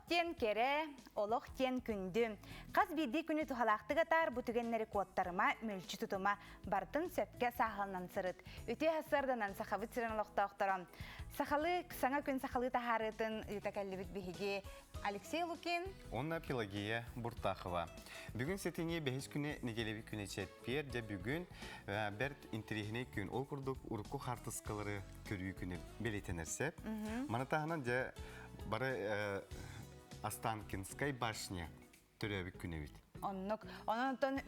тен кере, олох тен күндү. Қаз биди күні тухалақтыға тар бұтүгеннері кодтарыма, мөлчі тұтыма бартын сөпке сағалынан сырыт. Өте хасарданан сақавыт сырын олықтауқтарам. Сақалы, саңа күн сақалы тахарытын үйтакәлібіт бігеге Алексей Лукин. Онна Пелагея Буртахова. Бүгін сетіне бәхіз күні негелеви күні четпер, де бүгін бәрт интерегіне күн ол күрдік ұрыққы қартысқалары көрі күні белетенерсеп. Манатағынан де бары Останкинскай башня түрәбік күні бит. Онын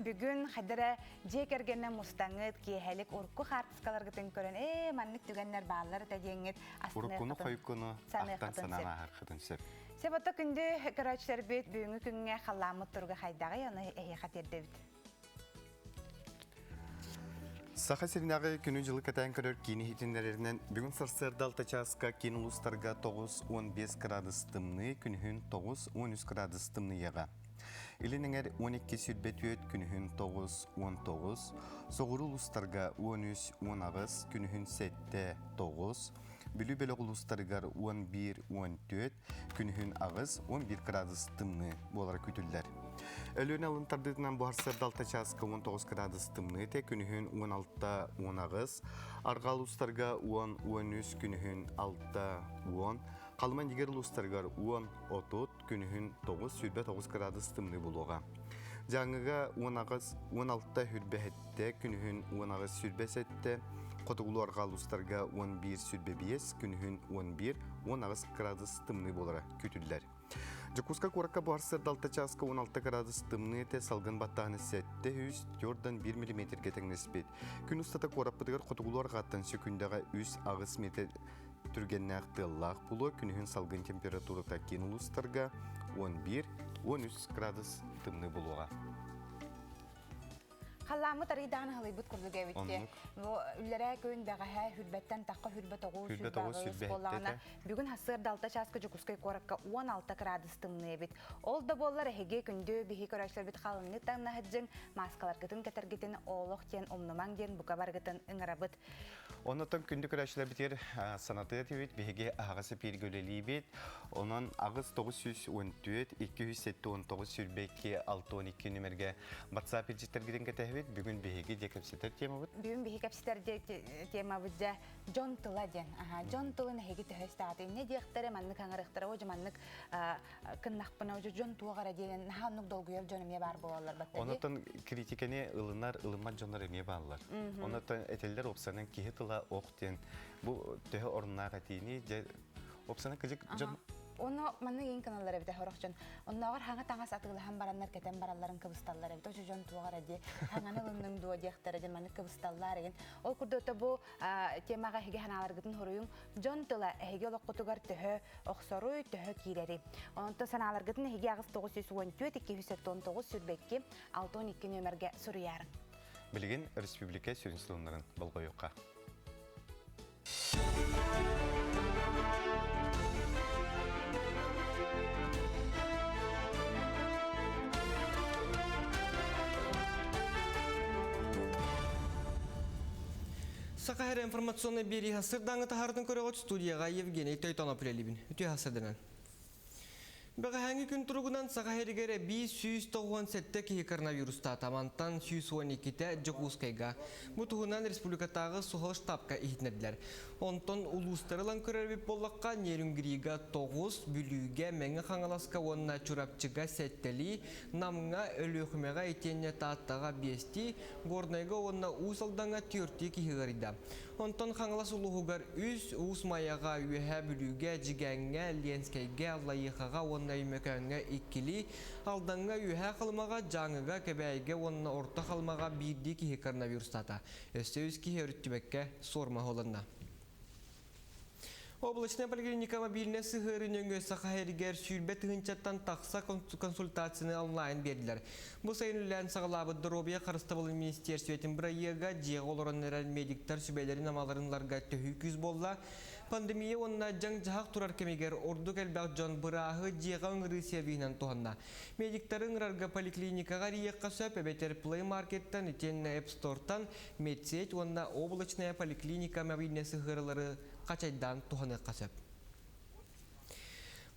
бүгін қадыра жекергеннен мұстаңыт кейхәлік ұрқы қартысқаларғытын көрін, маннық түгеннер бағалары тәдеңет ұрқыны қойқыны ақтан санана арқыдын сөп. Себатта күнді көрәчтер бет бүгінгі күнге қаламы тұрғы қайдағы, яны әйе қатерді бит. Саха серинағы күні жылы кәтәйін көрір кейіні хитіндерерінен бүгін сарсырды алтачасқа кейін ұлыстарға 9-15 градус тымны, күнігін 9-13 градус тымны еға. Илініңер 12 сүрбет өт күнігін 9-19, соғыры ұлыстарға 13-10, күнігін 7-9, бүлі бөлі ұлыстарғар 11-14, күнігін ағыз 11 градус тымны болар күтілдер. Өлін алынтардығынан бұхарсырды алтачасқа 19 градус тымны, күнігін 16-10, арғал ұлыстарға 10-13, күнігін 6-10, қалыман егер ұлыстарғар 10-30, күнігін 9 сүрбет 9 градус тымны болуға. Жаңыға 16 хүрбәхетті, күнігін 10 сүрбәсетті, Қотығылу арғал ұлыстарға 11 сүрбәбиес, күнігін 11-10 градус тымны болуға күтілдер. Жакуска коракка бұхарсырды алтачасқа 16 градус тымны те салғын баттағыны сәтті 104-1 мм кетіңнеспет. Күн ұстата кораппыдығыр қотығылу арғаттан сөкіндіға 3 метр түргенне ақтыллақ бұлы, күнігін салғын температуры тәкен ұлыстарға 11-13 градус тымны болуға. Қаламы тарыйдан ғалайбыт күрдіге өтті. Үлләрі көйін бәғаға хүрбәттен таққа хүрбәт оғу сүрбәғыз болағына. Бүгін хасырды алта часқы жүкускай қораққа 16 градус тымны бет. Ол да болар әхеге күнді бейхи көрәшілер бет қалымны таңна ғаджың, маскалар гітін кәтергетін олық кен, омныман ген, бұқабар гітін үңірабыт. Онытын күнді көрәшілер бетер санаты өтебет, бейхеге ағасы пергөлелі бет. Онын ағыз 914, 279 сүрбәкке 612 нөмерге WhatsApp елжеттергеден кәтәхі бүгін бейге декапситер тема бұд? Бүгін бейге капситер тема бұдда Джон Тыла ден. Джон Тылын әйге төхістағаты. Не дейқтері, маннық аңырықтары, өжі маннық кыннақпына, өжі Джон Туағара дейін, нағанық долгүйел Джон бар болалар баттады. Онытын критикіне ылынар, ылынмат Джонлар әме балылар. Онытын әтелдер опсанын кейі тыла оқтен. Бұл төхі орыннаға тейіне, опсанын күзік Джон... Оны манны ең каналлары бите хорохчон. Оннагар хаңа таңас атылы һәм бараннар кетен баралларын кыбысталлар бите. Ошо жон тугар ади. Хаңаны лынның дуа дияхтар ади манны кыбысталлар ген. Ол курдота бу темага хиге ханалар гытын хоруйун. Жон тыла хиге локкутугар төһө оксоруй төһө килери. Онто саналар гытын хиге агыс 914 219 сүрбекке 612 нөмерге сурыярын. Билген республика сүйінсілінлерін балғойыққа. Сақахара информационный бери хасырдаңы тахардың көріғыт студияға Евгений Тойтонов лелебін. Үті хасырдынан. Бәғәңгі күн тұрғынан Сақахаригері 597 кейі коронавируста тамантан 112-те Джокускайға. Бұтығынан республикатағы сұғыл штабқа ихтінеділер. Онтон ұлыстарылан көрербіп болаққа Нерүнгіриға 9, бүліге мәңі қаңаласқа онына чурапчыға сәттелі, намыңа өліқымеға етенне тааттаға 5, горнайға онына ұсалдаңа 4 кейі ғарида. Онтон қаңалас ұлығығар 3, ұс маяға үйе бүліге жігәңге, ленскайге, алайықаға онына үймекәңге иккілі, алдаңға үйе қылмаға жаңыға кәбәйге онына орта қылмаға бірді кейі коронавирустата. Өстеуіз кейі өріттібекке сорма олында. Облачная поликлиника мобильная сығырын өңі Сақахаригер сүрбет ғынчаттан тақса консультацияны онлайн берділер. Бұл сайын үлән сағалабы дұробия қарыстабылы министерсуетін бірайыға жеғ олырын әрәл медиктар сүбәлерін амаларынларға төхі күз болла. Пандемия онына жаң жағақ тұрар кемегер орду кәлбәқ жон бұрағы жеға өңірі сервейнен туғанна. Медиктарын ұрарға поликлиникаға рияққа сөп әбетер Play Markеттан, етен App Store'тан медсет онына облачная поликлиника мобильная сығырылары қачайдан туғаны қасып.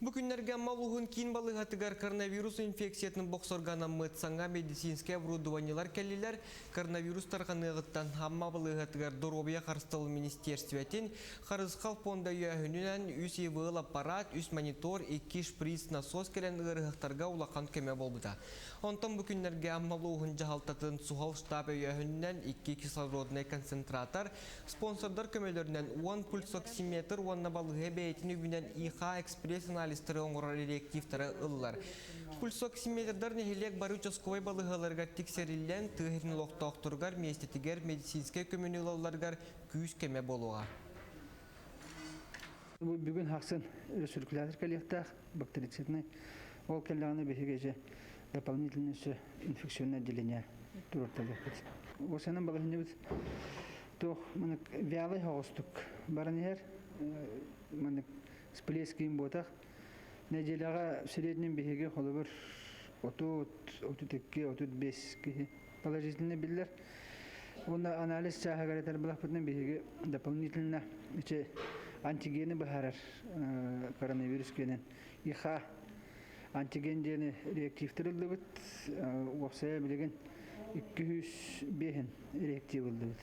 Bu günlerge maluhun kin balıgatıgar koronavirus infeksiyatının boksоргана мытсаңа медицинская оборудованиялар келлилер koronavirus тарғанығыттан хамма балыгаtıgar доробия қарыстылы министерстветін қарызқал фонда үйәхінінен үс евыл аппарат, үс монитор, 2 шприц насос келен ығырықтарға улақан көме болбыда. Онтан bu günlerge аммалуғын жағалтатын сухал штаб үйәхінінен 2 кислородный концентратор, спонсордар көмелерінен 10 пульсоксиметр, 10 балығы бәйтін үбінен ИХА экспресс аналистері оңғырар реактивтары ылылар. Пульсоксиметрдар нехилек бары участковай балығаларга тексерілен тығырын лоқтауқтыргар, местетігер, медицинскай көмінілаларгар күйіз кеме болуға. Бүгін хақсын циркулятор коллектах бактерицидный ол келлағаны бехегеже дополнительное инфекционное отделение турорталых. Осының балығыны біз тоқ вялый хауыстық барынер сплескейін ботақ неделяға среднем бехеге қолы бір 30-32-35 положительный білдер. Оны анализ чағагаретер бұлақпытын бехеге дополнительно антигені бұхарар коронавирус кенен. Иха антиген дені реактивтірілді бұд, оқсая білеген 205 реактив ұлды бұд.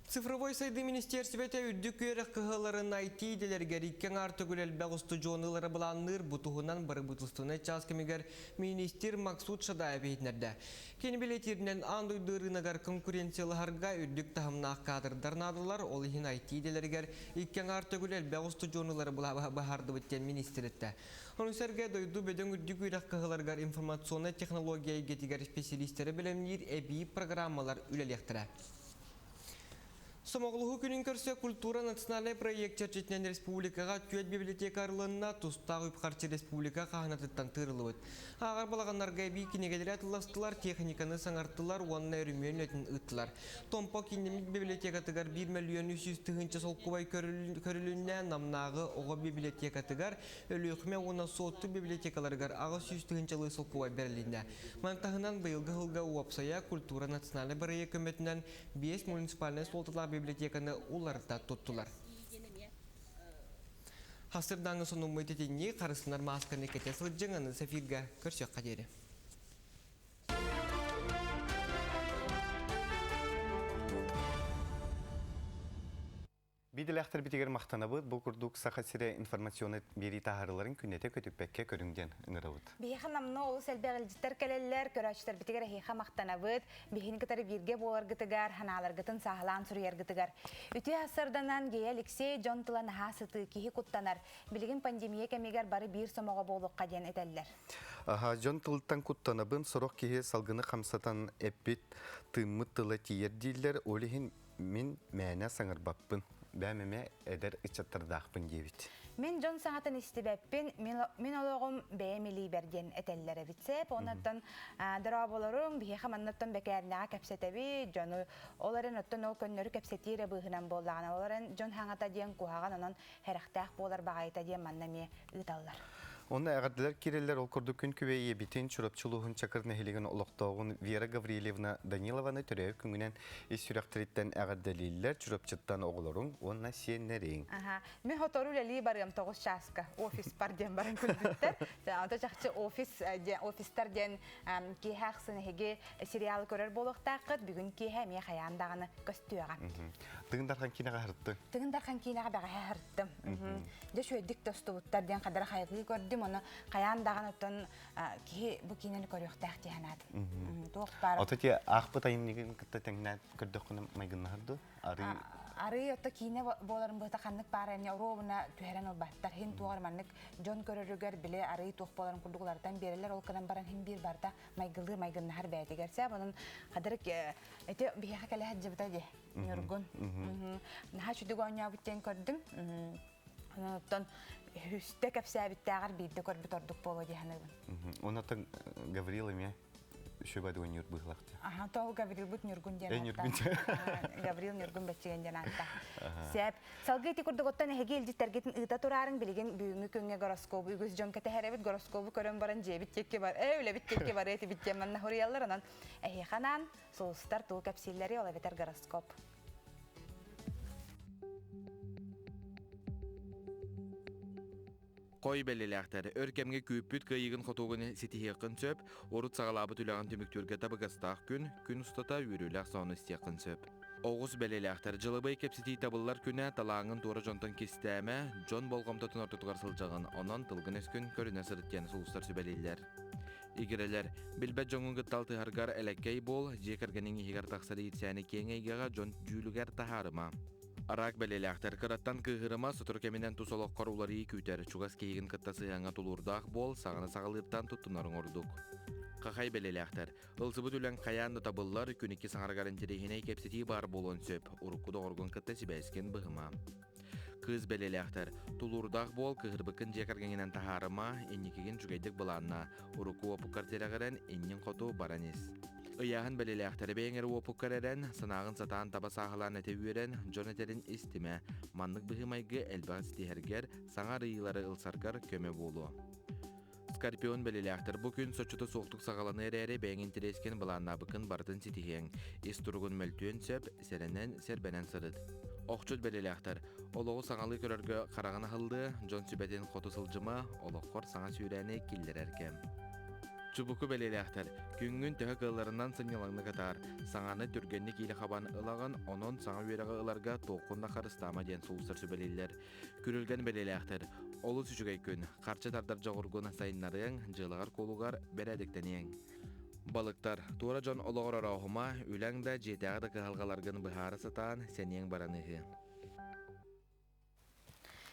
Цифровой сайды министерствете үддік үйрек кығыларын IT-делерге риккен артығылел бәғысты жоғынылары бұланыр бұтығынан бары бұтылстығына часкемегер министер Максут Шадаев етінерді. Кені білетерінен андойдырынагар конкуренциялығарға үддік тахымнақ кадырдарын адылар, ол ехін IT-делергер риккен артығылел бәғысты жоғынылары бұхарды бұттен министеретті. Оның сәрге дойду бөдің үддік үйрек кығыларғар информационный технология етігер специалистері білімнер әбей программалар үлелектірі. Somogluhu günün körse kultura nasyonal proyekt çerçetinen respublikaga tüet bibliotekarlığına tustağ üpkarçı respublika kahanatıttan tırılıbıt. Ağar balağanlarga bir kinegeleri atıllastılar, teknikаны sanarttılar, onunla örümüyen ötün ıttılar. Tompa kinемik bibliotekatıgar 1.300.000 tıhınca solkubay körülüğünden namnağı oğa bibliotekatıgar ölüğüme ona soğuttu bibliotekalargar ağız 100 tıhıncalığı solkubay berlinde. Mantahınan bayılgı hılga uapsaya kultura nasyonal proyekt kömetinden 5 municipalne soltular bibliotekаны ularda tuttular. Hasırdan sonun müddetini karısınlar maskını ketesi cıngını sefirge körsek kaderi. Биделәхтер битегер мақтанабыд, бұл күрдік сақасыре информационы бері тағарыларын күннете көтіппәкке көріңден ұңырауыд. Бейхі намны олы сәлбәғілдіктер кәлелер, көрәчтер битегер хейха мақтанабыд, бейхін кітары бірге болар гітігар, ханалар гітін сағылан сүрер гітігар. Үті асырданан гей Алексей Джон тылан хасыты кейі құттанар, білігін пандемия кәмегер бары бір сомаға болуққа ден етәлілер. Джон тылыттан құттанабын, сұрық кейі салғыны қамсатан әппет тыммы тылы тиер дейлер, олығын мен мәне саңыр баппын. Бәмеме әдір үтчаттырдақпын дебіт. Мен Джон саңатын істебәппін, мен олығым бәйемелі берген әтәлілері бітсеп, онаттан дыра болырың, бейе қаманнаттан бәкәрінеға кәпсетәбі, Джон оларын оттан ол көннөрі кәпсетері бұғынан болдағына, оларын Джон хаңата дейін қуғаған, онын хәріқтәқ болар бағайта дейін маннаме ұталылар. Оны әғардылар керелер ол күрді күн көбейе бітін чұрапчылығын чакырны хелеген олықтауын Вера Гаврилевна Данилованы түрәу күнгінен ес-сүрәқтіреттен әғардалилер чұрапчыттан оғылырың, онына сеннерейін. Мен хотору ләлі барым 9 часка, офис бар ден барын күлбіттер. Ата жақшы офистар ден кейхі ақсын әге сериалы көрер болуқтақыд, бүгін кейхі мен қаяндағыны көстуяға. Тығындархан кейінаға ғыртты? Тығындархан кейінаға бәға ғырттым. Деш өйдік тостуыттар ден қадары қайғы көрді. Оны қаяндаған өттін бұл кейінені көріқтәқ дейінады. Оты те ақпы тайымнеген күтті тәңінәт көрдіқ құны майгынна ғырды? Ары өтті кейіне боларын бұғыта қаннық бар әне ұрауына түйерен ұлбаттар. Хин туғар маннық жон көрірігер біле ары туқ боларын күрдіғылардан берілер. Ол қынан баран хин бір барда майгынна ғар бәйті керсе. Бұның қадырық әте бейеға кәлі әджі бұта де. Нүргін. Наға шүдігі оңя бүттен көрдің. Хүсті кәпсәбіттәғар бейді көрбіт ордық болу дейханығын. Онаты Гаврила ме шөбәді ойын үрбі ғылақты? Тоғы Гаврил бұт нүргін ден атта. Гаврил нүргін бәтчеген ден атта. Сәп, салғы еті күрді ғоттан әге елдеттергетін ұйта тұрарын білген бүгінгі көнге гороскобы, үгіз жон кәті әребет гороскобы көрін барын же біттекке бар. Өлі біттекке бар еті біттеманна хұриялар онан. Әхе қанан соғыстар тұғы кәпсиллері ола бетер гороскоп. Қой бәлеләқтәрі өркемге күйіппіт күйігін қотуғыны сетихеқін сөп, орыт сағалабы түліған түміктөрге табығастақ күн ұстата үйріләқ соны істеқін сөп. Оғыз бәлеләқтәрі жылыбай кепсети табылар күні талағын туыры жонтын кестәмі, жон болғамтатын ортытығар сылжағын, онан тылғын өскін көріне сырыттияны сұлыстар сөбәлейлер. Игерелер, білбәт жоңын ғытталты харгар әләккей бол, жекарғанын егер тақсары етсәні кеңейгеға жон жүлігер тахарыма. Арак бәлеләқтер кыраттан кыгырыма сұтыр кемінен тусолық қарулары күйтер, чуғас кейгін кыттасы аңа тулурдақ бол, сағаны сағалыртан тұттынарын ордық. Қақай бәлеләқтер, ылсыбы түлін қаянды табылар, күнікке саңарғарын терехіне кепсети бар болон сөп, ұрыққыда орғын кытта сібәскен бұғыма. Кыз бәлеләқтер, тулурдақ бол, кыгырбықын жекаргенен тахарыма, енекеген жүгейдік бұланна, ұрыққы опық картерағырын еннен қоту баранес. Ыяғын бәлеләқтері бәйіңер опық карарен, сынағын сатан таба сағылан әтеуерен, Джонатерін істіме, маннық бұғымайғы әлбәғыз тихергер, саңар ыйлары ылсаргар көмі болу. Скорпион бәлеләқтер бүкін сочуты соқтық сағаланы әрі бәйін терескен бұланна бұқын бардың сетихен, ес тұрғын мөлтуен сөп, сәрінен сәрбәнен сырыд. Оқчуд бәлеләқтер, олығы саңалы көрерге қарағын ақылды, Джон сүбәтен қоты сылжыма, олыққор саңа сүйрәне келдер әркем. Чубуку бәлеләқтер, күнгін төхі қыларынан сыңылаңны қатар, саңаны түргенні кейлі қабан ылаған, онын саңа өйріға ыларға тоққында қарыстама ден сұлыстар сөбәлейлер. Күрілген бәлеләқтер, олы сүшігай күн, қарчы тардар жағырғын сайынларың, жылығар қолуғар бәрәдіктенең. Балықтар, тура жон олығыр арауыма, үләңді жетәғді қығалғаларғын бұхары сатан сәнең бараныхы.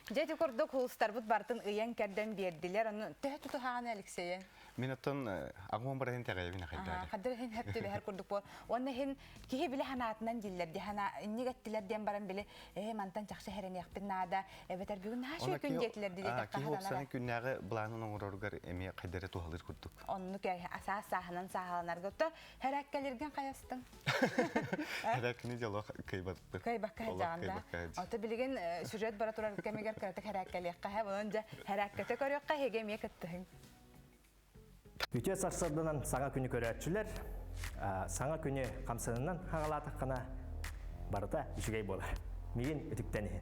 Жеті көрдік ұлыстар бұд бартын ұян кәрден берділер, оны төхі тұты хағаны Алексея? Мен оттан ағуан барайын тәғайбін қайдары. Қадыр хен хөпті бәхір көрдік бол. Оны хен кейі білі ханатынан диллерді, хана негеттілерден баран білі, мантан жақшы хәрен яқпын нада, бәтер бүгін нашы күн жетілерді деді Кейі олсаны күннәғы бұланын оңырорғар әме қайдары туғалыр көрдік. Оны кәй асас сағынан сағаланар көтті, хәрәккәлерген қаястың. Хәрәккіні жалы қайбаттыр. Қайбаққа жағында. Оты білген сюжет бара тұрар кәмегер кәрәтік хәрәккәлеққа, бұнынша хәрәккәті көріққа хегеме кіттігін. Үте сарсырдынан саңа күні көрәтшілер, саңа күні қамсынынан қағалатық қана барыта үшігей болар. Меген үтіктәні.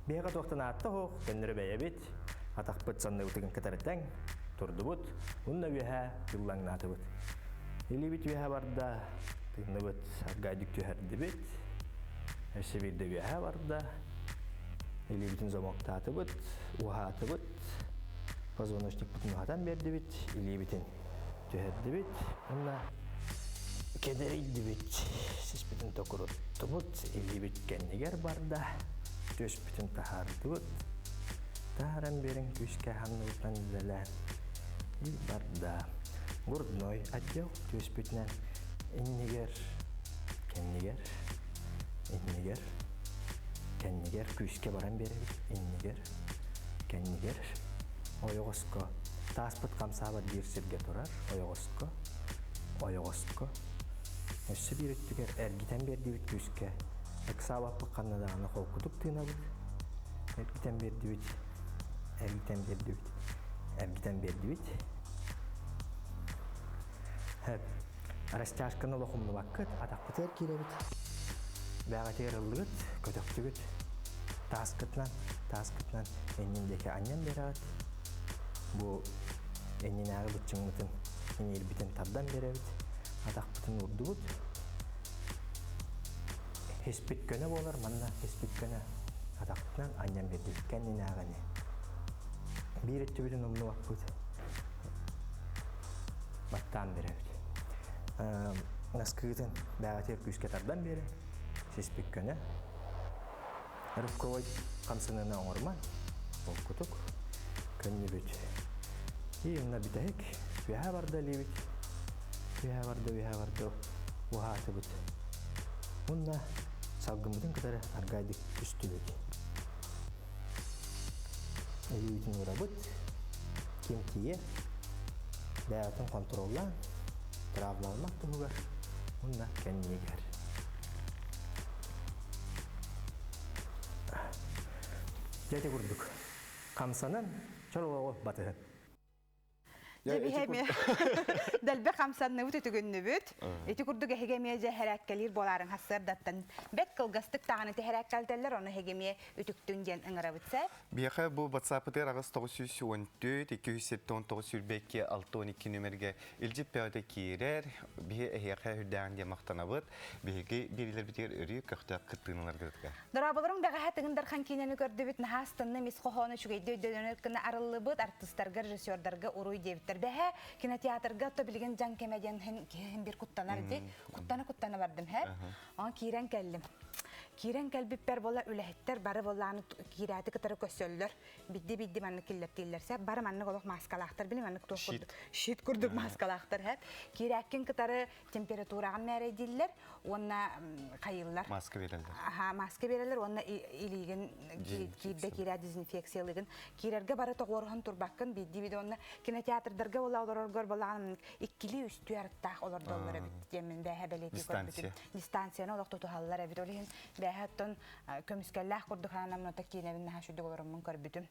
Бейға тоқтын атты хоқ, кәнірі бәйе бет, атақ бұт санны үтігін кітарыттәң, тұрды бұт, ұнна өйә жыллаңын аты бұт. Елі бет өйә барда, тұғыны бұт, арғайдық түйәрді бет, әрсі берді өйә барда, елі бетін зомоқты аты бұт, уға аты бұт, позвоночник бүтін ұғадан берді бет, илей бетін түйерді бет, онна кедерейді бет, сіз бүтін тоқырытты бұт, илей бет кәннегер барда, төс бүтін тахарды бұт, тахаран берін күшке ханны ұтан үлелән, ил барда, ғұрдной әттеу, төс бүтінен иннегер, кәннегер, күшке баран бері бет, иннегер, ойоғысқы, таспыт қамсабат берсерге тұрар, ойоғысқы. Өсі бір өттігер әргітен берді бет күшке. Әксабапы қаннадағына қол күдік тыйна бұд. Әргітен берді бет. Растяшқыны лоқымны баққыт, атақ бұтер келе бет. Бәғатер ұлығыт, көтөктігіт. Таскытнан әннендеке аннен берағыт. Бұл әннен ағы бұтчыңмытын енел бітін тардан беребіт, атақ бұтын ұрды бұт. Хеспет көне болар, манна хеспет көне атақ бұтынан аннен берді бұт, кәннен ағаны. Bir etті бүтін ұмны бақ бұт. Баттан беребіт. Наскығытын бәғатер күшке тардан бері, хеспет көне. Рывковой қамсынына оңырман, ол күтік, көнні бүт. Иымна бітәйік, өйә барды лебіт, өйә барды, ұғаты бұт. Мұнна салғымыдың қыдары арғайдық үсті бүт. Әлеуетін ұра бұт, кем-кие, бәғатын контроллан, травмалмақ тұғығар, мұнна кәннегер. Жәте күрдік. Қамсанын чолуғы батығын. Дебихеме. Дәлбе хамсанны үт үтүгүннү бүт. Эти курдуга хегемия же херәккәлир боларын хассырдаттан. Бек кылгастык таганы те херәккәлдәләр, оны хегемия үтүктүн ден ыңырабытса. Бияха бу WhatsApp-тер агыс 914 279 сүрбекке 612 нөмерге илҗип пәдә кирер. Бие эһәкә хүдән дә мактанабыт. Биге бирилер битер өрү көхтә кыттыналар гырга. Дорабаларым бәгә хәтегендер хан кинене көрдү бит нахастынны мис хохоны шугайды дөдөнөр кына арылыбыт артистларга, режиссерларга уруй дебиттер. Бәһә кинотеатрга то билген жан кемеден һәм бер куттанар ди. Куттана бардым һә. Аңа кирен келдим. Кирен кәлбиппер бола үләһеттер бары болланы кирәти кытары көсөллөр. Бидди манны килләптиләрсә, бары манны голок маскалахтар билем манны тохуд. Шит курдук маскалахтар һәп. Кирәккен кытары температураган мәре дилләр, онна кайыллар. Маска бирәләр. Аха, маска бирәләр, онна илиген кирдә кирә дезинфекциялыгын. Кирәргә бары тогорган турбаккын бидди онна кинотеатрдарга бола олоргор болаган иккили үстү ярттак олар доллары бит демен бәһә белети көрбүт. Дистанцияны олак тотухаллар бит олин бәһәттон көмүскәлләх курдухана мота кинебин хашуды оларымын көрбүтүм.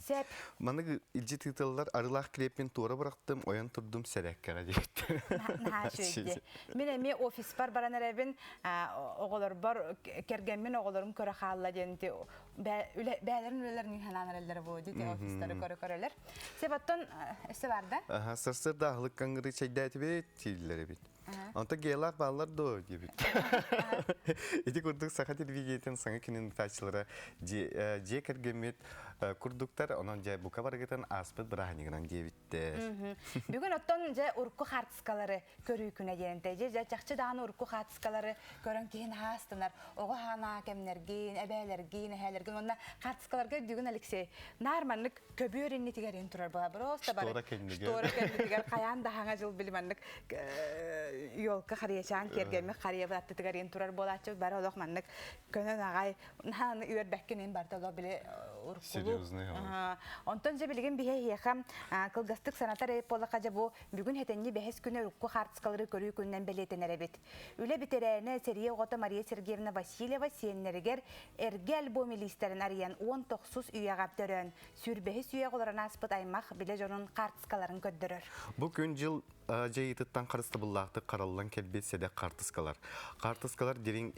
Сеп Маны илҗи титыллар арылах крепин тура бырактым, оян турдум сәрәккәгә дигән. Хашуды. Мен офис бар баранарабин оголор бар кергәнмен оголорым көрә халла дигәнти бәләрен хананарлар бу ди офистары көрәләр. Сепаттон эсе барда? Аха, сырсыр дагылык кангыры чайдәти бит, тилләре бит. Анта гелак баллар до дибит. Эти курдук саха телевидениеден саңа кинен тачылары же кергемет курдуктар онон жай бука баргытан аспыт браханигынан дебитте. Бүгүн оттон же урку хартскалары көрүү күнө дегенде же жакчы дааны урку хартскалары көрөн кийин хастынар. Ого хана кемнерген, эбелерген, хелерген онна хартскаларга бүгүн Алексей нарманлык көбөрүнү тигерин турар бала просто бар. Штора кемнигер каян да хаңа жыл билманлык yolka xariyacağın kergemi xariya battı tıgarın turar bolacak bara olaq manlık könön ağay han üyer bekkinin bartalo bile urkulu. Ondan je bilgin bihe yaxam kılgastık sanatara polaqaca bu bugün hetenni behes günü urku hartskaları körü gündən beletenere bit. Üle biterene seriye Gota Maria Sergeyevna Vasilyeva seneriger ergel bu milisterin arayan 19 üyagap törön sürbehes üyag olaran aspıt aymaq bile jonun hartskaların köddürür. Bu gün yıl Jayıtıttan karıstı bullaqtı qarallan kelbetsede qartıskalar. Qartıskalar derin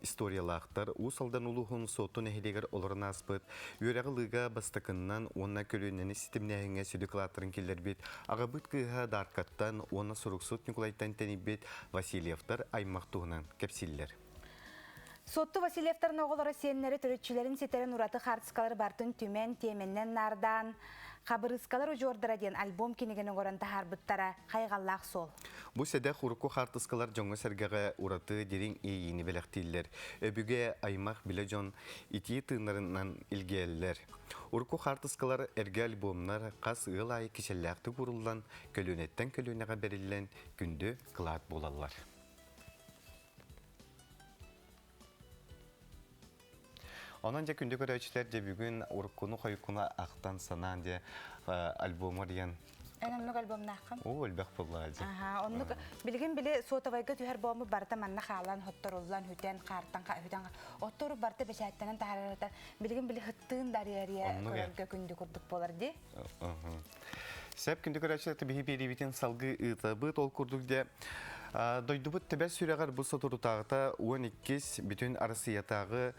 istoriyalaqtar. Usaldan uluğun sotu neheleger olurun aspıt. Yüreği lıga bastakından ona kölüneni sistemnehine südüklatırın keller bit. Ağabıt kıha darkattan ona soruksut Nikolay'tan tenibet Vasilyevtar aymaqtuğunan kepsiller. Sottu Vasilyevtar'ın oğulları senleri törütçülerin seterin uratı qartıskaları bartın tümen temenden nardan. Xabırıskalar ujordara diyen albom kinigini goranta harbıttara qayğallaq sol. Bu sede xurku xartıskalar jonga sergaga uratı derin iyini belektiler. Öbüge aymaq bile jon iti tığınlarından ilgeliler. Urku xartıskalar erge albomlar qas ığıl ayı kişelläqti kurullan kölönetten kölönege berillen gündü kılaat bolallar. Onunca günde görüşler de bugün urkunu koykuna aktan sanan diye albomu diyen. Önemli albom nakım. O elbek bullacı. Aha, onu bilgin bile sotavayga tüher bomu barta manna xalan hottorullan hüten qartan hüten ottoru barta beşattenen taharatan bilgin bile hıttığın dariyariya körölge gündü kurduk bolar di. Sep günde görüşler de bir bitin salgı ıtabı tol kurduk diye. Doydubut tebel süreğer bu soturutağıta 12 bütün arasıyatağı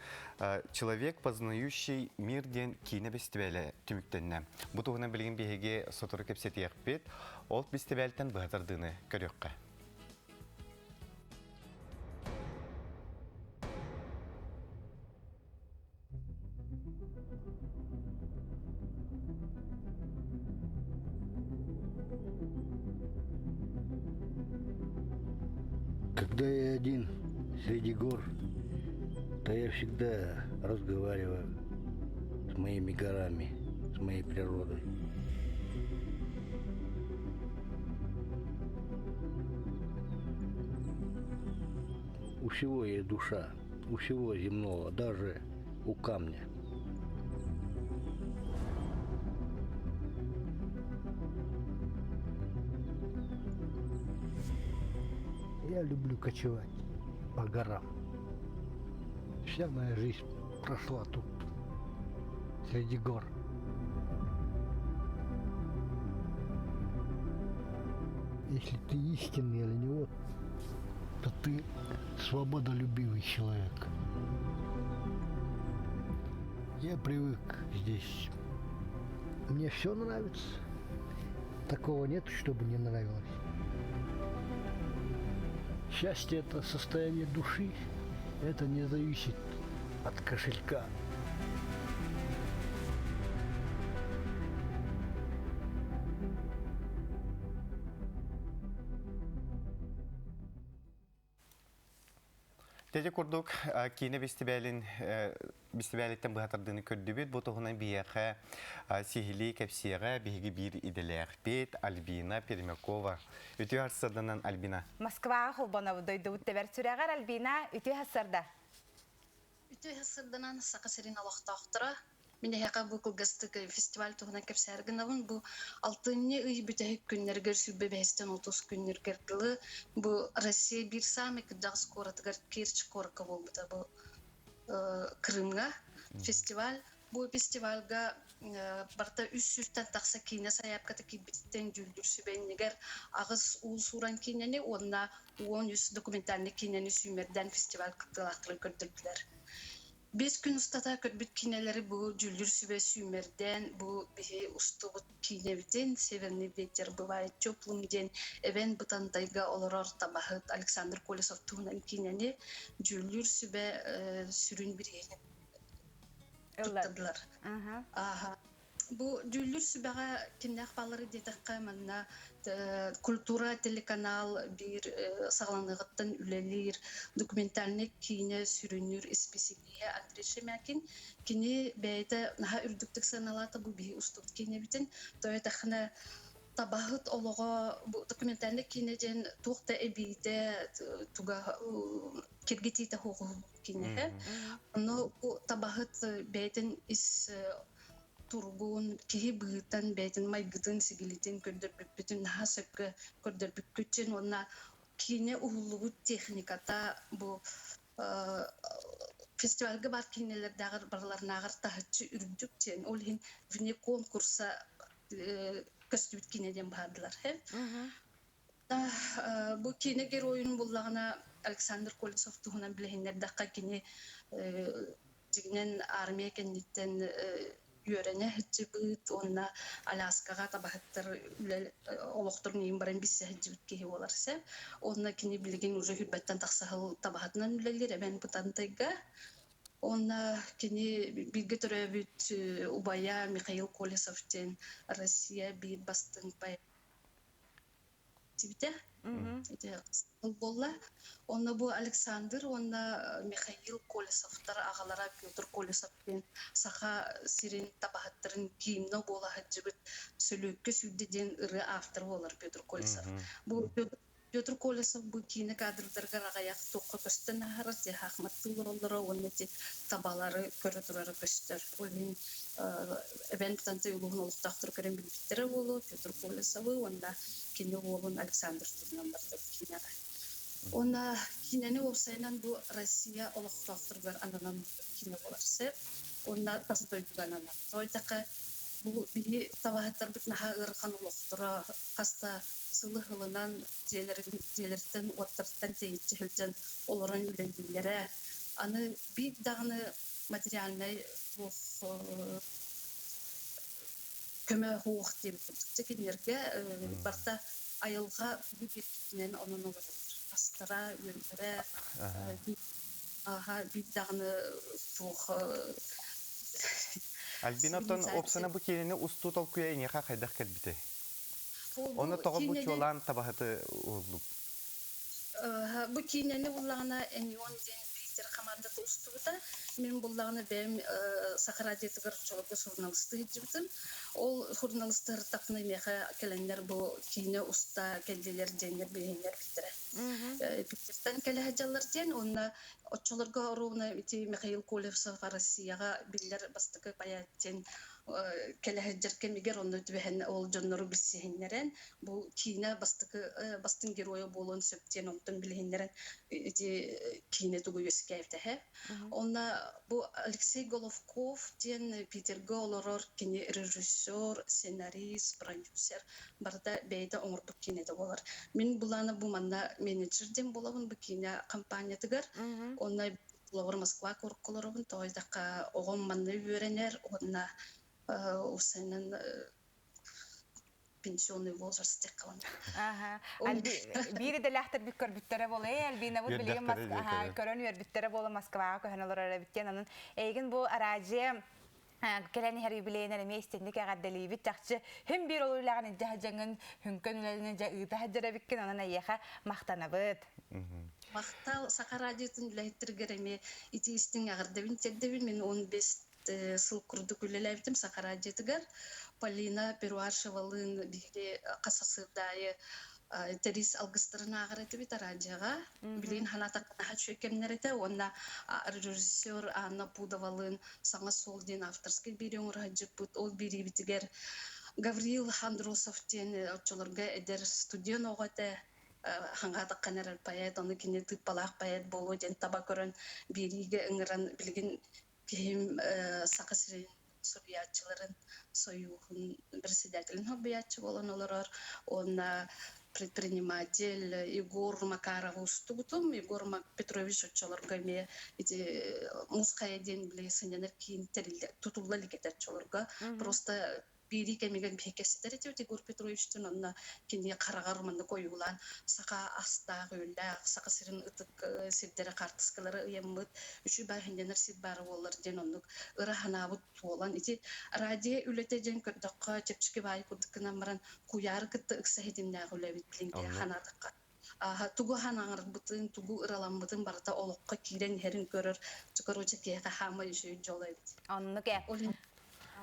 человек, познающий мир ден кине фестивале тümüktenне. Bu tuğuna bilgin bir hege sotoru kepseti yakbet, ol festivalten bıhatardığını görüyorqa. Когда я один среди гор, то я всегда разговариваю с моими горами, с моей природой. У всего есть душа, у всего земного, даже у камня. Я люблю кочевать по горам. Вся моя жизнь прошла тут, среди гор. если ты истинный для него, то ты свободолюбивый человек. Я привык здесь. Мне все нравится. Такого нет, чтобы не нравилось. Счастье – это состояние души. Это не зависит от кошелька. Теже курдук кине бистибәлиттен быһатардыны көрдүбүт бу туһунан бияха сихили кепсияга биһиги бир иделәхбет Альбина Пермякова. Үтү харсырданан Альбина. Москва хулбана дойду үттебер сүрәгәр Альбина үтү хасарда. Үтү хасырданан сака серин алактактыра. Менде яка бу кылгастык фестиваль туһунан кепсәргенавын бу 6-нчы ый бүтәһик көннәргә сүббе 5-30 көннәргә кылы бу Россия бир самый кыдагыс коратыгар Керчь корка булды бу Крымга фестиваль бу фестивальга барта үс-үстән такса кине саяпка таки биттен жүлдүр сүбәннегер агыс ул суран кинене онна 10 документальный кинене сүмердән фестиваль кытылаклы көрдүләр. 5 gün ustata körbüt kineleri bu cüldür sübe sümerden bu bir ustubut kineviten severni ветер бывает теплым день event butantayga oloror tabahıt Alexander Kolesov tuğunan kineni cüldür sübe sürün bir yeğen tuttadılar. Aha. Bu cüldür sübeğe kimler bağları detakka manna kultura telekanal bir sağlanıqıttan ülelir dokumentalne kine sürünür espesiye adreşemekin kini beyde naha ürdüktük sanalata bu bir ustut kine bitin toyatahna tabahıt oloğa bu dokumentalne kinecen tuğda ebide tuga kirgiti ta huğu kine no bu tabahıt beyden is turgun kihi bıtan beytin may gıdın sigilitin kördür bütün hasıkı kördür bütün ona kine uhuluğu teknikata bu festivalga bar kineler dağır barlar nağır tahçı ürdükçen olhin vine konkursa köstübüt kineden bardılar he bu kine geroyun bullağına Alexander Kolesov tuğunan bilehinler dakika kine diginen armiya kenditten yörene hıcıbıt, onna Alaska'ga tabahattır, oloqtur neyim barın bisse hıcıbıt kehi olarsa, onna kini bilgin ucu hübbetten taqsahıl tabahatından ülelir, ben butantayga, onna kini bilgi türebüt Ubaya Mikhail Kolesov'ten Rusya bir bastın pay. Tibite? Bolla. Onna bu Alexander, onna Mikhail Kolesov'tar ağalara Pyotr Kolesov'ten saha sirin tabahattırın kiyimna bola hıcıbıt sölükke süddeden ırı aftar olar Pyotr Kolesov. Bu Pyotr Kolesov bu kiyine kadrlarga rağayak toqqa kösten aharat ya haqmatlı olara onna tabaları körü turarı köster. Olin ben tante yoluğun oluqtaqtır kören bilbittere olu Pyotr Kolesov'u onna kine olun Alexander Turnamar'da kine. Ona kineni olsaynan bu Rusya oluqtaqtır var ananan kine olarsa ona tasıp öldüganan. Soytaqa bu bir tabahatlar bitna ırqan oluqtıra qasta sılı hılınan jelerden ottardan teyitçihilden olaran ülendilere anı bir dağını materialne bu köme hoğuk deyip tekinlerge barta ayılga bir kitinen onun olabilir. Astara, yönlere bir dağını çok Albina'dan opsana bu kineni ustu tolkuya ineqa qaydak kelbite. Onu toğu bu çolan tabahatı oldu. Bu kineni bullağına enyon den Peter komandası ustuda men bullağına benim Sakaradiye'de garçolukta jurnalisti hicibdim. O jurnalistler tapını meha kelenler bu kine usta kendiler denler bilenler bitire. Peter'ten kele hajallar den onna oçolarga oruna iti Mikhail Kolesov Rusya'ga biller bastıkı bayatten келеһеджер кемигер онно түбэһен ол жоннору билсиһиннерен бу кине бастын героя болон сөптен онтон билиһиннерен эти кине тугу өскәйфтәһе. Онна бу Алексей Головков ден Питерге олорор кине режиссер, сценарист, продюсер барда бейде оңордук кинеде болар. Мин буланы бу манда менеджерден болабын бу кине компаниятыгар. Онна Ловар Москва корколорун тойдака огон манны үйренер, онна усенен пенсионный возраст теккалан. Бири де лахтар биккөр бүттере болу, элбина бу билген Москва, көрөн үйөр бүттере болу Москва, көһөнөлөр ара биттен анын. Эйген бу аражы келени her юбилейнер местенник агадделибит жакчы һәм бир олуйлаган жахжаңын хүнкөнлөрүнө жагыта хаджара биккен анан аяха мактанабыт. Мактал сакарадитин лайтыргереме итистин агардабин теддебин мен 15 сыл курдук үлелебитим сакарадитигер Полина Перуашевалын биге касасыдайы терис алгыстырына агырыты бит радиога билин ханатакна хачөкемнерете онна режиссер Анна Пудовалын саңа солдин авторский бириң раджипут ол бири битигер Гавриил Хандросов тен очолорга эдер студион оготе хангада канарар поэт аны кине тыпалак поэт болу ден таба көрөн бириге ыңыран билген ким сакасырын сурьячыларын союхун председателин хоббиячы болон олорор онна предприниматель Егор Макаров устугутум Егор Петрович очолорга ме эти мускаеден билесинер кийин терилде тутуллали кетер чолорга просто бири кемеген бекесидер Егор Петровичтин онна кине карагар мында коюлан сака аста гөллә сака сирин ытык сирдере картыскалары ямыт үчү бахинденер сит бары болар ден оннук ыра ханабыт толан ити радио үлетежен көрдөккө чепчики бай кудыкына маран куяр кытты ыксахидинде гөлөбит билинге ханадыкка тугу ханаңыр бутын тугу ыраламбытын барта олокко кирен херин көрөр чукоруча кеха хама үшү жолойбит Оннуке.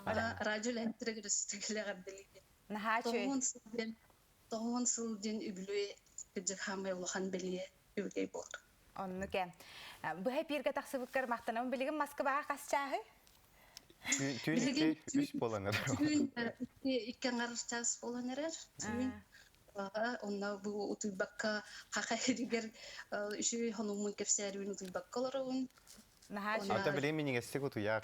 Радио энтрегрестигиле гадделиге. Нахачы. Тоон сылден үблүе кыжык хамай улахан белие үгей бол. Оннуке. Бу хепирге таксыбыккар мактанам билген Москвага касчагы? Түйін үш боланыр. Түйін иккен арыстас боланырар. Түйін. Онна бу утуйбакка хакайригер үшү хонумун кепсерүүн утуйбакка олорун. Ата білем менің әсте көту яр.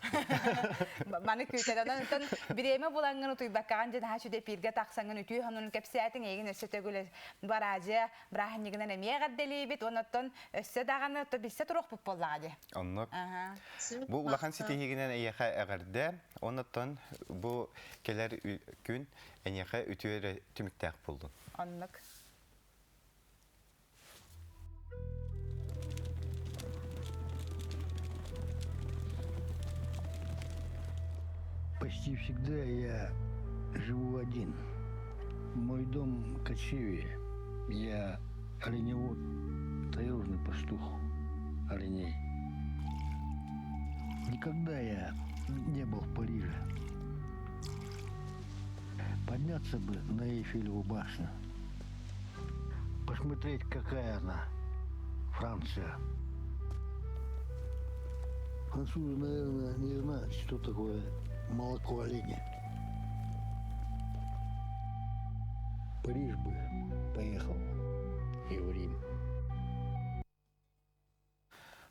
Маны күйтеден өтін біреме болаңын ұтуйбаққаған жен хашуде пирге тақсаңын үтүй ханын кәпсәтің егін өсі төгілі баражы бірахынегінен әмие ғадделей бет, онаттан өсі дағаны білсе тұруқ бұп болады. Оннық. Бұл ұлақан сетегінен әйеқа әғірді, онаттан бұл келер күн әйеқа үтуері түміктәқ болды. Оннық. Почти всегда я живу один. Мой дом в Кочеве. Я оленевод, таежный пастух оленей. Никогда я не был в Париже. Подняться бы на Эйфелеву башню. Посмотреть, какая она, Франция. Французы, наверное, не знают, что такое молоко оленя. В Париж бы поехал и в Рим.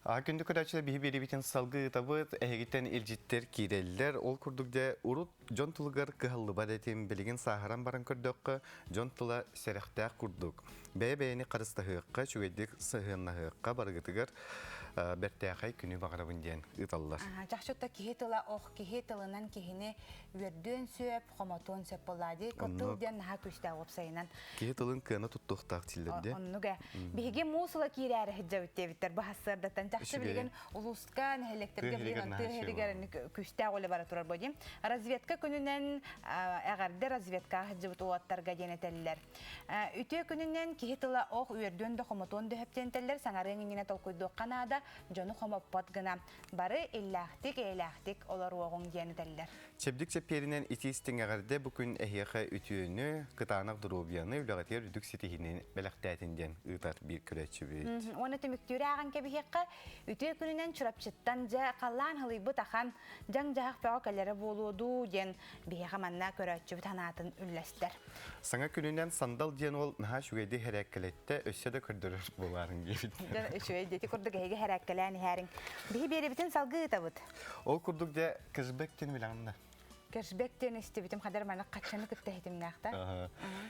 Күнді көрәтшілер бейбері бетін салғы табыт, әйгіттен елжеттер кейрелілер. Ол күрдікде ұрут жон тұлығыр қығылы бар әтем білген сағыран баран көрдіққа жон тұла сәріқтәқ күрдік. Бәй-бәйіні қарыстағыққа, шүгейдік сығынағыққа барғытығыр бәртәқай күні бағырабын ден ұталылар. Жақшытта кехе тұла оқ, кехе тұлынан кехені өрден сөп, қоматуын сөп болады. Көттіл ден наға күшті ғопсайынан. Кехе тұлын күйіні тұттықтақ тилдерде. Оннуға. Беге мусыла кейрі әрі хиджа өттебіттер. Бұл хасырдаттан жақшы білген ұлысқан әлектерге білген түйірігерін күшті ғолы бара тұрар бөдем. Разведка күнінен әғарды разведка хиджа бұт оғаттарға денетелілер. Үте күнінен кехе тұла оқ өрден де қоматуын дөптен телілер. Саңарын еңіне толқойды қанада жону хомоппот гына бары иллахтик элахтик олар оғын дені дәлілер. Чебдік чепперінен итистің ағарды бүкін әхияқа үтіөні қытанық дұрубияны үліғатер үдік сетихінен бәліқтәтінден ұтар бір күрәтші бейт. Оны түміктүрі аған кәбіхеққа үтіө күнінен чұрапчыттан жа қаллан хылыбы тақан жаң жағақ бәға кәлері болуду ден бейеға манна көрәтші біт анатын үлләстер. Саңа күнінен сандал ден ол наға шүгейді хәрәккелетті өссе де күрдірір боларын кейбіт. Шүгейді күрдік әйге хәрәккеләні әрің. Бейі бері бітін салғы ұтабыд. Ол күрдік де кізбектен білаңында. Кәшбектен істі бітім қадар мана қатшаны күтті әйтімнәқті.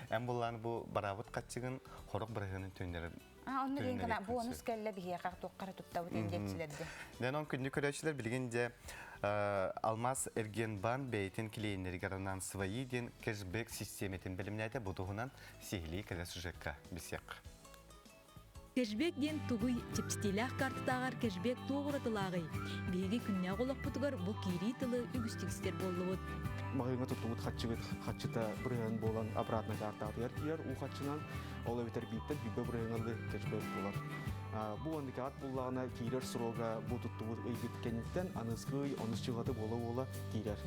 Әм боланы бұл барабыт қатшығын қорық бірігінің төндері. Оны дейін қана бұл оныз кәлі бейе қақ тоққары тұттабыд ендетсілерді. Дән он күнді көрәшілер білгенде Алмаз Эргенбан бәйтін келейіндері ғаранан свайы ден кәшбек системетін білімнәді бұдығынан сихили кәлесі жүкка бісек. Кэшбек ден тугуй чепстилях картатагар кэшбек тоғыратылағый. Беги күнне қолақ бұтығар бұл кейри тылы үгістігістер болуыд. Мағыңа тұттуғыт қатшыта бұрығын болан обратно картатығар кейер, у қатшынан олы өтер бейттен бейбі бұрығынлы кэшбек болар. Бұл ондық ат болағына кейрер сұрога бұл тұттуғыт өйгіт кәнеттен анысқый, онысчығаты болу кейрер.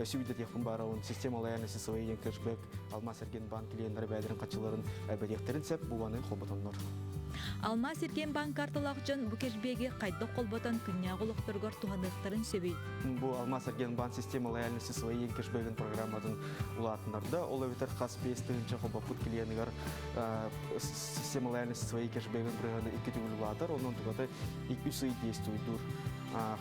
Сөйді текін бары он системалайаны сысывайын кэшбек Алмаз Эргенбан келейіндері бәдірін қатшыларын бәдектерін сәп бұл аны қолбатынлар. Алмаз Эргенбан карталақчын бұ кэшбеге қайдық қолбатан күнне қолықтырғар туғанықтарын сөбей. Бұл Алмаз Эргенбан системалайаны сысывайын кэшбегін программатын ұлатынларда. Ол өтер қас 5-тігінші қолбапыт келейінігер системалайаны сысывайын кэшбегін бұрығаны 2 түгіл ұлатыр. Оның тұғаты 2 действуйдур.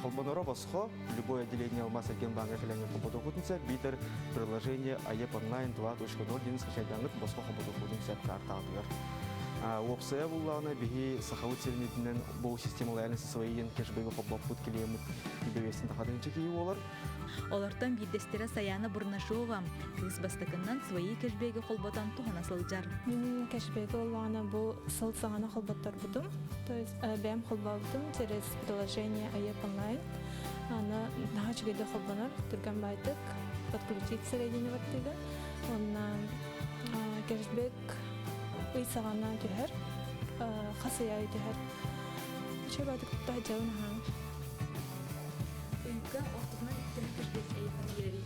Холбанора басхо, любое отделение Алмаз Эргенбанга келеңе қолбату құтынса, битер приложение АЕП онлайн 2.0 ден скачайдаңыт басхо қолбату құтынса картатығыр. Опция булланы биһи сахавыт селмитинен бұл системаларны сысвайын кэшбеги қолбапыт келемит бебесин тахадынчы кии олар. Олартан биддестері саяны бұрнашуға, кыз бастықынан свои кэшбеги қолбатан туғана сылжар. Мен кэшбеги олағына бұл сыл сағана қолбаттар бұдым. То есть бәм қолбалдым через приложение АЕП онлайн. Ана наға чүгеді қолбанар, түрген байтық, подключить средені баттыды. Онна кэшбек Уйсағана түхер, қасыяй түхер. Че бады күтті жауын haan. Үйгі ортығынан үттен кэшбек әйіқан ерері?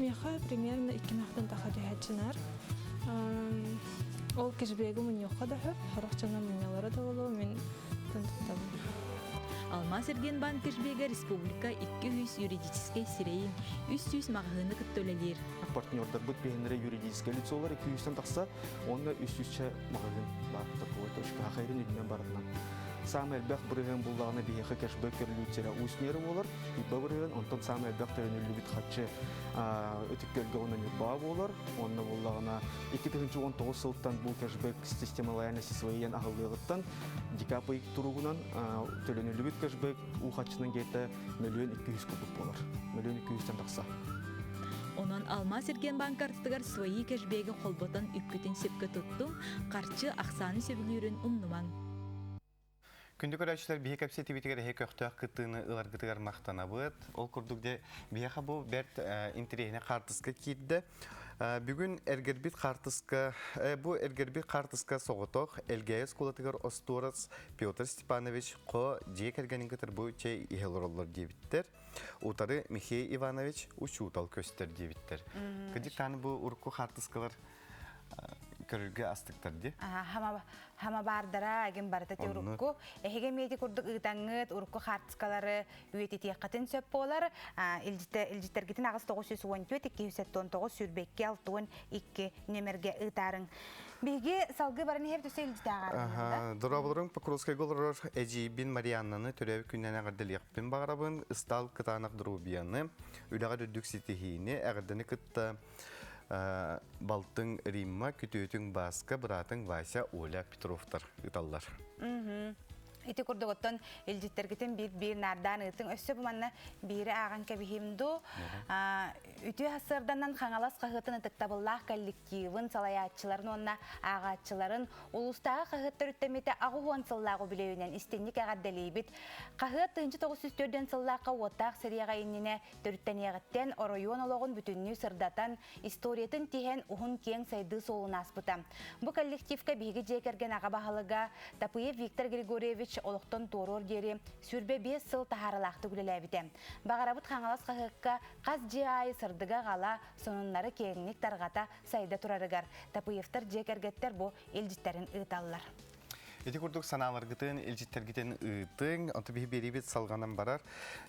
Меха примерно 2 нақтан тақа түхәтшінар. Ол кэшбегі мұн yoqqa да хөп, харақчана мұнялары да болу, мен тұнтықтабым. Алмаз Эргенбан кэшбеге республика 200 юридический сирейін 300 мағығыны күттөлелер. Партнердар бұд бейіндері юридический лицолар 200-тен тақса, онда 300-ча мағығын барыптыр қойды. Үшкі ақайрын үдінен барытынан. Сам әлбәқ бұрығын бұлдағына бейхі кэшбек көрілуттері ұснері олар. Үбі бұрығын, онтан сам әлбәқ төрінілі біт қатшы өтіккөлге онын үбба болар. Онына бұлдағына 2019 сылттан бұл кэшбек системалайаны сисвайын ағылығыттан декапы тұруғынан төлінілі біт кэшбек ұқатшының кеті 1 200 күдік болар. 1 200-тен тақса. Онан Алмаз Эргенбан картатыгар свои кэшбеги қолбатан үпкетін сепке тұттым, қарчы ақсаны сөбілерін ұмныман. Күнді көрәшілер бейі кәпсеті бетігер әйе көқтіғ қыттығыны ұлар қытығар мақтана бұд. Ол күрдікде бейіға бұл бәрт интерейіне қартысқа кейді. Бүгін әргербет қартысқа соғытық әлгейіз қолатығар Остурас Петр Степанович қо жек әргенің кітір бұл чай ехелер олар дебіттер. Утары Михей Иванович учутал көстер дебіттер. Күдік таны бұл ұрқы қартысқалар көрілге астықтарды? Хама бардара, әген бардаты ұрыққу. Әхеге мейді күрдік ұйтаңыт, ұрыққу қартысқалары үйететі қатын сөп болар. Илжітергетін ағыз 914-219 сүрбекке 6-2 нөмерге ұйтарын. Беге салғы барыны хеп төсе илжіті ағарында? Дұрабылырың Покровскай голырыр әжейбін Марианнаны түрәуі күннен ағырдыл еқпен бағарабын, ұстал қытанақ дұрубияны, үліға дүрдік сетихейіне әғырдыны күтті Балтың Римма, күтөтің Басқа, Бұратың Вася, Оля Петровтар ұталар. Ити күрдіғыттан елжеттергетін бір нардан ұйтың өссі бұманна бірі ағын кәбіхімді. Үті хасырданнан қаңалас қағытын ұтықтабыллақ коллективін, салаятчыларын, онна ағатчыларын, ұлыстағы қағыттар үттеметі ағы хуан сыллағы білеуінен істенік ағаддалейбіт. Қағыт 1904-ден сыллаққа оттақ сірияға еніне түрттен еғіттен оройуан олығын бүтінні сырдатан историятын тиген ұғын кең сайды солын аспыта. Бұл коллективка бейгі жекерген аға бағалыға Тапыев Виктор Григорьевич олықтон туорор дери сүрбе 5 сыл тахарылақты күлеләбіте. Бағарабыт қаңалас қағыққа қаз жай сырдыға қала сонынлары кеңінік тарғата сайда тұрарығар. Тапыевтар жекергеттер бұ елжіттерін ұйталылар. Эти курдук саналаргытын, элжиттергитен ыытың, онты бихи берибет салганан барар.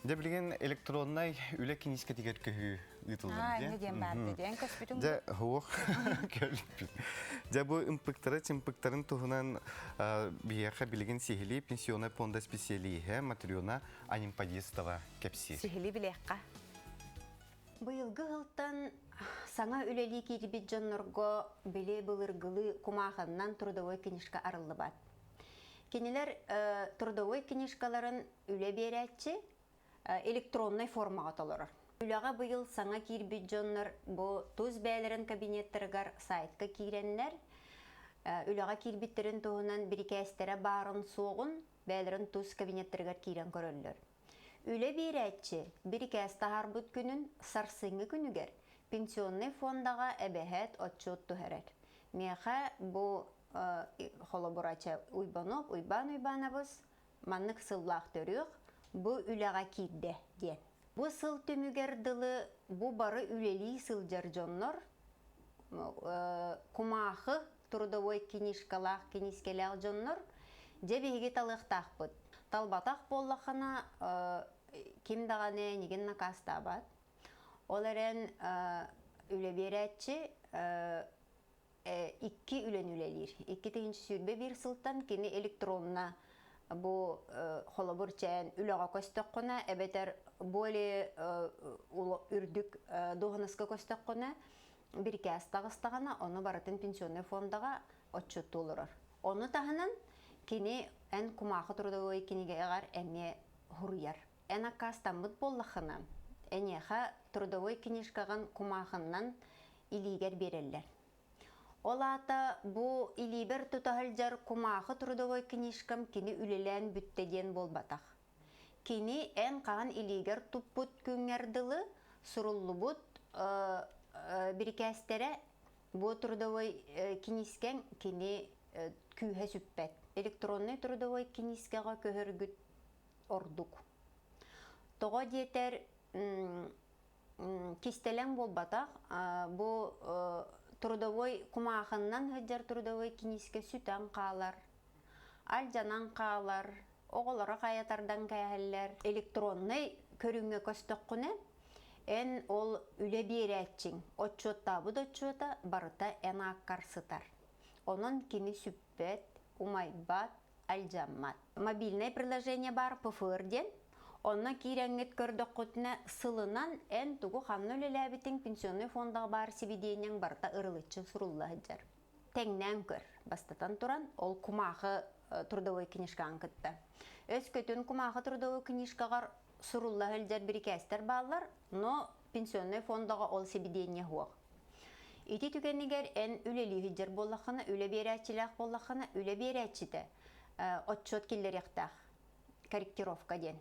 Де билген электроннай үле киниске тигер көһү ыытылдым. Не дем барды, ден көспүтүң. Де хуох көлүппүн. Де бу импыктарын туһунан бияха билген сихили пенсионный фонда специалиhe Матриона Анимпадистова кепси. Сихили билеққа. Быйылгы ылтан саңа үлели кирбит жоннорго биле былыргылы кумаханнан трудовой книжка арылы бат. Кенелер трудовой книжкаларын үле берәтчі электронный формаға толырыр. Үліға быйыл саңа кирбит жоннор бу туз бәлерін кабинеттерігар сайтқа киреннер. Үліға кирбиттерін туғынан бірікәстері барын соғын бәлерін туз кабинеттерігар кирен көрілер. Үле берәтчі бірікәсті харбыт күнін сарсыңы күнігер пенсионный фондаға әбәхәт отчет түхәрәр. Меха бу холобурача уйбан-уйбанабыз маннык сыллақ төріғ бу үліға кирде ден. Бу сыл төмігер дылы бу бары үлели сылжар жоннор кумахы трудовой книжкалақ книжкеләғ жоннор жебеге талықтақ бұд. Талбатақ боллақына кем дағаны неген накаста бад. Оларын үле берәтчі 2 үлен үлелер. 2 тегінші сүрбе бір сылтан кені электронна бұ холобыр чән үліға көстік қона, әбетер боле үрдік доғыныска көстік қона бір кәстағыстағана, оны баратын пенсионный фондаға отчет толырыр. Оны тағынан кені ән кумақы трудовой кенегеғар әме хұрыяр. Ән акастан бұд боллақына, әнеға трудовой книжкаған кумақыннан илигер берелер. Олата бу илибер тутахылжар кумақы трудовой книжкам кені үлелән бүттеден болбатақ. Кені ән қаған илигер туппут күңерділі сұрулы бұд біркәстері бу трудовой книжкен кені күйе сүппәт. Электронный трудовой книжкаға көхіргіт ордук. Тоға детер кестелен болбатақ, бу трудовой кумахыннан хыджар трудовой книжке сүтан қалар, алжанан қалар, оғылары қаятардан кәйәлер. Электронный көріңе көстік құны, ән ол үле берәтчің. Отчетта бұд отчета барыта ән аққар сытар. Onun kini süppet, umaybat, aljamat. Мобильное приложение бар пфырден, онна киреңет көрдік құтына сылынан ән тугу хамны өлеләбітің пенсионный фондағы бар себеденен барта ырылытчы сұрулла жар. Тәңнән көр, бастатан туран, ол кумақы трудовой книжкаң кітті. Өз көтін кумақы трудовой книжкағар сұрулла жар бір кәстер балар, но пенсионный фондағы ол себедене хуақ. Ити түгенігер ән үлелі хиджар боллақына, үле берәтчіләқ боллақына, үле берәтчіді отчет келдер яқтақ, корректировка ден.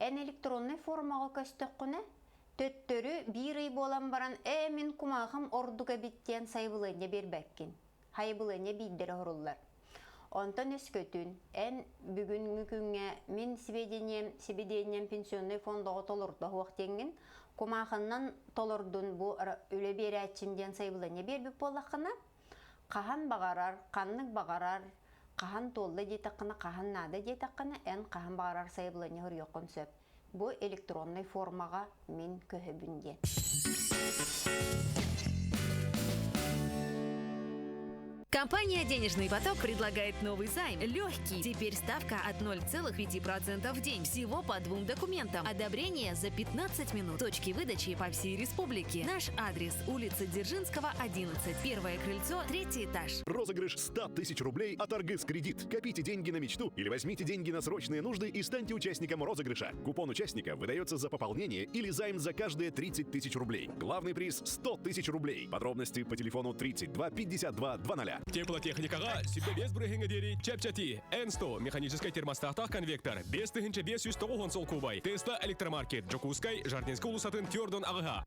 Ән электронный формаға көстік құны, төттөрі бір үй болан баран, мен кумағым ордуға біттен сайбылыне бербәккен. Хайбылыне бейдері ғырулар. Онтан өз көтін, ән бүгінгі күнге мен себеденем пенсионный фондаға толырды хуақтенген, кумағыннан толырдың бұл үлі бері әтчімден сайбылыне бербіп болақына, қахан бағарар, қаннық бағарар, қахан толды детаққына, қахан нады детаққына, ән қахан бағарар сайбылыне ғырйоқын сөп. Бұл электронный формаға мен көһөбінден. Компания «Денежный поток» предлагает новый займ. Легкий. Теперь ставка от 0,5% в день. Всего по 2 документам. Одобрение за 15 минут. Точки выдачи по всей республике. Наш адрес: улица Дзержинского, 11. Первое крыльцо, 3-й этаж. Розыгрыш 100 тысяч рублей от Аргыс Кредит. Копите деньги на мечту или возьмите деньги на срочные нужды и станьте участником розыгрыша. Купон участника выдается за пополнение или займ за каждые 30 тысяч рублей. Главный приз — 100 тысяч рублей. Подробности по телефону 32 52 00. Теплотехникаға сүбе без брыгыңы дери чәпчәти. N100 механический термостақтақ конвектор. 5509 сол кубай. Тесла электромаркет. Джокускай Жардинск улусатын Тёрдон ағыға.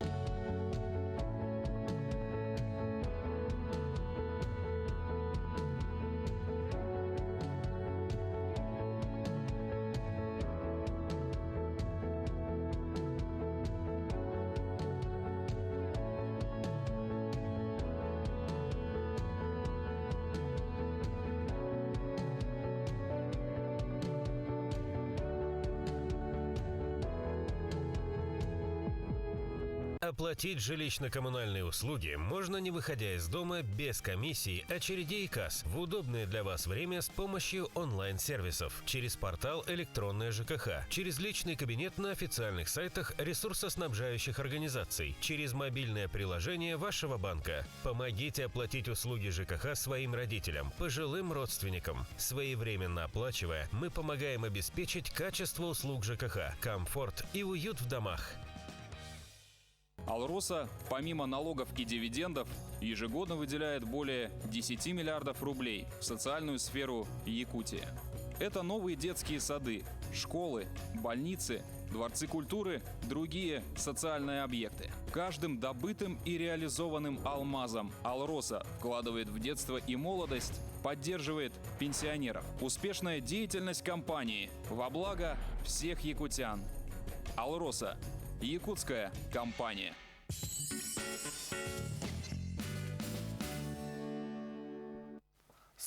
Оплатить жилищно-коммунальные услуги можно, не выходя из дома, без комиссий, очередей и касс, в удобное для вас время с помощью онлайн-сервисов, через портал «Электронная ЖКХ», через личный кабинет на официальных сайтах ресурсоснабжающих организаций, через мобильное приложение вашего банка. Помогите оплатить услуги ЖКХ своим родителям, пожилым родственникам. Своевременно оплачивая, мы помогаем обеспечить качество услуг ЖКХ, комфорт и уют в домах. «Алроса» помимо налогов и дивидендов ежегодно выделяет более 10 миллиардов рублей в социальную сферу Якутии. Это новые детские сады, школы, больницы, дворцы культуры, другие социальные объекты. Каждым добытым и реализованным алмазом «Алроса» вкладывает в детство и молодость, поддерживает пенсионеров. Успешная деятельность компании во благо всех якутян. «Алроса» – якутская компания.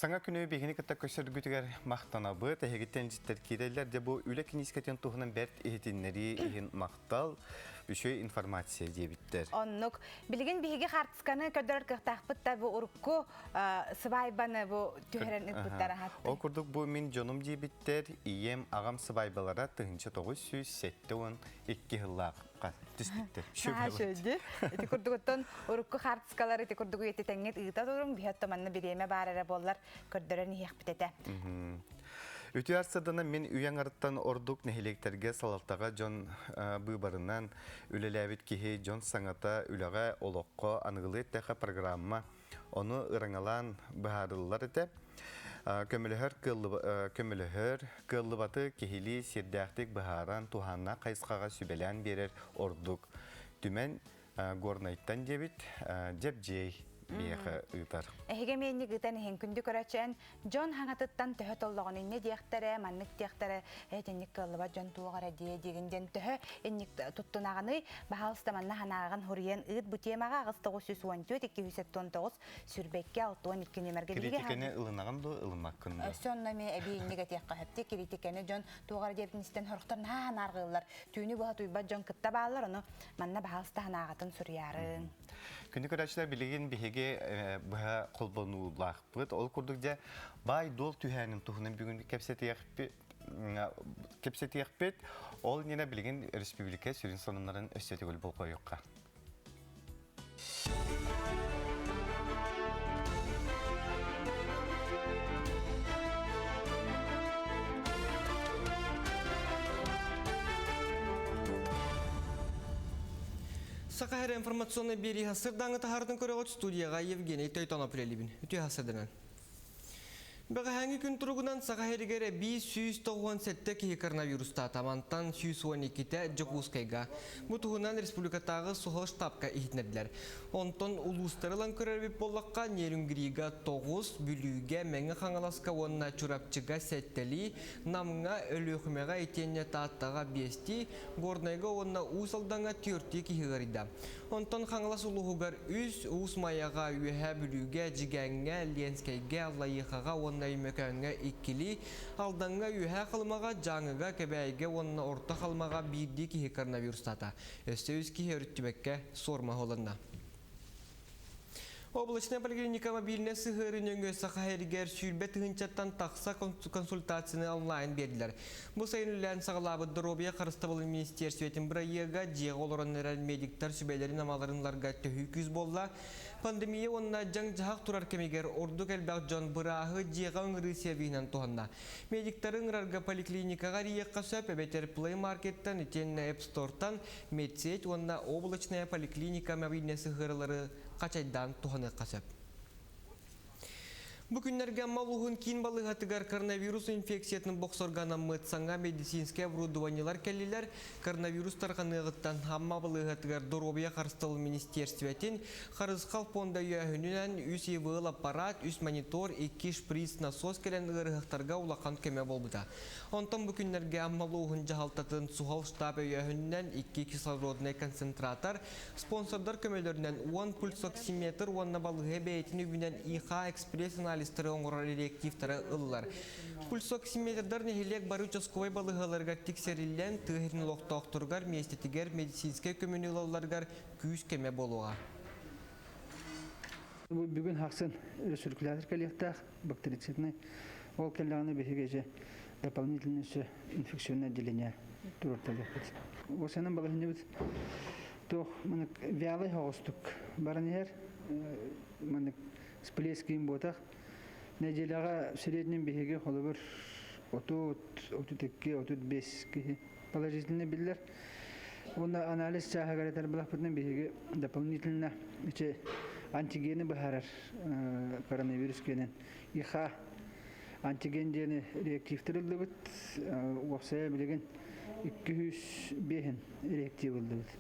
Саңа күні бейгені кітті көсіргітігер мақтанабы, тәхегеттен жіттер кейдерлер де бұл үлі кенескетен тұғынан бәрт ехетінлері ехін мақтал, үші информация дебіттер. Оннук, білген бейге қартысқаны көдірір кіқтақпыт та бұл ұрыққы сыбайбаны бұл түйерен үкпіттері хатты. Ол күрдік бұл мен жоным дебіттер, ием ағам сыбайбалара тұхыншы 902 ғыллаққа түспіттер. Шөді. Эти күрдігіттен ұрыққы қартысқалар, эти күрдігі еті тәңет ұйыта тұрың, бейхеттоманны біреме барары болар көрдірін еқпітеті. Үті арсадана мен үйен арыттан ордук нехелектерге салалтаға жон бұйбарынан үлеләбіт кеге жон саңата үліға олыққа анығылы еттеға программа оны ыраңалан бұхарылар еті. Көміліхір кыллыбаты кехили сердяқтық бұхаран туханна қайсқаға сүбелән берер ордук. Түмен горнайттан дебіт жеп жей. Эһиге менни гытан хен күндү көрәчән Джон хаңатыттан төһө толлогон инне диэхтере, маннык диэхтере, этенник кыллыба Джон тугара дие дигенден төһө инник туттунаганы баһалста манна ханаган хурьен ыт бу темага агыстыгы 214-219 сүрбекке 612 нөмерге диге. Критиканы ылынаган ду ылынмаккын. Соннами эби иннеге тиякка хатты критиканы Джон тугара диэбинистен хорохтан наргылар. Түүнү бу туйба Джон кытта баалар оны манна баһалста ханагатын сүрьярын. Күнді көрәшілер білеген бігеге бұға қолбанулақ бұд. Ол күрдік де бай дол түйәнің тұхының бүгін кепсеті еқпет. Ол нені білеген республика сүрін сонымларын өстеті көл бұл қойыққа. Сақахар информационный бери хасырдаңы тахардың көріғыт студияға Евгений Тойтонопрелибин. Үті хасырдынан. Бәға хәңгі күн тұрғынан Сақахаригері 597 кеге коронавируста тамантан 112-те Джокускайға. Бұтығынан республикатағы сұхыл штабқа ихтінерділер. Онтон улустарылан көрербеп боллаққа Нерүнгіриға 9, бүліге мәңі қаңаласқа онына чурапчыға сәттелі, намыңа өліқымеға етенне тааттаға 5, горнайға онына ұсалдаңа 4 кеге Онтон қаңалас ұлығығар 3, ұсмаяға үйәе бүліге, жігәңге, ленскайге, лайықаға онына үймекәңге 2, алдаңға үйәе қылмаға, жаңыға, кәбәйге онына орта қалмаға 1 кеге коронавирустата. Өсті кеге өрттімекке сорма олында. Облачная поликлиника мобильная сығырын өңі Сақахаригер сүрбет ғынчаттан тақса консультацияны онлайн берділер. Бұл сайын үлән сағылабы дұробия қарыстабылы министерсуетін бір айыға жеғ олырын әрәл медиктар сүбәлерін амаларынларға төхі күз болла. Пандемия онына жаң жағақ тұрар кемегер ордық әлбәқ жон бұрағы жеға өңірі сервейінен туғанна. Медиктарын ұрарға поликлиникаға рияққа сөп әбетер Play Markеттан, етеніне App Store'тан, Медсет, онына облачная поликлиника мобильная сығырылары қачайдан туғаны қасып. Бүгіннерге малуғын кейін балығатығар коронавирус инфекциятын боқсорғана мұтсаңға медицинская оборудованиялар кәлілер коронавирус тарғанығыттан хамма балығатығар Доробия қарыстылы министерстветін қарызқал фонда үйәхінінен үс евыл аппарат, үс монитор, 2 шприц насос кәлін ғырғықтарға улақан көме болбыда. Онтан бүгіннерге малуғын жағалтатын сухал штаб үйәхінінен 2 кислородный концентратор, спонсордар көмелерінен 10 пульсоксиметр, онна балығы бәйтін үбінен ИХА экспресс журналисттары оңғырар реактивтары ыллар. Пульсоксиметрдар нехилек бары участковай балығаларга тексерилен тыгырын лоқтоқтыргар, местетігер, медицинскай көмінілауларгар күйіс кеме болуға. Бүгін хақсын ресуркулятор коллектах бактерицидный ол келлағаны бігеже дополнительное инфекционное отделение турталехпет. Осының балығын өт тоқ вялый хоғыстық барынер сплескейін ботақ неделяға среднем бігеге қолы бір 32-35 положительный білдер. Оны анализ чағагаретер бұлақ бұтынан бігеге дополнительно антигені бахарар коронавирус кенен. Иха антиген дені реактивтірілді бұд, оқсая білеген 205 реактивілді бұд.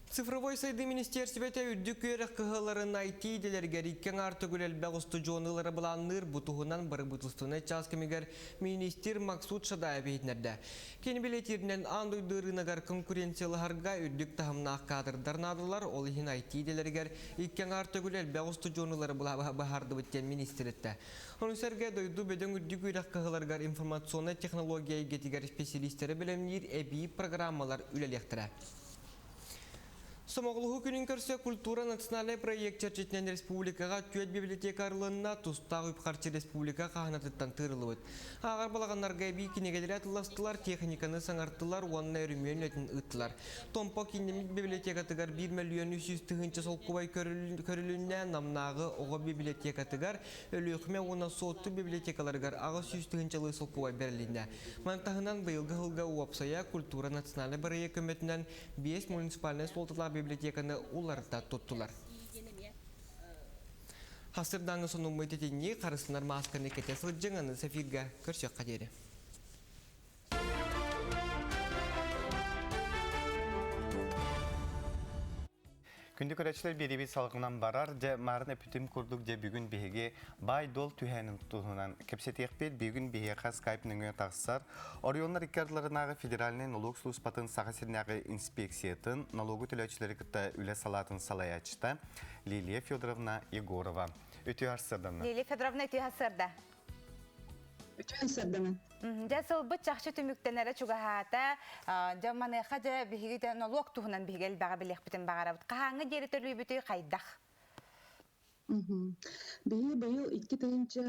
Цифровой сайды министерствете үдді көйрек кығыларын IT-делерге риккен арты көлел бәғысты жоғынылары бұланыр бұтығынан бары бұтылстығына часкамегер министер Максут Шадаев етінерді. Кені білетерінен андойдырынагар конкуренциялығарға үддік тағымнақ кадрдарын адылар, ол ехін IT-делергер риккен арты көлел бәғысты жоғынылары бұхарды бұттен министеретті. Оның сәрге дойду бөдің үдді көйрек кығыларғар информационный технология етігер специалистері білімнер әбей программалар үлелектірі. Самоғылығы күнін көрсе культура национальный проект чәрчетінен республикаға түйет библиотекарлығына тұстағы үпқарчы республика қағанатыттан тұрылы өт. Ағар балағанларға бей кенегелер атыластылар, техниканы саңарттылар, онына өрімен өтін ұттылар. Томпо кенемет библиотекатығар 1 миллион 300 түгінші солқыбай көрілінне намнағы оғы библиотекатығар өліқме оны соты библиотекаларығар ағы 100 түгіншілі солқыбай бәрілінне. Мантағынан бұйылғы ғылға уапсая культура национальный проект көметінен 5 муниципальный солтылар библиотеканы уларда тоттулар. Хасырдаңы соның мөйтетіне қарысынар масканы кетесі жаңаны сәфирге көрсек қадері. Күнді көрәтшілер беребей салғынан барар, де марын әпітім көрдік де бүгін бейге бай дол түйәнің тұғынан кәпсетек бет бүгін бейге қаз қайпының өң тақсар. Орионлар иккарларынағы федеральный налог службатын сағасырнағы инспекциятын налогы төләтшілері күтті үлі салатын салаячыта Лилия Федоровна Егорова. Өте арсырдамын. Лилия Федоровна өте арсырда. Жасыл бұт жақшы түміктенері чуғағата, жаманайқа жа бігігі налог тұғынан бігел баға білек бітін бағара бұд. Қағаңы дері төлі бүті қайдақ? Бейі 2 тәйінші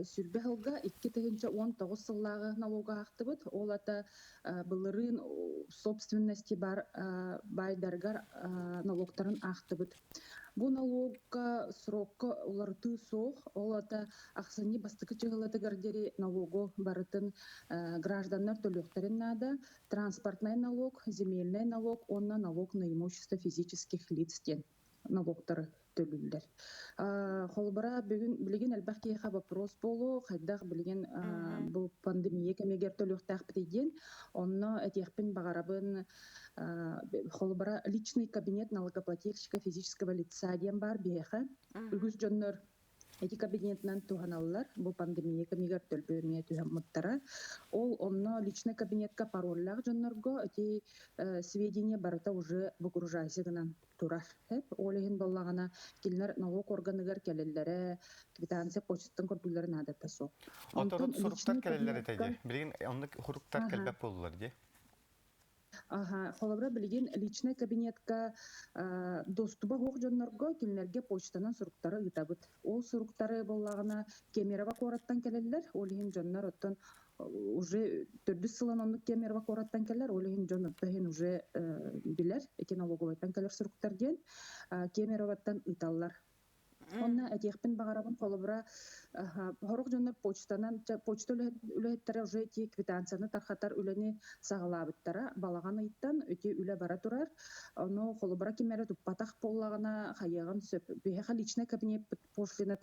сүрбе ғылға 2 тәйінші 19 сыллағы налога ақты бұд. Ол ата бұлырын собственности бар байдаргар налогтарын ақты бұд. Бұл налогға сроққа оларды соқ, ол ата ақсыны бастықы чығылады гардері налогы барытын граждандар төліқтарын нада, транспортный налог, земельный налог, онна налог на имущество физических лиц ден налогтары төлілдер. Холбара білген әлбәқ кейқа вопрос болу, қайдақ білген бұл пандемия кәмегер төліқтақ бітейден, онна әтеқпен бағарабын холбара личный кабинет налогоплательщика физического лица ден бар бейқа. Үлгіз жоннор эти кабинетнан туғаналылар, бұл пандемия кәмегер төлбөне туған мұттара. Ол онна личный кабинетка пароллақ жоннорго эти сведения барыта уже выгружайсығынан турар. Олеген боллағана келінер налог органыгар кәлелері, квитанция почтын көрділерін адапта соқ. Оторын сұрықтар кәлелері тәйде? Білген онны құрықтар кәлбәп болулар де? Холобра білген личный кабинетка достуба хоқ жоннорго келінерге почтанан сұрықтары ұтабыд. Ол сұрықтары боллағана Кемерово қораттан кәлелер, олеген жоннор оттан уже 4 сылан онлық Кемерово қораттан кәлер, олеген жоннорттахен уже білер, эки налоговайтан кәлер сұрықтар ден, Кемероваттан ұталар. Онна әтеқпен бағарабын қолыбыра хорық жондар почта үлеттері уже те квитанцияны тарқатар үлені сағалабыттара балаған айттан өте үлі бара тұрар. Оны қолыбыра кемері тұппатақ болағына қайығын сөп. Бейха личный кабинет пошлина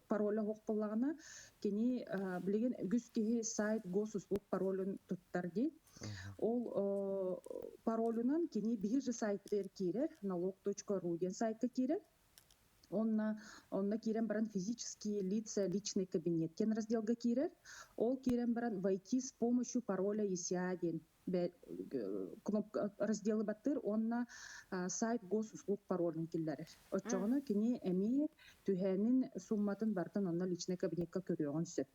пароля хоқ болағына кені білеген күз кеге сайт госуслуг паролын тұттар дей. Ол паролынан кені бейжі сайттер керер, налог.ру ден сайтты керер. Онна кирен баран физические лица, личный кабинет. Кен разделга кирер, ол кирен баран войти с помощью пароля ECA. Кнопка разделы баттыр, онна сайт госуслуг паролын киллерер. Отчоғыны кені әмейе түхәнін сумматын бартын онна личный кабинетка көріоғын сөп.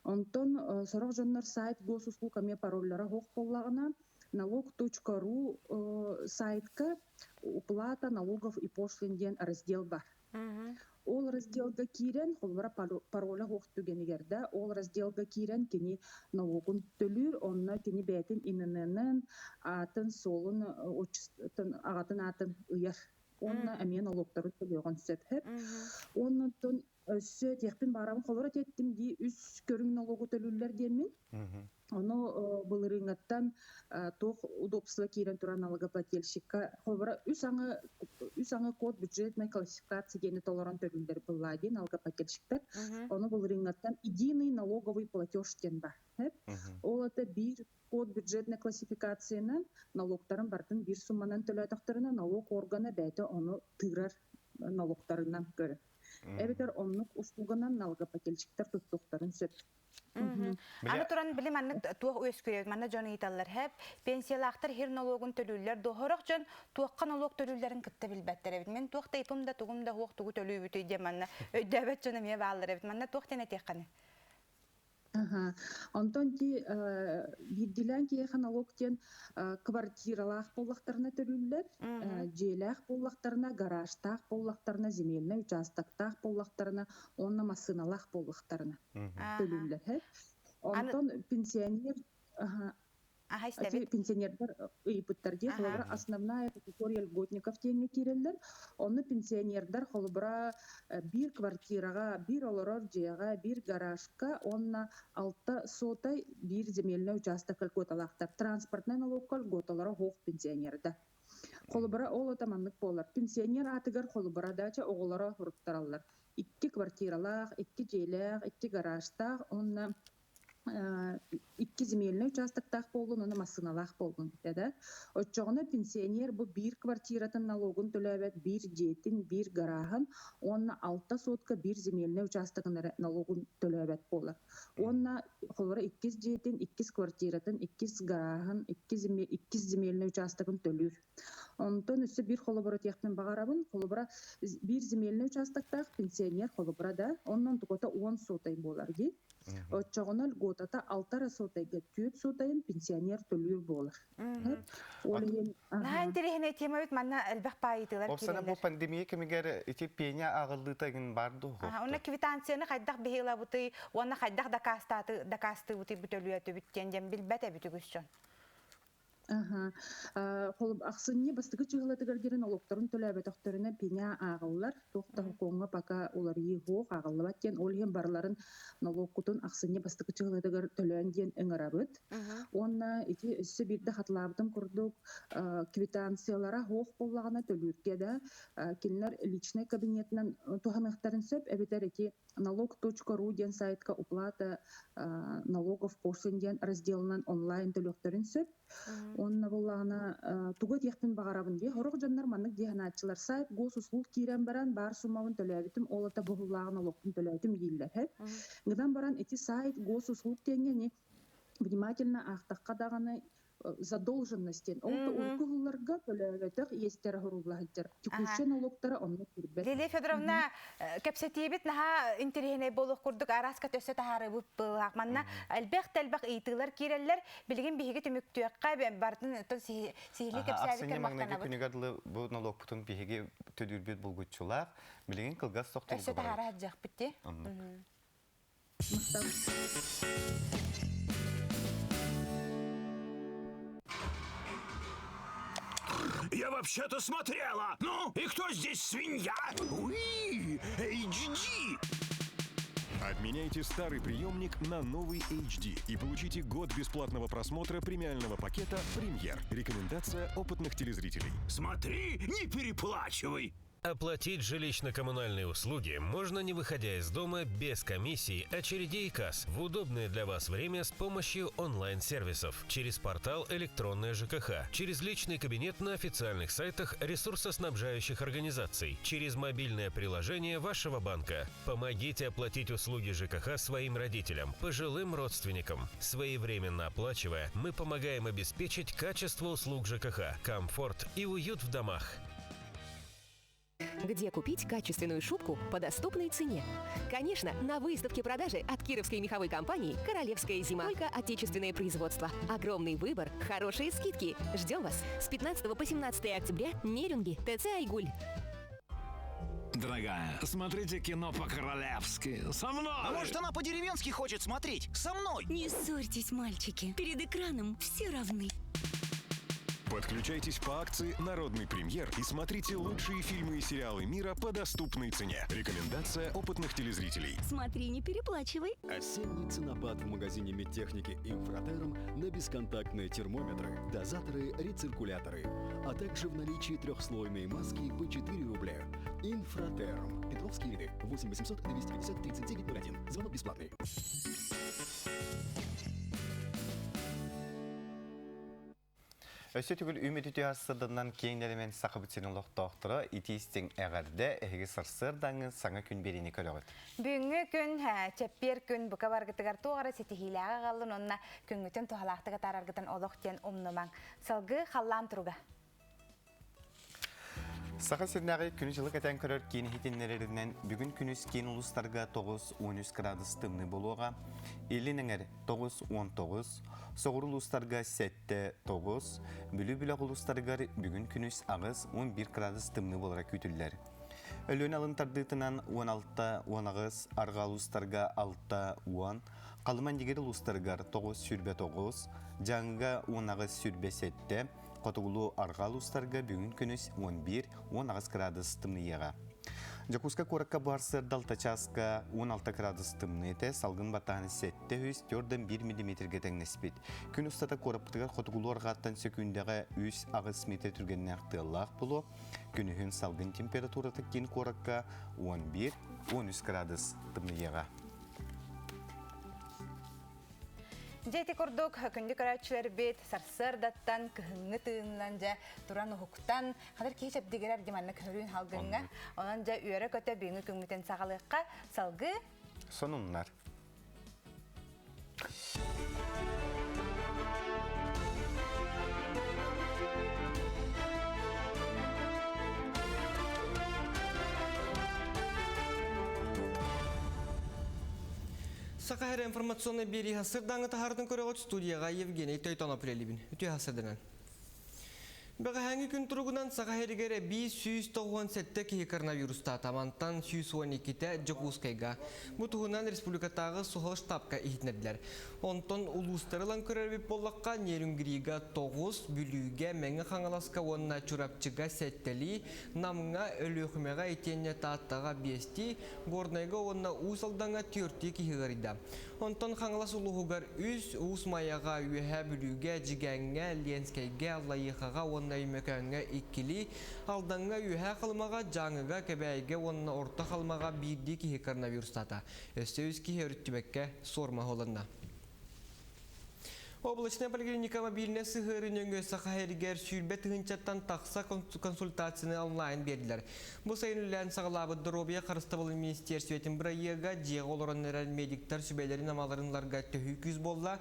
Онтон сорок жоннор сайт госуслуг аме пароллара хоқ боллағына налог.ру сайтка уплата налогов и пошлин ден раздел бар. Ол разделга кирен, холбара пароля хоқ түгенігерді, ол разделга кирен кені налогын төлүр, онна кені бәтін инынынын атын солын, ағатын атын ұяр. Онна әме налогтары төлөғын сөп. Оннан өссө текпин барабын холбара теттім ди үс көрің налогы төлүлер демен. Оны былырыңаттан тоқ удобство кирен туран налогоплательщикка холбара үс аңы код бюджетной классификации дені толоран төлүлдер быллади налогоплательщиктер. Оны былырыңаттан единый налоговый платеж тен бар. Ол ата бир код бюджетной классификацияны налогтарын бартын бир сумманан төлөтақтарына налог органы бәті оны тырар налогтарынан көрі. Эбетер оннук услуганан налогоплательщиктер туттуктарын сөп. Аны туран билим анны туох өс көрөт, манна жон италлар хеп пенсиялактар хир налогун төлүллер дохорок жон туакка налог төлүллерин кытта билбеттер эбит. Мен туакта ипымда тугумда хуак тугу төлүбүтүй де манна өйдөбөт жона ме баалар эбит. Манна туактен этекканы. Онтон ки биддилен киеха налогтен квартиралах боллактарына төлүллер, желах боллактарына, гаражтах боллактарына, земельный участоктах боллактарына, онна машиналах боллактарына төлүллер. Онтон пенсионер пенсионердар ыйпыттарди холобра основная категория льготников теңе киреллер. Оны пенсионердар холобра бир квартирага, бир олорор жега, бир гаражка, онна 6 сотай бир земельный участок льготалактар. Транспортный налог льготалары хоқ пенсионерда. Холобра ол атаманлык болар. Пенсионер атыгар холобра дача оголора хуруктараллар. 2 квартиралах, 2 желах, 2 гаражтах, онна 2 земельный участоктах болдун, оны машиналах болдун деді. Отчоғына пенсионер бұл бир квартиратын налогын төлөбет, бир жетин, бир гарахын, онна 6 сотка бир земельный участогын налогын төлөбет болар. Онна холора 2 жетин, 2 квартиратын, 2 гарахын, 2 земельный участогын төлүр. Онтон үсі бир холобора тектен бағарабын, холобора бир земельный участоктах пенсионер холобора да, оннан тұқота 10 сотай болар де. Отчоғына льготата 6 сотайға 4 сотайын пенсионер төлүр болар. Нахан терехіне тема өт, манна әлбәқ байытылар керелер. Опсана бұл пандемия кемегер ете пеня ағылды тағын барды хоқты. Оны квитанцияны қайдақ бейла бұты, оны қайдақ дакасты бұты бүтөлуеті бүттенден білбәті бүті күшчен. Холып ақсынне бастығы чығылатығар налогтарын төләбет ақтарына пеня ағылылар. Тоқта хуконға пока олар егоқ ағылы бәткен олген барларын налог құтын ақсынне бастығы чығылатығар төләнден өңірабыт. Онна үсі бірді қатылабытын күрдік квитанциялара хоқ болағына төліргеді. Келінер личный кабинетінен туғанықтарын сөп, әбетер еті налог.ру ден сайтқа уплата налогов пошлин ден разделынан онлайн төлөктерін сөп. Онна болағына тугат яқпен бағарабын де. Хорық жандар манық дегенатчылар сайт госуслуг кирен баран бар суммауын төләбітім, олата бұғылағына лоқтын төләбітім дейілер. Гыдан баран эти сайт госуслуг теңені внимательно ақтаққа дағаны задолженностен. Олта уркуғыларға төләбетіқ естері ғұрулағыдыр. Текущий налогтары онны көрбет. Лилия Федоровна, кәпсетейбет наға интерехіне болық күрдік араска төсі тағары бұп бұлақ. Манна әлбәқ ийтығылар керелер білген бейге түміктуяққа бардың сихили кәпсәді кәрмақтана бұд. Күні ғадылы бұл налог бұтын бейге төдірбет бұлғытшылар. Білген қылғас соқтың өсі тағары әджақ бітті. Я вообще-то смотрела. Ну, и кто здесь свинья? Уи, HD. Обменяйте старый приемник на новый HD и получите год бесплатного просмотра премиального пакета «Премьер». Рекомендация опытных телезрителей. Смотри, не переплачивай. Оплатить жилищно-коммунальные услуги можно, не выходя из дома, без комиссий, очередей и касс, в удобное для вас время с помощью онлайн-сервисов, через портал «Электронная ЖКХ», через личный кабинет на официальных сайтах ресурсоснабжающих организаций, через мобильное приложение вашего банка. Помогите оплатить услуги ЖКХ своим родителям, пожилым родственникам. Своевременно оплачивая, мы помогаем обеспечить качество услуг ЖКХ, комфорт и уют в домах. Где купить качественную шубку по доступной цене? Конечно, на выставке продажи от кировской меховой компании «Королевская зима». Только отечественное производство. Огромный выбор, хорошие скидки. Ждем вас с 15 по 17 октября. Нерюнги, ТЦ «Айгуль». Дорогая, смотрите кино по-королевски. Со мной! А может, она по-деревенски хочет смотреть? Со мной! Не ссорьтесь, мальчики. Перед экраном все равны. Подключайтесь по акции «Народный премьер» и смотрите лучшие фильмы и сериалы мира по доступной цене. Рекомендация опытных телезрителей. Смотри, не переплачивай. Осенний ценопад в магазине медтехники «Инфратерм» на бесконтактные термометры, дозаторы, рециркуляторы, а также в наличии трехслойные маски по 4 рубля. «Инфратерм». Петровские ряды. 8 800 250 3901. Звонок бесплатный. Өсі түгіл үміт үті асырдынан кейіндерімен сақы бүтсенің лоқтоқтыры итистің әғірді әйгі сырсырдаңы саңа күн беріне көріғыд. Бүгінгі күн, чәппер күн бұқа барғытығар туғары сетихилаға қалын, онына күнгітін тұхалақтығы тарарғытын олықтен омнымаң. Салғы қаллан тұруға. Сақа сірнағы күні жылы кәтен көрір кейіні хетенлерінен бүгін күніс кейін ұлыстарға 9-13 градус тымны болуға, елініңер 9-19, соғыр ұлыстарға 7-9, бүлі-бүлі ұлыстарға бүгін күніс ағыз 11 градус тымны болуға күтілдер. Өлін алынтардытынан 16-10, арға ұлыстарға 6-10, қалыман дегер ұлыстарға 9-9, жаңға 10-7, Котугулу арғал ұстарға бүгін күніс 11-10 градус тымныйыға. Жакуска коракка барсыр далтачаска 16 градус тымныйты, салғын батағаны 7-4-1 мм тәңнеспет. Күн ұстата кораптығар котугулу арғаттан сөкіндегі 3 метр түргеннен ақтығылақ бұлу. Күнігін салғын температураты кен коракка 11-13 градус тымныйыға. Жети көрдік, күнді көрәтшілер бет, сарсырдаттан, күхіңі тыңынан жа, тұран ұхықтан, қадар кейшіп дегерер деманны көрін халғыңға, онан жа үйері көті бейіңі күнгітен сағалыққа салғы. Сонунлар. Сақахар информационный бери хасырдаңы тахардың көріғыт студияға Евгений Тойтонопрелибин. Үті хасырдынан. Бәғі хәңгі күн тұрғынан Сақахаригері 597 кейі коронавируста тамантан 112-те Жокускайға. Бұтығынан республикатағы сұхыл штабқа ихтінерділер. Онтон улустарылан көрербіп болаққа Нерюнгрига 9, бүліге мәңі қаңыласқа онына чурапчыға 7-лі, намыңа өліқімеға етенне тааттаға 5-ті, горнайға онына ұсалдаңа 4-ті кейіғарыда. Онтон қаңылас ұлығығар 3, ұсмаяға үйәе бүліге, жігәңге, ленскайге, аллайықаға онына үймекәңге 2-лі, алдаңға үйәе қылмаға, жаңыға, кәбәйге онына орта қылмаға 1-ді кейі коронавирустата. Өсті кейі өріттімекке сорма олына. Облачная поликлиника мобильная сығырын Сақахаригер сүйілбет ғынчаттан тақса консультацияны онлайн берділер. Бұл сайынылән сағалабы дұробия қарыстабылы министерсуетін бірайыға жеғ олырыныран медиктар сүбәлерін амаларынларға төхі күз болла.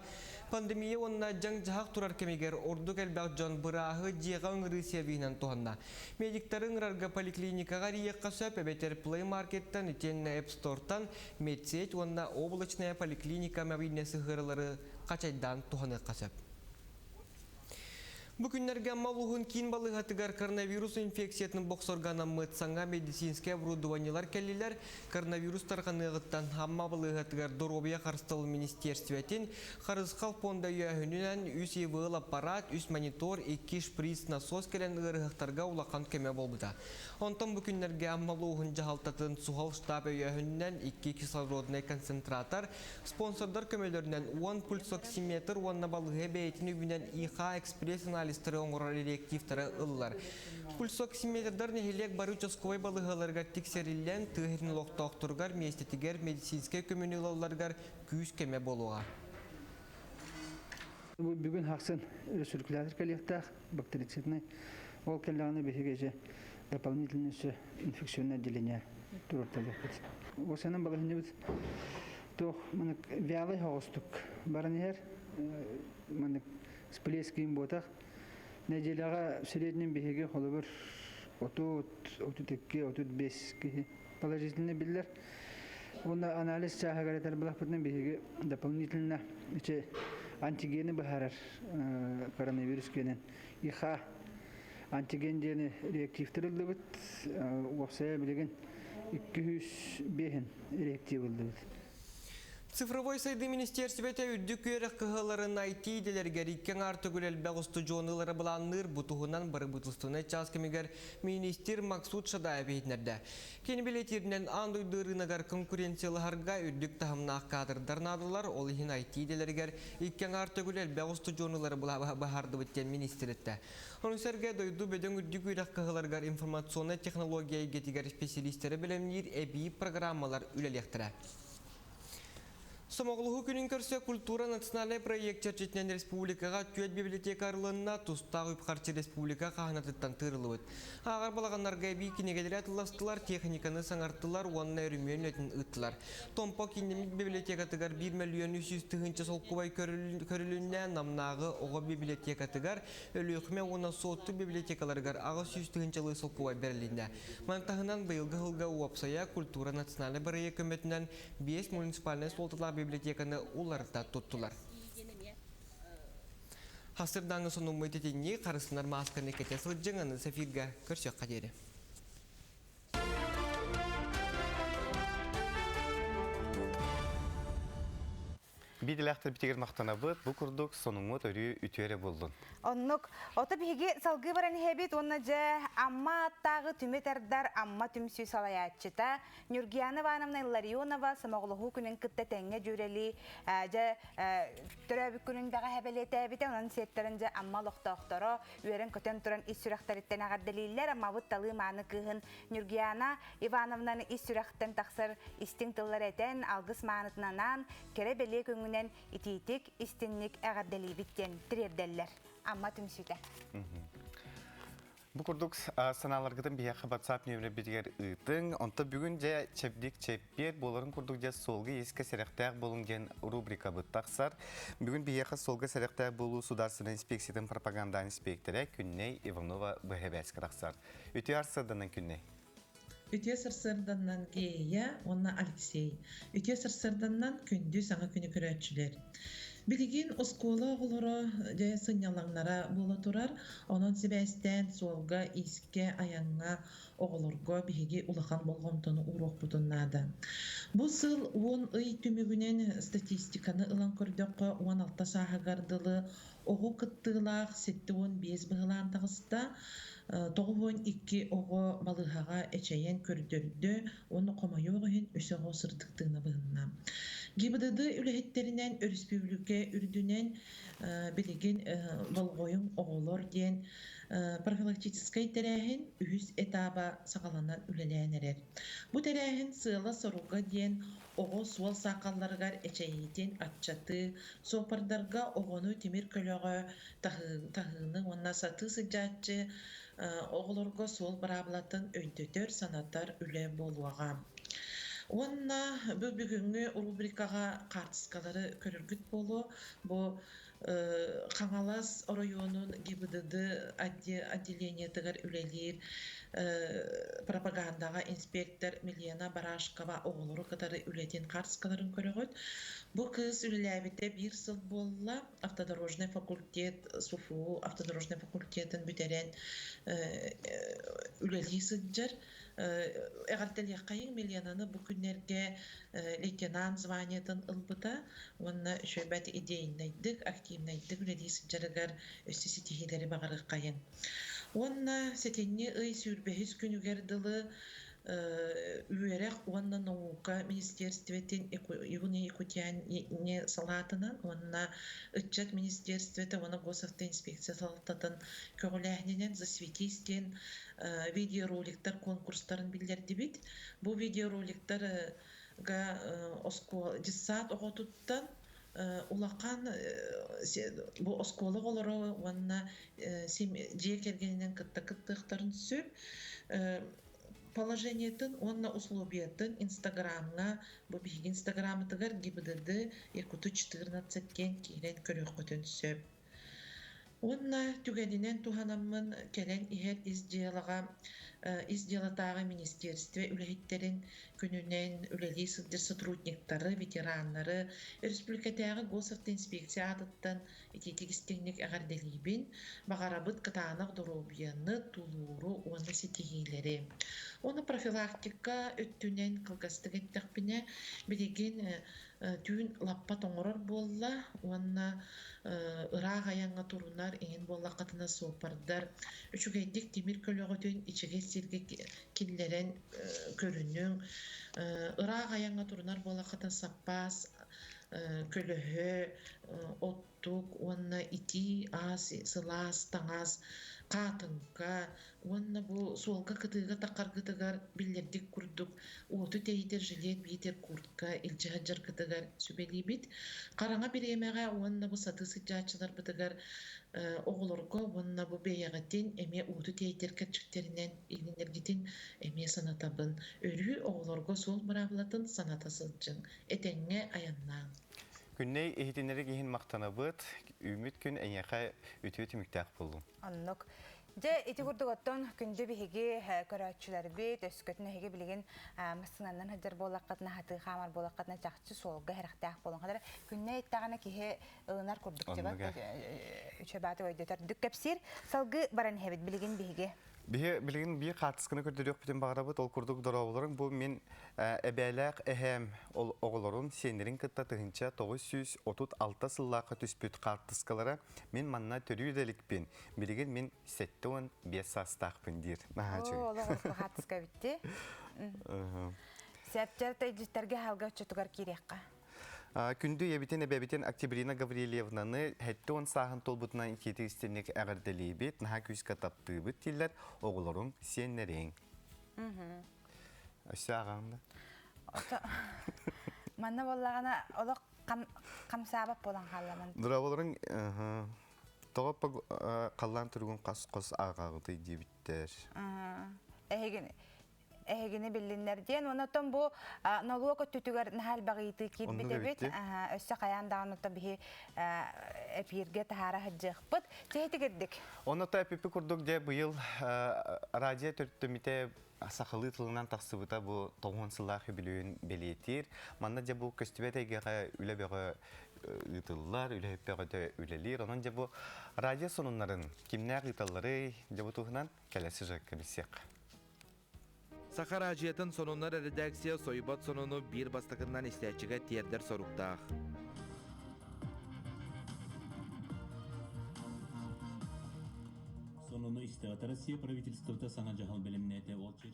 Пандемия онына жаң жағақ тұрар кемегер орду кәлбәқ жон бұрағы жеға өңірі сервейінен туғанна. Медиктарын ұрарға поликлиникаға рияққа сөп әбетер Play Markеттан, үтенні App Store'тан медсет онына облачная поликлиника мобильная сығырылары қачайдан туғаны қасып. Бүгінлерге малуғын кейін балығатығар коронавирус инфекциятын боқсорғана мұтсаңға медицинская оборудованиялар кәлілер коронавирус тарғанығыттан хамма балығатығар доробия қарыстылы министерстветін қарызқал фонда үйәхінінен үс евыл аппарат, үс монитор, 2 шприц насос кәлін ғырғықтарға улақан көме болбыда. Онтан бүгінлерге малуғын жағалтатын суғал штаб үйәхінінен 2 кислородный концентратор, спонсордар көмелерінен 10 пульсоксиметр, онна балығы бәйтін үбінен ИХА экспресс журналисттары оңғырар реактивтары ыллар. Пульсоксиметрдар нехилек бары участковой балығаларга тексерилен тыгырын лоқтоқтыргар местетигер медицинская көмөнүлаларгар күйіз кеме болуға. Бүгін хақсын рециркулятор коллектах бактерицидный ол келлағаны бігеже дополнительное инфекционное отделение турорталықпыз. Осының бағылыны біз тоқ вялый хоғыстық барынер сплескейін ботақ неделяға среднем бігеге қолы бір 30-35 положительный білдер. Оны анализ чағагаретер бұлақ бұтынан бігеге дополнительно антигені бахарар коронавирус кенен иха антиген дені реактивтірілді бұд оқсая білеген 205 реактив білді бұд. Цифровой сайды министерствете үдді күйерек кығыларын IT делергер иккен арты күлел бәғысты жоғынылары бұланыр бұтығынан бары бұтылстығына часкамегер министер Максут Шадаев ейтінерді. Кені білетерінен андойдырынагар конкуренциялығарға үддік тахымнақ кадырдарнадылар, ол ехін IT делергер иккен арты күлел бәғысты жоғынылары бұхарды бүттен министеретті. Оның сәрге дойду бөдің үдді күйерек кығыларғар информационный технология егетігер специалистері білімнер әбей программалар үлелектірі. Самоғылығы күнін көрсе культура национальный проект чәрчетінен республикаға түйет библиотекарлығына тұстағы үпқарчы республика қағынатыттан тырылуыд. Ағар балағанларға әбей кенегелері атыластылар, техниканы саңартылар, онына өрімен өтін ұттылар. Томпо кенемік библиотекатығар 1 миллион 300 түгінші солқыбай көрілінне намнағы оғы библиотекатығар өліқме оны соты библиотекаларығар ағы 100 түгінші солқыбай берілінне. Мантағынан бұйылғы ғылға уапсая культура национальный проект көметінен 5 муниципальный солтылар библиотеканы уларда туттулар. Хасырдаңы соның мөйтетіне қарысынар масканы кете сылджыңаны сәфирге көрсек қадері. Биделяқтар бітегер мақтана бұд, бұл күрдік соның мұт өрі үтері болдың. Оннук, оты бігі салғы баран хебет, онна жа амма аттағы түметердар амма түмсүй салаятчыта. Нюргияна Ванамна Ларионова самоғылығы күнін күтті тәңе жүрелі, жа түрәбі күнін бәға хәбелеті әбіте, онын сеттерін жа амма лоқтауқтары, үйерін көтен тұран ис сүрәқтареттен ағаддалилер, амма бұд талы маны кығын Нюргияна Ивановнаны ис сүрәқтен тақсыр истің тыллар әтен, алғыс манытынан, кере беле көңінен ититик истинник ағаддали биттен тірерделлер. Амма түмсүйті. Бұл күрдік саналарғыдың бияқы WhatsApp нөмірі бітігер ұйтың. Онта бүгін жа чепдік чеппер боларын күрдік жа солғы ескі сәріқтәқ болың ген рубрика бұттақсар. Бүгін бияқы солғы сәріқтәқ болу Сударственный инспекциятын пропаганда инспекторы Күнней Иванова Бәхебәс қырақсар. Өте арсырдының Күнней? Үте сырсырданнан Гея, онна Алексей. Үте сырсырданнан күнді саңа күні көрәтшілер. Билигин оскола оғылыры жая сынялаңнара болы тұрар, онын себәстен солға иске аяңға оғылырға биһиги улахан болғымтыны уруқ бұтыннады. Бұл сыл 10 ый түмігінен статистиканы ылан көрдөққа 16 сағығардылы оғы кыттығылақ 7-15 бұғылан тағыста 9-2 оғы балығаға әчәйен көрдірді, оны қомайы оғын өсіғо сырдықтығына бұғынна. Гибдыды үләхеттерінен республика үрдінен білеген болғойын оғылыр ден профилактическай тәрәхін үз этаба сағаланан үләләнерер. Бұ тәрәхін сыйлы соруға ден оғы суал сақалларғар әчәйетен атчаты, сопардарға оғыны темір көлігі тағыны онна саты сыджатчы оғылырға суал бараблатын өйдөтер санаттар үлә болуаға. Онна бүгінгі рубрикаға қартысқалары көріргіт болу. Бұл Қаңалас районын ГИБДД отделениетігір үлелер пропагандаға инспектор Милена Барашкова оғылыры қыдары үлетен қартысқаларын көрігіт. Бұл қыз үлеләбетті бір сыл болла автодорожный факультет, СУФУ автодорожный факультетін бүтерен үлелей сыджыр. Әғартелі қайын Миленаны бұл күнерге лейтенант званиятын ылбыта, онына шөйбәті идейіндейдік, активнейдік үлелей сыджырығар өсті сетихилері бағарық қайын. Онына сетенне ый сүрбәхіз күнігерділі үерек онна наука министерстветін юни икутян не салатынан онна ытчат министерстветі оны госавтоинспекция салаттатын көгіләхненен засветистен видеороликтар конкурстарын билдерді бит. Бу видеороликтар диссаат оғотуттан улақан бу осколы олары онна жие кергенінен кытта-кыттықтарын түсіп положениетін, онна условиятын инстаграмға, бу биги инстаграмытыгар гибдыды Якуты 14 кен кейлен көрөк көтөн түсіп. Онна түгәдинен туханаммын келен ихер изделатағы министерстве үләхеттерін күнінен үләли сылдыр сотрудниктары, ветеранлары, республикатағы госавтоинспекция адыттан ететігістенік әғарделейбін, бағарабыт кытанақ дұробияны тулуру оны сетегейлері. Оны профилактика өттінен қылғастық еттіқпіне білеген түйін лаппа тоңырыр болла, онна ырақ аяңға турунар еңін болла қатына сопардар. Үшігейдік темір көліғітін ичіге сирге келлерен көрінің. Ырақ аяңға турунар болла қатын саппас, көлігі, оттук, онна ити, ас, сылас, таңас, қатынға, онна бұл солға кытыға тақар кытыгар білдердік күрдік, оты тейдер жилет бейтер куртка, илчахаджар кытыгар сүбелей бит. Қараңа біремеға онна бұл саты сыджачылар бітігар оғылырға, онна бұл бейағаттен әме оты тейдер кәтчіктерінен илінергетін әме санатабын. Өрі оғылырға сол мұрабылатын санатасылжың. Әтәңе аяннан. Күнней ehitинleri gihin maqtanabıt, ümit gün enyaka ütüyü müktaq buldum. Anlık. Же ити курдуготтон күндү биһиги көрөчүлөр бит өскөтүнө хиги билеген мастыңандан хаджар болаккатына хаты хамар болаккатына жакчы солга характаак болон кадар күнне иттагана кихе ынар курдук жаба үчөбаты ойдотор дүккепсир салгы баран хебит билеген биһиги Bilgin bir qatıskını kördürük bütün bağırabıt ol kurduk dorawların bu min ebelaq ehem oğulların senlerin kıtta tığınca 936 sıllaqa tüspüt qartıskalara min manna törüdelik bin bilgin min 7-15 sastaq bindir. Oğlu qatıska bitti. Sepçerta ejitlerge halga çötügar kiriyaqqa. Күнді ебітен әбәбітен Октябрина Гаврилевнаны хәтті он сағын толбытынан икеті істернек әғірділей бет, наға күзгі тапты бұт тілдер оғылырың сеннерен. Өсі ағаңды? Манна болағана олық қамсабап болан қаламын. Дұра болырың тоғып қалан түргін қас-қос ағағыды дебіттер. Эгене билиннерден онотон бу налог өттүгөр нахал багыйты кирбитебит өссө каяндаган ото бихи эпирге тахара хаджыкпыт техетигердик оното эпипи курдук де быйыл радио төрттөмите сахалы тылынан таксыбыта бу 90-сыллах юбилейин белетир манна же бу көстүбетеге үлебеге ытыллар үлебеге үлелир онон же бу радио сонуннарын кимнер ыталлары же бу туһунан келеси жаккабисек Сахар ажиятын сонунар редакция сойбат сонуну бир бастакынан истячиге тиердер соруктаах.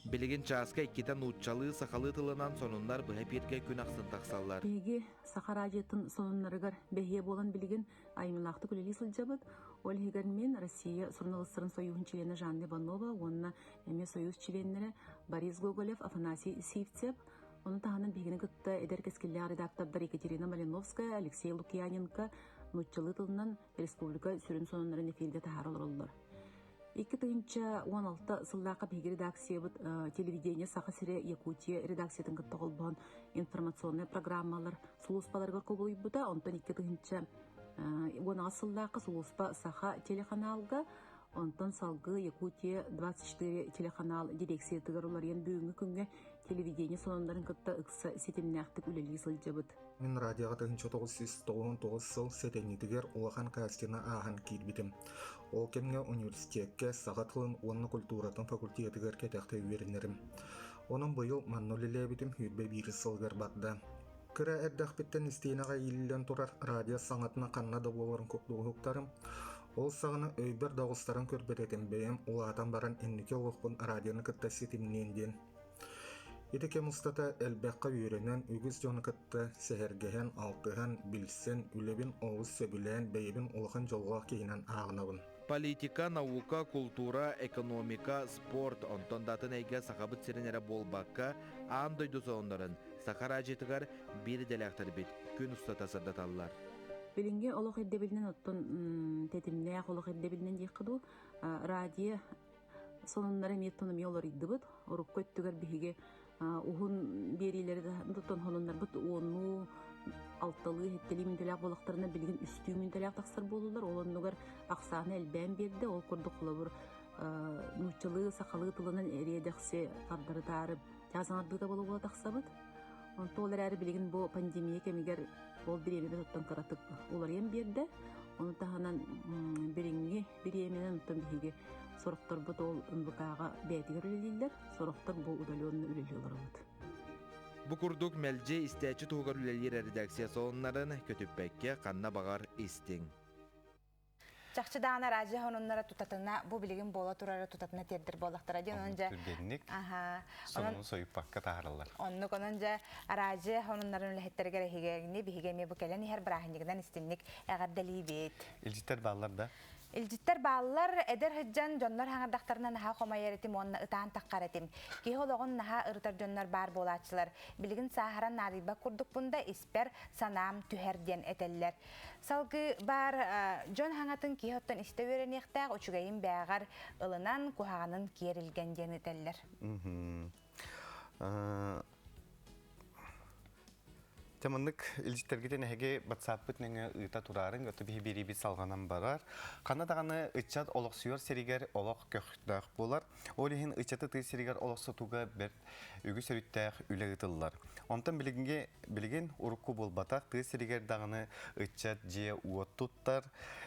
Билигин чааска иккитен уччалы сахалы тылынан сонундар быһа пирге күн аксын таксаллар. Биги сахар ажиятын сонуннарыгар бехие болан билигин аймылакты күлели сылжабыт. Ол мен Россия сурналыстырын союзун члены Жанна Иванова, онна эме союз членнери Борис Гоголев, Афанасий Сивцев, оны тағанын бігіні күтті эдер кескілі редактордар Екатерина Малиновская, Алексей Лукьяненко, нутчалы тылынан республика сүрін сонунларын эфирде тахар олар. 2016 сыллақа беги редакция телевидение Саха-Сире Якутия редакциятын күтті қолбаған информационный программалар сулуспаларга көбілі бұда, онтан 2016 сыллақа сулуспа Саха телеканалга, онтан салгы Якутия 24 телеканал дирекциятыгар оларен бүгінгі күнге телевидение сонындарын күтті ұқса сетемнәқтік үлелі сылжабыд. Мен радиоға 1999 сыл сетенетігер олақан кастина ағын кейлбітім. Ол кемге университетке сағатылын онны культуратын факультетігер кетәқті үйерінерім. Оның бұйыл маннолелі бітім хүрбе бірі сылғыр барды. Кірі әрдәқ біттен істейінаға елілен тұрар радио саңатына қанна доғыларын көктуғықтарым. Ол сағыны өйбір дауыстарын көрбететін бәйім олатан баран иннеке олықпын радионы күтті сетімненден. Ити кемустата элбэкка үйренен үгіз жоныкытта сехергehen алтыхан билсен үлебин оғыз сөбілен бейбин улахан жолға кейінен ағынабын. Политика, наука, культура, экономика, спорт онтон датын әйге сақабыт сиренері болбаққа аң дойду соғындарын сақар ажетігар бір дәләқтір бет күн ұстатасырда талылар. Билинге олох эддебилинен оттон тетимнеах олох эддебилинен дейқыду радио сонуннары меттономи олар иддибыт орукко өттүгер биһиге ухун берилери оттон хонуннар бут уонну алтылы хеттели минтелек болактарына билген үстүү минтелек таксар болулар олоннугар аксаны элбен берди ол курдук кулабыр нучылы сакалы тылынан эредексе кардары таарып жазаңардыда болула таксабыт онтолар әрі билген бу пандемия кемигер ол биремебе оттон каратык олар ем берди оны таханан биременен оттон биһиге сороктор бут ол МВКга бәтигер үлелилер сороктор бу удаленный үлелилер бут. Бу курдук мэлже истәчи тугар үлелер редакция сооннарын көтүппекке канна багар истең. Чакчы даана радио хонуннара тутатына бу билигин бола турары тутатына тердир болактар радио онжа. Сонун союппакка тааралар. Онну кононжа радио хонуннарын лехеттерге хигегни бихигеме бу келени хер брахинигден истинник эгардалибет. Илжиттер балларда. Илжиттер баллар эдер хыджан жоннор хаңардактарына наха комайеретим онна ытаан таккаретим. Кихологон наха ыртар жоннор бар болачылар. Билигин сахаран нарыба курдук бунда испер санам түһерден этеллер. Салгы бар жон хаңатын кихоттон исте веренехтаг учугайын бягар ылынан кухаганын киерилген ден этеллер. Теманнык илжиттергетен әге батсаппыт неңе ыта турарын өті бі бері салғанан барар. Қанадағаны ычат олық сүйер серигер олық көқтақ болар. Олихин ычаты ты серигер олық сотуға бір үгі сөріттәқ үлі ұтылылар. Онтан білген ұрыққу болбатақ ты серигер дағыны ычат же уот туттар.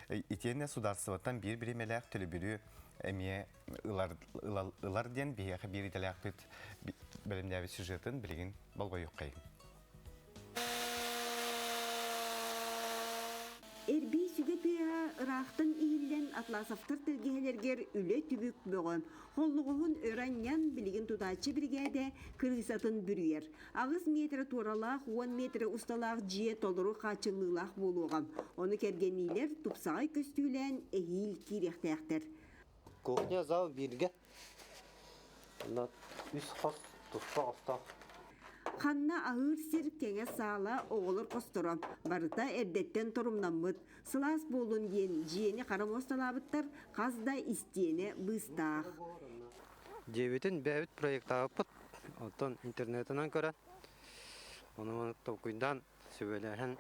Итене сударсываттан бір-бірі мәләқ төлі бірі әмие ылар ден бейеқі бір идәләқ бүт бөлімдәві сюжетін білген балға юққайын. Эрби сүгетуя ырақтын иілден атласафтар тіргелергер үлі түбік бөғын. Холлығығын өраннян білген тутачы бригade кыргысатын бүргер. Ағыз метрі туралақ, 10 метрі ұсталақ жие толыру қачылылақ болуғам. Оны кергенейлер тупсағай көстүйлен әйіл керектәқтір. Кухня зал бірге. Үс қос тұспа ұстақ. Ханна ağır sir kenge sağla oğulur kosturam. Barıta erdetten torumlanmıt. Sılas bolun diyen jiyeni karamostalabıttar. Kazda isteyene bыстaq. Jebitin bäbit proyekt ağıpıt. Ondan internetinden gören. Onun tokuydan söylenen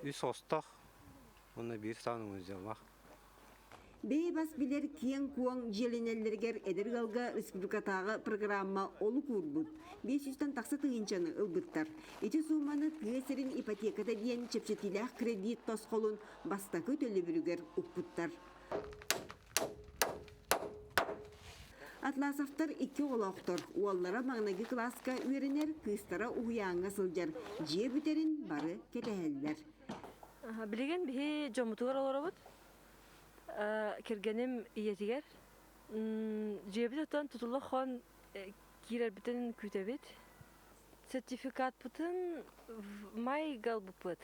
üs ostaq. Onu bir sanımız yalmak. Бейбас билер киен куан желенеллерге эдергалга республикатагы программа олу курбут. 500-тан такса тыгынчаны ылбыттар. Эти сумманы тыгесерин ипотекада диен чепчетилях кредит тосқолун бастакы төлі бүрігер ұппыттар. Атласафтар 2 олақтар. Уаллара маңнаги класска үйренер, кыстара уяңға сылжар. Жие бүтерін бары кетәһәлләр. Билеген бихи жомутугар олорабыт. Кергенем иетигер. Жебит оттан тутулы хон кирер битен күтебит. Сертификат бутын май галбупыт.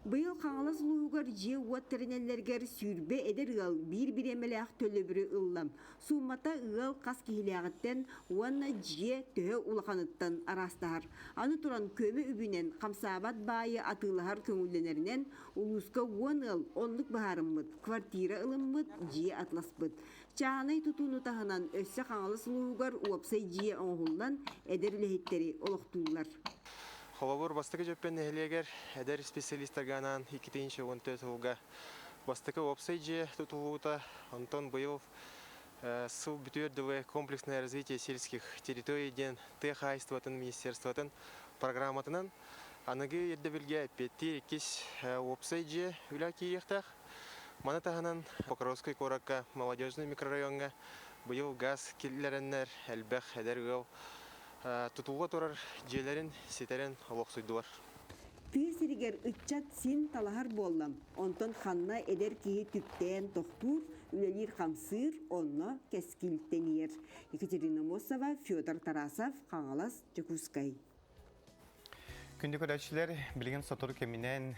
Быйыл қаңылас луғығар же уаттерінелергер сүрбе эдер ғал бір емелек төлі бірі ұллам. Суммата ғал қас кейлеғіттен уанна же төхі ұлақаныттан арастағар. Аны туран көмі үбінен қамсабат байы атылығар көңілденерінен ұлысқа уан ғал онлық бағарыммыд, квартира ұлыммыд, же атласпыд. Чағанай тұтуыны тағынан өссі қаңылас луғығар уапсай же оңғылдан эдер үліхеттері олықтулар. Холовор бастыкы жөппен нәхелегер әдер специалисттарганан 2-14 жылға бастыкы опсайджи тұтылуыта Антон Быйыл сыл бүтөрділі комплексное развитие сельских территорий ден техайстватын министерстватын программатынан анығы ердебілге 5-2 опсайджи үля кейректақ. Маны тағынан Покровской коракка молодежный микрорайонға Быйыл газ келлеріннер әлбәқ әдер ғыл Tutulga torar jelerin, seterin olaq suйдуар. Тыысыригер ытчат син талахар боллам. Онтон ханна эдер киһи түттен тохтур, үлелир хамсыр, онно кескилтенер. Екатерина Мосова, Федор Тарасов, Қаңалас, Жакускай. Күнді көрәтшілер білген сотыры кемінен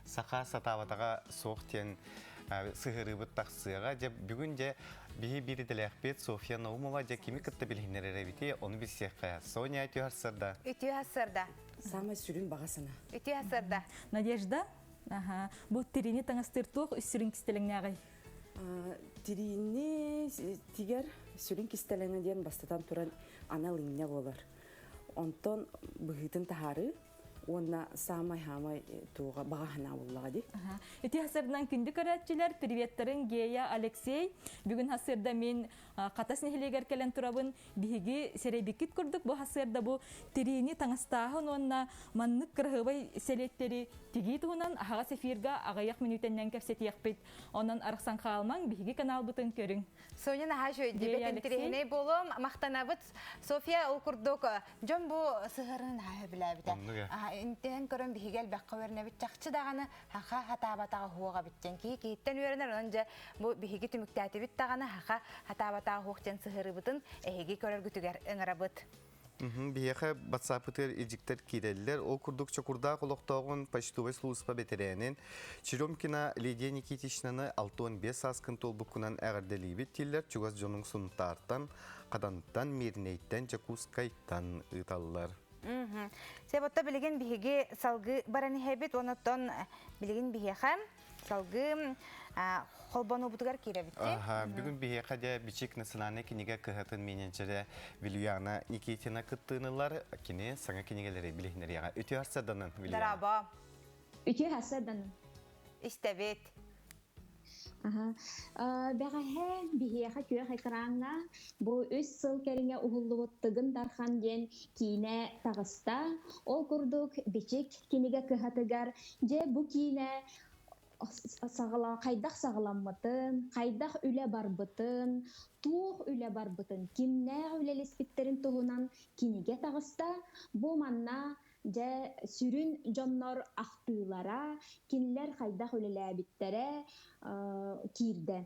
сақа сатаватаға соқтен сығырыбыт тақсыға деп бүгін де бейі бірі діләқпет София Наумова де кемі күтті білгенер әрәбете оны біз сеққа. Соня өте асырда. Өте асырда. Самай сүрін бағасына. Өте асырда. Надежда, бұл тирини таңастыртуық үсірін кістеліңне ағай? Тирини тигер сүрін кістеліңне ден бастатан тұран аналыңне болар. Онтон бұғытын тахары, онна самай-хамай туға бағахына болуға де. Өте хасырдан күнді көрәтчілер, приветтерін Гея, Алексей. Бүгін хасырда мен қатас нехелегер кәлін тұрабын бігі серейбекет күрдік. Бұл хасырда бұл тирини таңыстағын онна маннық кірғыбай селеттері тегі туғынан ағаға сефирға ағаяқ минутеннен кәпсет еқпет. Онан арықсан қалмаң бігі канал бұтын көрің. Сонен аға жөйді бетін тірейіне болым, мақтанабыт София ұлқұрдық жон бұл сығырын ағы білі біті. Интен көрін бігел бәққа өріне біт жақчы дағаны хақа хатабатаға хуға біттен кейттен өрінер. Онынжа бұл бігі түміктәті біт дағаны хақа хатабатаға хуқтен сығыры бұтын әйге көрер күтігер ұңыра бұт. Бияқа батсапытыр ежіктер кейделілер. Ол күрдік чокурда қолықтауғын почтовай служба бетерәнен Черемкина Лидия Никитичнаны 6-15 аскын толбықынан әғірделейбет тейлер чугаз жоның сұнтартан, қаданттан, мерінейттен, Жакускайттан ұйталылар. Себотта білген бігі салғы бараны хәбет, оныттан білген бияқа салғы холбану бұтығар кейребітте. Бүгін бияқа де бичек национальный кенеге кығатын мененчері Вильяна Никитина күттіңілар, кене саңа кенегелері білігінер яға. Өте арсаданын, Вильяна? Дараба. Өте арсаданын. Истәбет. Бәғәһә бияқа күйе қайқыраңна, бұл өз сыл кәріңе ұғылуыттығын дархан ден кейіне тағыста, ол күрдік бичек кенеге кығатығар, же бұл кейіне қайдақ сағыламмытын, қайдақ үлі барбытын, туық үлі барбытын, кимнә үлелеспеттерін тұғынан кенеге тағыста, бұл манна же сүрін жоннор ақтыйлара, кенелер қайдақ үлеләбеттері кирді.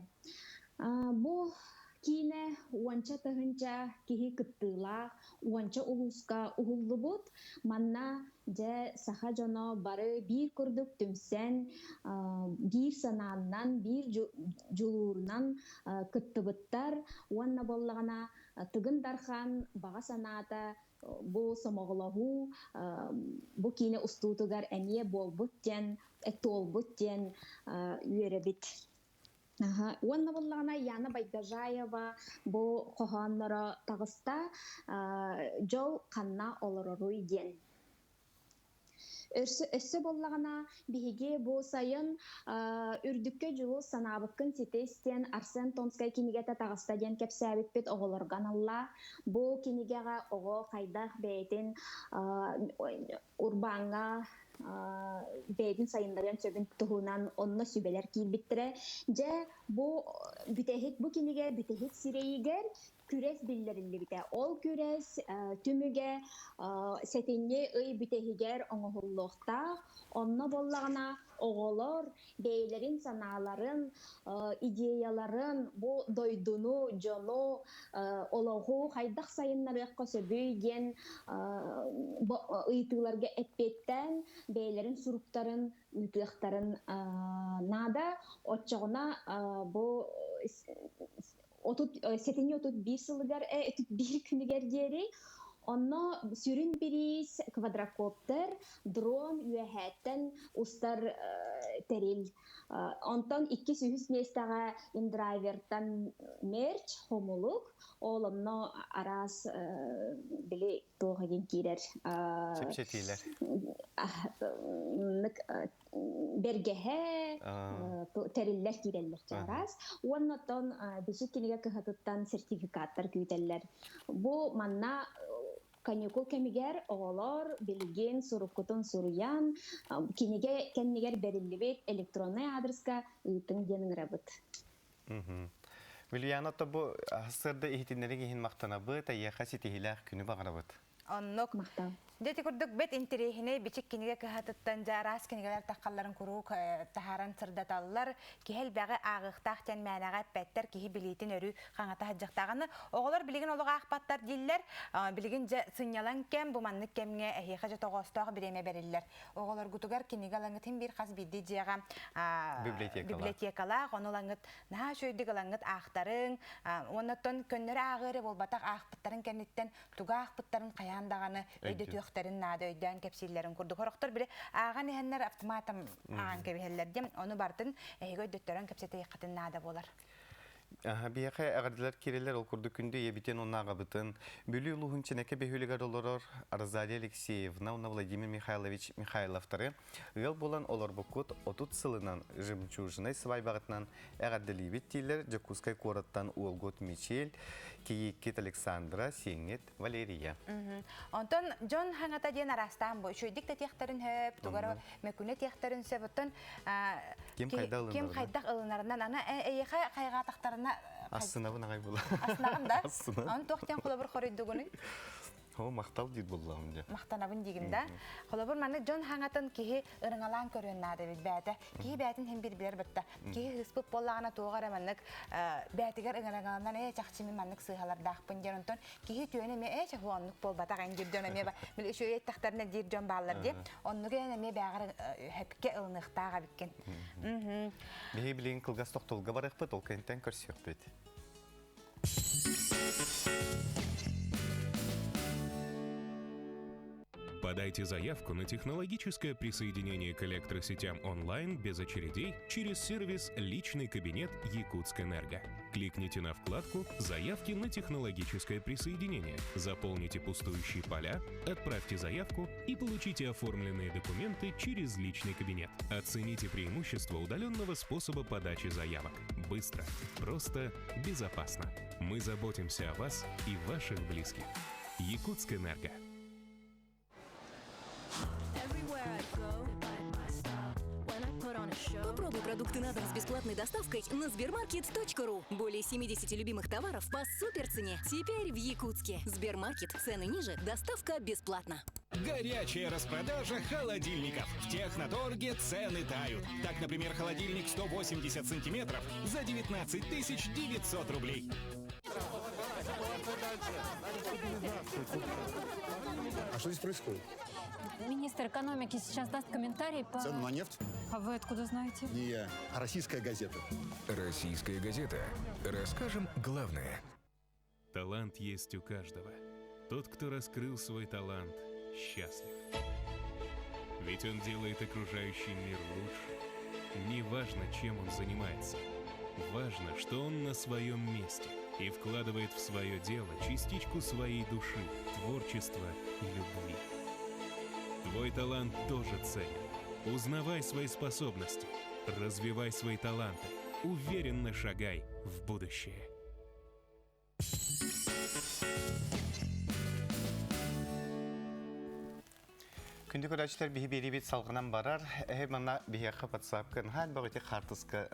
Бұл кейіне уанча тағынча кеге күттыла, уанча ұғысқа ұғылы бұд, манна же саха жоно бары bir күрдік түмсен, bir сананнан, bir жулурынан күтті бұттар, уанна боллағана тұғын дархан баға саната, бұл самоғылағу, бұл кейіне ұстутығар әне бол бұттен, әттол бұттен үйері біт. Уанна боллағана Яна Байгажаева бұл қоғанлары тағыста жол қанна олырыру иден. Өссі боллағана бігі бұл сайын үрдікке жылу санабыққын сетестен Арсен Тонскай кенегеті тағыста ден кәпсәбет бет оғылырған алла. Бұл кенегеға оғы қайдақ бәйтін урбанға бәйдің сайындарыян сөбін тұғынан онына сүбелер кейбіттірі. Же бұл кенеге бүтехет сирейігер күрес білдерілі біте. Ол күрес түміге сәтенне ұй бүтехігер оңығылықта, онына боллағына оғылыр, бейлерін, саналарын, идеяларын, бұл дойдуну, жону, олығы қайдақ сайынларыққа сөбейген ұйтыларға әтпеттен бейлерін сұруқтарын, үйтіқтарын нада, отчағына бұл сетені отут bir сылыгар, ötüt bir күнігер дері, онно сүрін біріз квадрокоптер, дрон үйәхәттен ұстар тәрел. Онтан 2 сүйіс местаға индрайвертан мерч, хомулук, олымно арас білі тоғыген кейдер. Сепсетейлер. Бергеһе териллер киреллер жарас. Уоннотон бишик кенеге кыһатыттан сертификаттар күйтеллер. Бу манна каникул кемигер оголор билген сурукутун суруян кенегер берилибет электронный адреска ыйтын денин рабыт. Вильяна табу асырда ихтиннерин ихин мактанабыт, аяха ситихилах күнү багарабыт. Оннок Дети курдук бет интерехине бичик киниге кыхатыттан жарас кинигелер таққалларын куру тахаран сырдаталлар кихел бәгы ағықтақ тен мәнәға пәттер кихи билетин өрі қаңата хаджақтағаны оғылар билеген олыға ақпаттар дейлер билеген сынялан кем буманны кемге әхиқа жа тоғыстағы биреме берілер оғылар гутугар киниге лаңытын бір қаз биді жеға библиотекала онылаңыт наға шөйдік лаңыт ақтарын онаттан көннері ағыры болбатақ ақпыттарын кәнеттен туға ақпыттарын қаяндағаны өйді түйіқтерін нады өйден кепсилерін күрді. Қорықтар бірі аған ехенлер автоматом аған кебехеллерден оны бартын әйгі өйдөттерін кепсеті еқатын нады болар. Бияқай ағардылар керелер ол күрді күнді ебітен оннаға бұтын. Бөлі ұлығын ченеке бөхілігер олар Арзалия Алексеевна, Владимир Михайлович Михайловтары. Ғыл болан олар бұқыт 30 сылынан жымчужынай сывай бағытынан ағардылы ебеттейлер Жакускай қораттан Олгот Мичел, Кейекет Александра, Сеңет Валерия. Онтон Джон хаңата ден арастан бой. Шөйдік те тектарын хөп, туғары мәкүне тектарын сөп. Кем қайдақ ылынарынан. Ана әйеқа қайға тақтарына Ассынабын ағай бола. Ассынағын да? Аны тоқтен қолабыр қорыйды күні? О, мақтал дейді болағым де. Мақтанабын дегімді. Қолабыр маны Джон хаңатын кейі ұрыңалан көрін нады бәді. Кейі бәтін hem бір-білер бітті. Кейі ғыспып болағына тоғар әмінік бәтігер ұрыңаландан чақчымен мәнік сыйғаларда ақпын дер онтон. Кейі түйені ме чақуанлық бол батақ ән дерден әме ба. Міл үші еттақтарына дер Джон бағалар де. Онығы әме бәғыр әпке ылынықтаға біккен. Бейі білеген қылғас тоқтылға барық бұд, ол кәнттен көрсек бет. Подайте заявку на технологическое присоединение к электросетям онлайн без очередей через сервис «Личный кабинет Якутскэнерго». Кликните на вкладку «Заявки на технологическое присоединение», заполните пустующие поля, отправьте заявку и получите оформленные документы через личный кабинет. Оцените преимущества удаленного способа подачи заявок. Быстро, просто, безопасно. Мы заботимся о вас и ваших близких. Якутскэнерго. Попробуй продукты на дом с бесплатной доставкой на Сбермаркет.ру. Более 70 любимых товаров по суперцене. Теперь в Якутске. Сбермаркет. Цены ниже. Доставка бесплатна. Горячая распродажа холодильников. В Техноторге цены тают. Так, например, холодильник 180 сантиметров за 19 900 рублей. А что здесь происходит? Министр экономики сейчас даст комментарий по... Цену на нефть? А вы откуда знаете? Не я, а российская газета. Российская газета. Расскажем главное. Талант есть у каждого. Тот, кто раскрыл свой талант, счастлив. Ведь он делает окружающий мир лучше. Неважно, чем он занимается. Важно, что он на своем месте и вкладывает в свое дело частичку своей души, творчества и любви. Твой талант тоже ценен. Узнавай свои способности, развивай свои таланты, уверенно шагай в будущее. Күнді көрәчілер бейі бет салғынан барар, әймана бейі қапатсапқан, хан бағыте қартысқа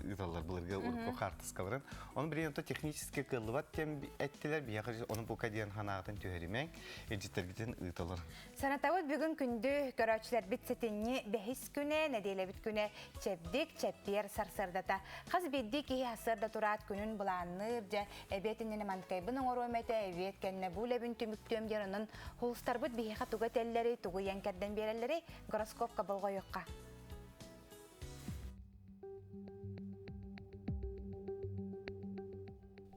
ұдалар бұлырға ұрқы қартысқа баран. Оның бірін өті техническе қылыват тем әттілер бейі қыржы оның бұлқа дейін ханағытын түйерімен әнжеттергіден ұдалар. Санатауыд бүгін күнді көрәчілер бітсетіне бәхіс күне, нәдейлі біт күне чәпдік, чәппер сарсырдата. Қаз бедді кейі асырда тұрат күнін бұланыр, жа әбетінен мантқайбының оройметі әбет кәнне бұл әбін түміктем дерінің құлыстар бұд бейі қатуға тәллері, тұғы янкерден берелері гороскопка болға yoqqa.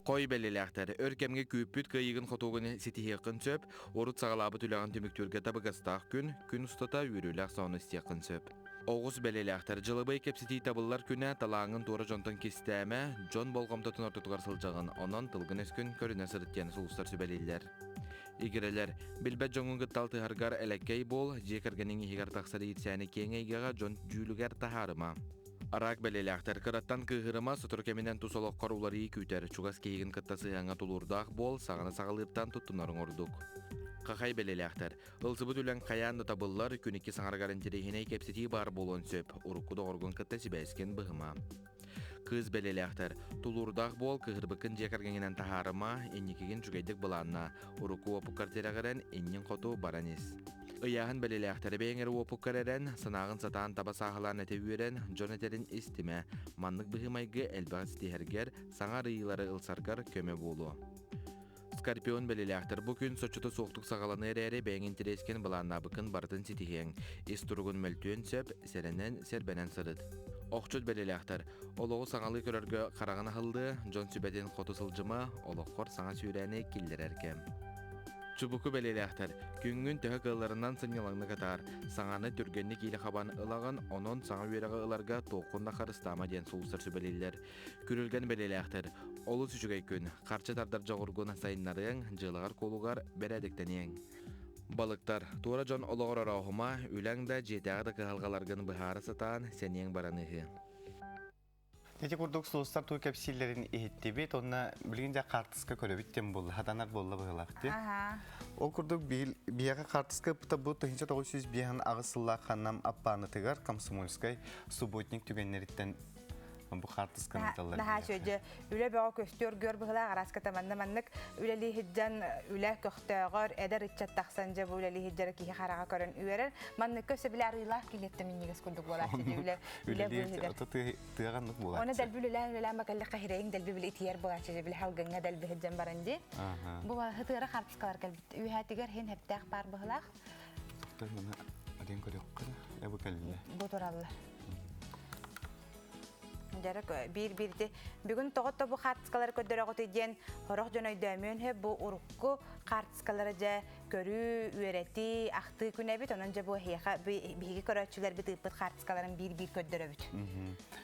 Қой бәлеләқтәрі өркемге көппіт қайығын қотуғыны сетихеқін сөп, орыт сағалабы түләғін түміктөрге табығастақ күн ұстата үйріләқ соны істеқін сөп. Оғыз бәлеләқтәр жылыбай кепсети табылар күні талағын торы жонтын кестәмә, жон болғамтатын ортытығар сылжағын, онан тылғын өскін көріне сырыттияны сұлыстар сөбәлейлер. Игерелер, білбәт жоңын ғыттал тығарғар әләккей бол, жекергенің егер тақсары етсәні кең әйгеға жон жүлігер тахарыма. Арак бәлеләқтер қыраттан кығырыма сұтыр кемінен тұсолық қарулары күйтер, чуғас кейгін қыттасы аңа тұлырдақ бол, сағаны сағалырттан тұттынарын ордық. Қақай бәлеләқтер, ұлсыбы түлін қаянды табылар, күнікке саңарғарын терехіне кепсети бар болуын сөп, ұрыққыда орғын қытта сібәскен бұғыма. Кыз белелектер, тулурдақ бол кығырбыкын жекаргенен тахарыма, енникеген жүгейдік бұланна, уруку опу картерағырен еннен қоту баранес. Ыяғын белелектері бейңер опу каререн, сынағын сатан таба сағылан әтеуерен, Джонетерін истиме, маннық бұғымайғы әлбәғыз тихергер, саңа рыйлары ылсаргар көмі болу. Скорпион белелектер бүкін сочуты соқтық сағаланы әрі бәң интерескен бұланна бұкын бартын сетихен, истұрғын мөлтуен сөп, сәрінен сәрбәнен сырыд. Оқчуд белелектер, олығы саңалы көрерге қарағын ақылды, Джон Сүбәден қоты сылжыма, олыққор саңа сүйрәне келдер әркем. Чубуку белелектер, күнгін төхі қыларынан сынялаңны қатар, саңаны түргенні кейлі қабан ылаған, онын саңа үйеріға ыларға тоқында қарыстама ден соғыстар сүбелелер. Күрілген белелектер, олы сүшігей күн, қарчы тардар жағырғын сайынларың, жылығар қолуғар бәрәдіктенең. Балықтар, тура жон олығыр арауғыма, үләңді жетәғді қығалғаларғын бұхары сатан сәнең бараныхы. Тети курдук соустар туй капсиллерин ихиттебет, онна билгинде картыска көрөбиттен болду, хаданар болду быгылакты. Ол курдук бияга картыска пыта бу 1900 биян агысылла ханнам аппаны тыгар Комсомольскай субботник түгеннериттен бу картысканы таллар. Наха шөҗе үле бага көстөр гөр быгыла араска таманна маннык үлели хиджан үле көктөгөр эдер иччат таксан же бу үлели хиджара ки харага көрөн үйөрөр маннык көсө биле арыла килетте миннигес күндүк болат же үле тыганнык болат. Оны дәл үле макаллы кахирең дәл биле итияр болат же биле халгыңга дәл бихиджан баранди. Бу хытыра картыскалар келбит. Үйәтигер хен хептак бар быгылак. Төр мына аден көрөк кыра. Бу келде. Бу тураллар. Жарак бир-бирде бүгүн тоготто бу картыскалар көдөрөгөт иден хорох жөнөй дөмөн бу урукку картыскалары же көрүү үйрөти акты күнөбүт онон же бу хеха биги көрөчүлөр бит картыскаларын бир-бир көдөрөбүт.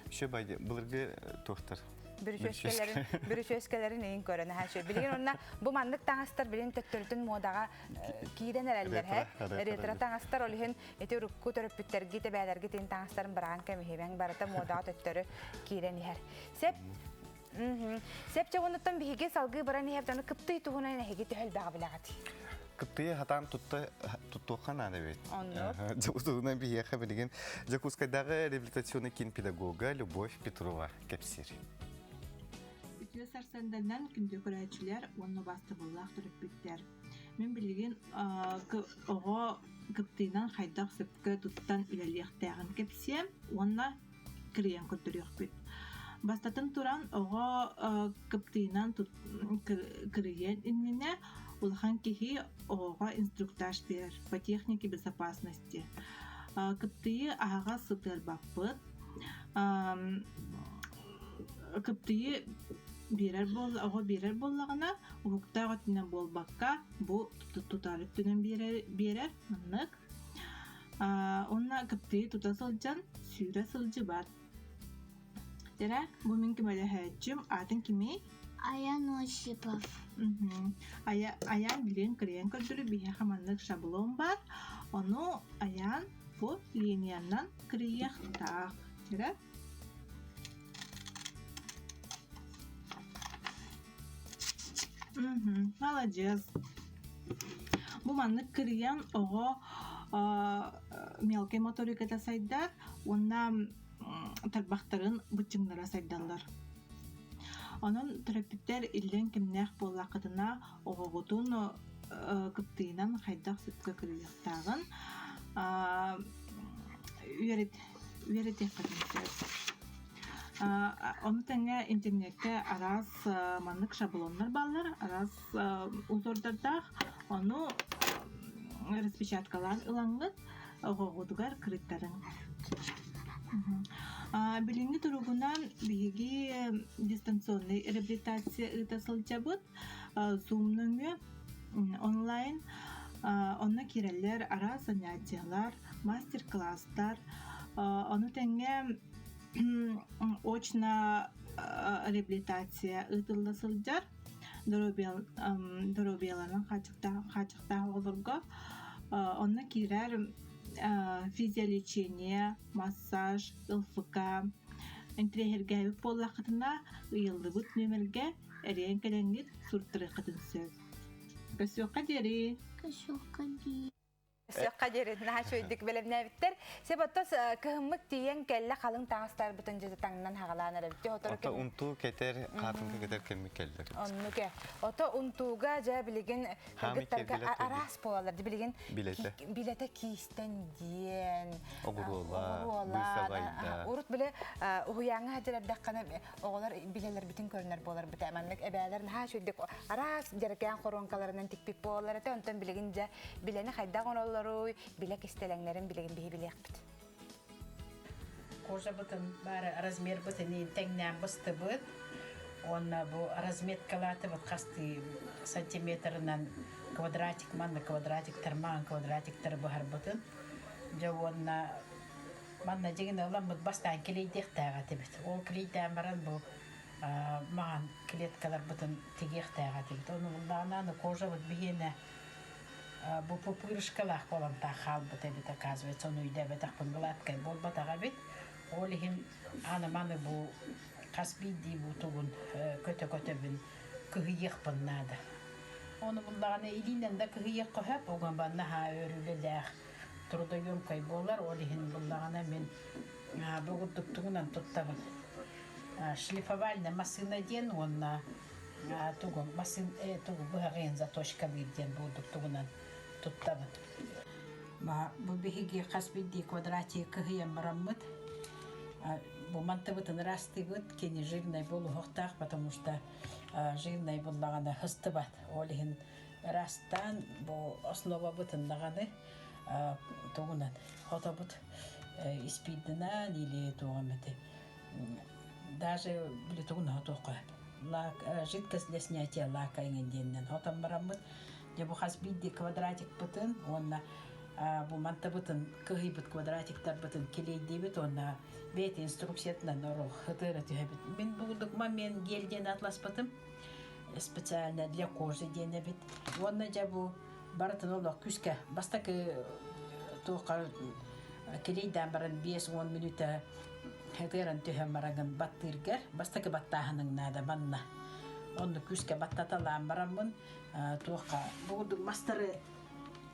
Шө байды булыргы тохтар. Бүрүшөскелерин эйин көрөнө хашө билген онна бу мандык таңастар билен төттөрдүн модага кийден эрелер ретро таңастар олихин эти урукку төрөпүттөргү те бәлерги тен таңастарын барган кемихебен барата модага төттөрү кийден ихер сеп чогонуттан биге салгы баран ихептаны кыпты тугунан эхиги төхөл бага билагати кыпты хатан туттухан ада бит. Жокусуна бияха билген Жокускайдагы реабилитационный кинпедагога Любовь Петрова кепсир. Сарсанданнан күндө көрәчүләр онны басты буллак төрөппүттер. Мен билген ого кыптыйнан хайдак сөпкө туттан үлелектәгән кепсе, онна кирен көтөрөк бит. Бастатын туран ого кыптыйнан кирен иннене улхан кихи ого инструктаж бер по технике безопасности. Кыптыйы ага сытыр баппыт. Кыптыйы берер боллагына уктага тинен болбакка бу тутарып тинен берер мынык. Онна кыптыйы тутасылжан сүйрө сылжы бар. Жара бу мен кимеле хаҗым атын кими? Аян Осипов. Аян билен крен көдүрү бия хаманлык шаблон бар. Ону аян бу линиянан криехтак. Жара молодец. Бу маннык кырыян ого мелкий моториката сайдар, онна тарбактарын бычыңдара сайдалар. Онун терапевттер илден кимнех боллакытына огогутун кыптыйнан хайдак сүткө кырыяктагын үйрөтөк кадимсез. Оны тәңе интернетте арас маннык шаблоннар балар, арас узордарда оны распечаткалар ылаңгыт огогудугар кырыттарын. Билинги туругунан биги дистанционный реабилитация ытасылжабыт, Zoom-нөңө онлайн, онна киреллер ара занятиялар, мастер-класстар, оны тәңе очна реабилитация ытылдасылжар доробияларның хачықта олырға онна кирер физиолечение, массаж, ЛФК энтрехерге боллақытына ыйылды бұт нөмерге әрен кәләңгет сурттыры қытын сөз. Көсіоққа дері. Көсіоққа дері. Сөкка жерин нахашойдик белемнәбиттер. Себаттас кыһыммык тиен келле халың таңыстар бүтүн жеде таңнан хагалаанар битте. Ото унту кетер, катынкы кетер кемми келдер. Оннуке. Ото унтуга жа билеген кыргыттарга арас болалар. Билеген билете кистен диен. Огурула, бысабайда. Урут биле уяңа хаҗалар даккана оголар билелер бүтүн көрнөр болар битәмәнлек эбәләр нахашойдик арас жеркән коронкаларынан тикпик болалар. Онтон билеген жа билени хайда гоноллар билек истелеңнерин билеген билек. Кожа бутын бары размер бутын теңнән бысты бут. Онна бу разметкалаты вот касты сантиметрынан квадратик манна квадратик тарман квадратик тарбахар бутын. Жавонна манна жеген алам бут бастан келейдек тага тебет. Ол келейден баран бу ман клеткалар бутын тегех тага тебет. Оны булдана кожа вот бигене бу пупырышкалах болам та хал бутебит оказывается. Он уйде бетах пангладкай бол батага бит. Олихим ана-маны бу каспиди бу тугун көтө-көтөбүн кыгыйык быннады. Оны булдаганы илинен да кыгыйык көһөп, оган банна ха өрүлелэх трудоемкой болар. Олихин булдаганы мен бугуттугунан туттабын. Шлифовальная машина ден, он тугун машин тугу быгын заточка биден бугуттугунан туттабын. Бу бихиги каспиди квадратик кыгыйым мараммыт. Бу мантыбытын растыбыт, кені жирный болу хоқтақ, потому что жирный болағаны хысты бат. Олихин растан, бу основа бытындағаны тоғынан. Хота бұт испидінан или тоғаметі. Даже білі тоғына тоқа. Жидкость для снятия лака ингенденнен. Хота марамыт, бу хасбидді квадратик бытын, онна бу мантабытын кыгыйбыт квадратиктар бытын келейді бит, онна бет инструкциятынан орол хытыры түйәбіт. Мен бұлдықма мен гелден атласпытым, специально для кожи дене бит. Онна жа бұл барытын олық күске. Бастакы тоқар келейден барын 5-10 минута хытырын түйәм барагын баттыргер. Бастакы баттағының нада манна. Онны күске баттаталан барамын. Тоқа бұлдық мастары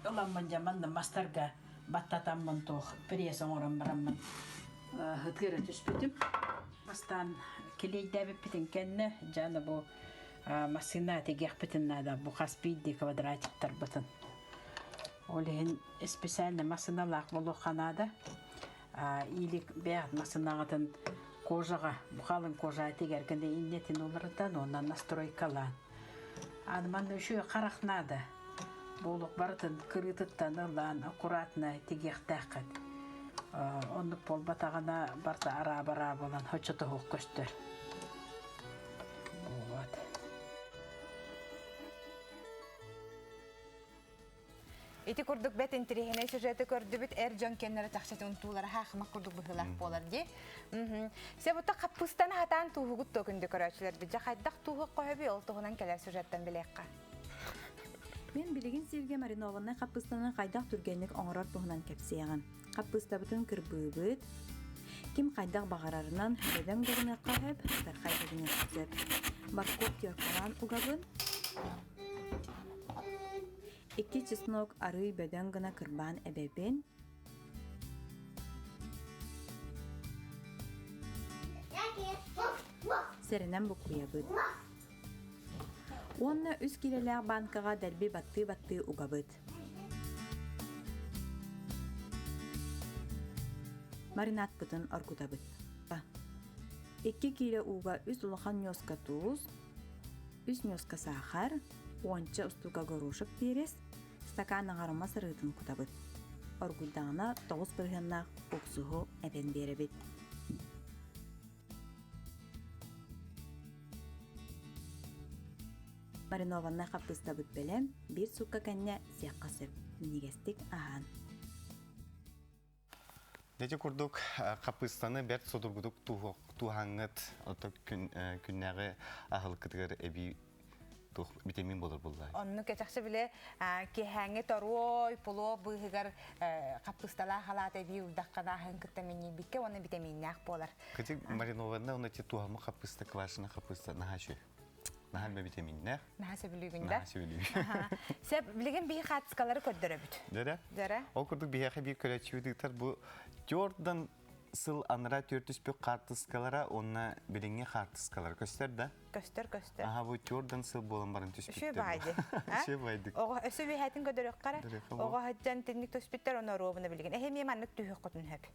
оламын жаманны мастарға баттатамын тоқ. Пересен орын барамын. Хытыры түспітім. Бастан келейдәбі бітін кәнні жаны бұл масына тегеқ бітін нада бұл қаспейді квадратиктар бітін. Олығын специальный масыналақ болу қанады. Илік бәғд масынағытын кожаға, бұқалын кожа тегергінде иннетін оларыдан онан настройкалан. Адыман үші қарақнады. Болуқ барытын кырытыттан ылан аккуратна тегеқ тәқіт. Онны пол батағана барта ара-бара болан хочоты хоқ көстер. Вот. Ити курдук бет интерехене сюжеты көрді бит жон кеннері тақшаты ұнтулары хақымақ курдук бұхылақ болар де. Себутта қаппыстаны хатан туғығыт төгінді көрәчілер бит. Жақайдақ туғық қойбі ол туғынан келер сюжеттен білеққа. Мен билигин Севге Маринованы қаппыстанын қайдақ түргенлік оңырар бұғынан кәпсейған. Қаппыстабытын кірбөбіт, кем қайдақ бағарарынан өден ғығына қағып, бір қайдығына күзеп. Баркоп түйірқалан ұғабын. Екі чеснок ары бөден ғына кірбан әбәбін. Сәрінен бұқуя бұд. Онна үз келеләғ банкаға дәрбі батты ұғабыд. Маринат бұтын аргутабыд. 2 келе уға үз ұлақан нёска туз, үз нёска сахар, 10 ұстуға горошек терес, стаканы ғарыма сырғытын құтабыд. Аргудағына 9 біргеннақ ұқсуғы әбен беребід. Маринованна қаппыста бұт бәлем, бір суққа кәнне сек қасып, негестік аған. Дети курдук қаппыстаны бәрт содыргудук туғаңыт күннәғі ағыл кітігір әбі бітемін болыр бұлдай. Онны кәчақшы біле кехәңі торой, пұло бұғығар қаппыстала қалат әбі ұдаққана ағын күттәмені бітке, оны бітемін нәқ болар. Кәтік Маринованна оны те туғамы қаппысты квашына қаппысты наға шөй? Nahal be vitaminler. Naha söbülügünde. Naha söbülügü. Sep bilgen bir xatskaları köddöröbüt. Dere? Dere. O kurduk bir köleçüydükler bu Jordan sıl anıra törtüspü kartıskalara onna bilinge kartıskalar göster. Göster. Aha bu Jordan sıl bolan barın tüspüttü. Şu baydı. Şu baydı. Oğa ösü bir hayatın ködörök kara. Oğa haccan teknik töspütter onu ruğuna bilgen. Hem manlık tühü kutun hep.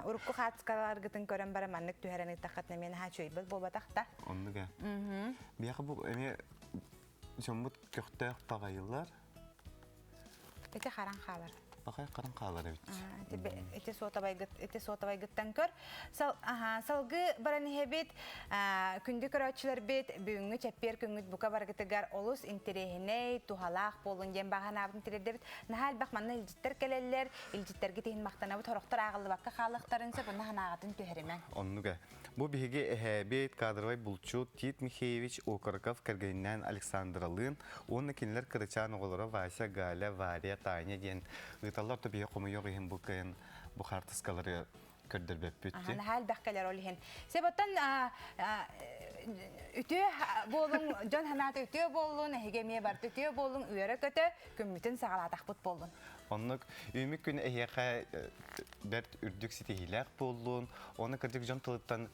Urukku xatskalar gıtın kören bara manlık tühereni takat nemen ha çöy bıl bol batakta. Onu ga. Bir yakı bu eme çombut köktök pagayıllar. Ete karan xalar. Bakay karan xalar evet. Ete sotabay gıttan kör. Salgı barani hebit kündük öğretçiler bit büyüngü çepper küngüt buka bargıtıgar olus interehine tuhalaq bolun jem bahan abın tiredebit. Nahal bakmanna ilcitler keleller ilcitler gitihin maktana bu toroktar ağıllı bakka xalıqtarın sep ona hanağatın tüherimen. Onu ga. Bu bihige ehebit kadrovay bulçu Tit Mikhaevich Okarkov kergeninden Aleksandr Alın. Onun kinler kırıçan oğulları Vasya Gale Variya Tanya diyen gıtallar da bihe komu yok ihim bu kayın bu kartıskaları kördürbep büttü. Nahal bakkalar olihin. Sebatan ütü bolun John Hanat ütü bolun hegemiye bart ütü bolun üyere kötü kümmütün sağalatak bут bolun. Onluk ümük gün ehiyaka bert ürdük sitihilak bolun. Onu kırdık John Tılıttan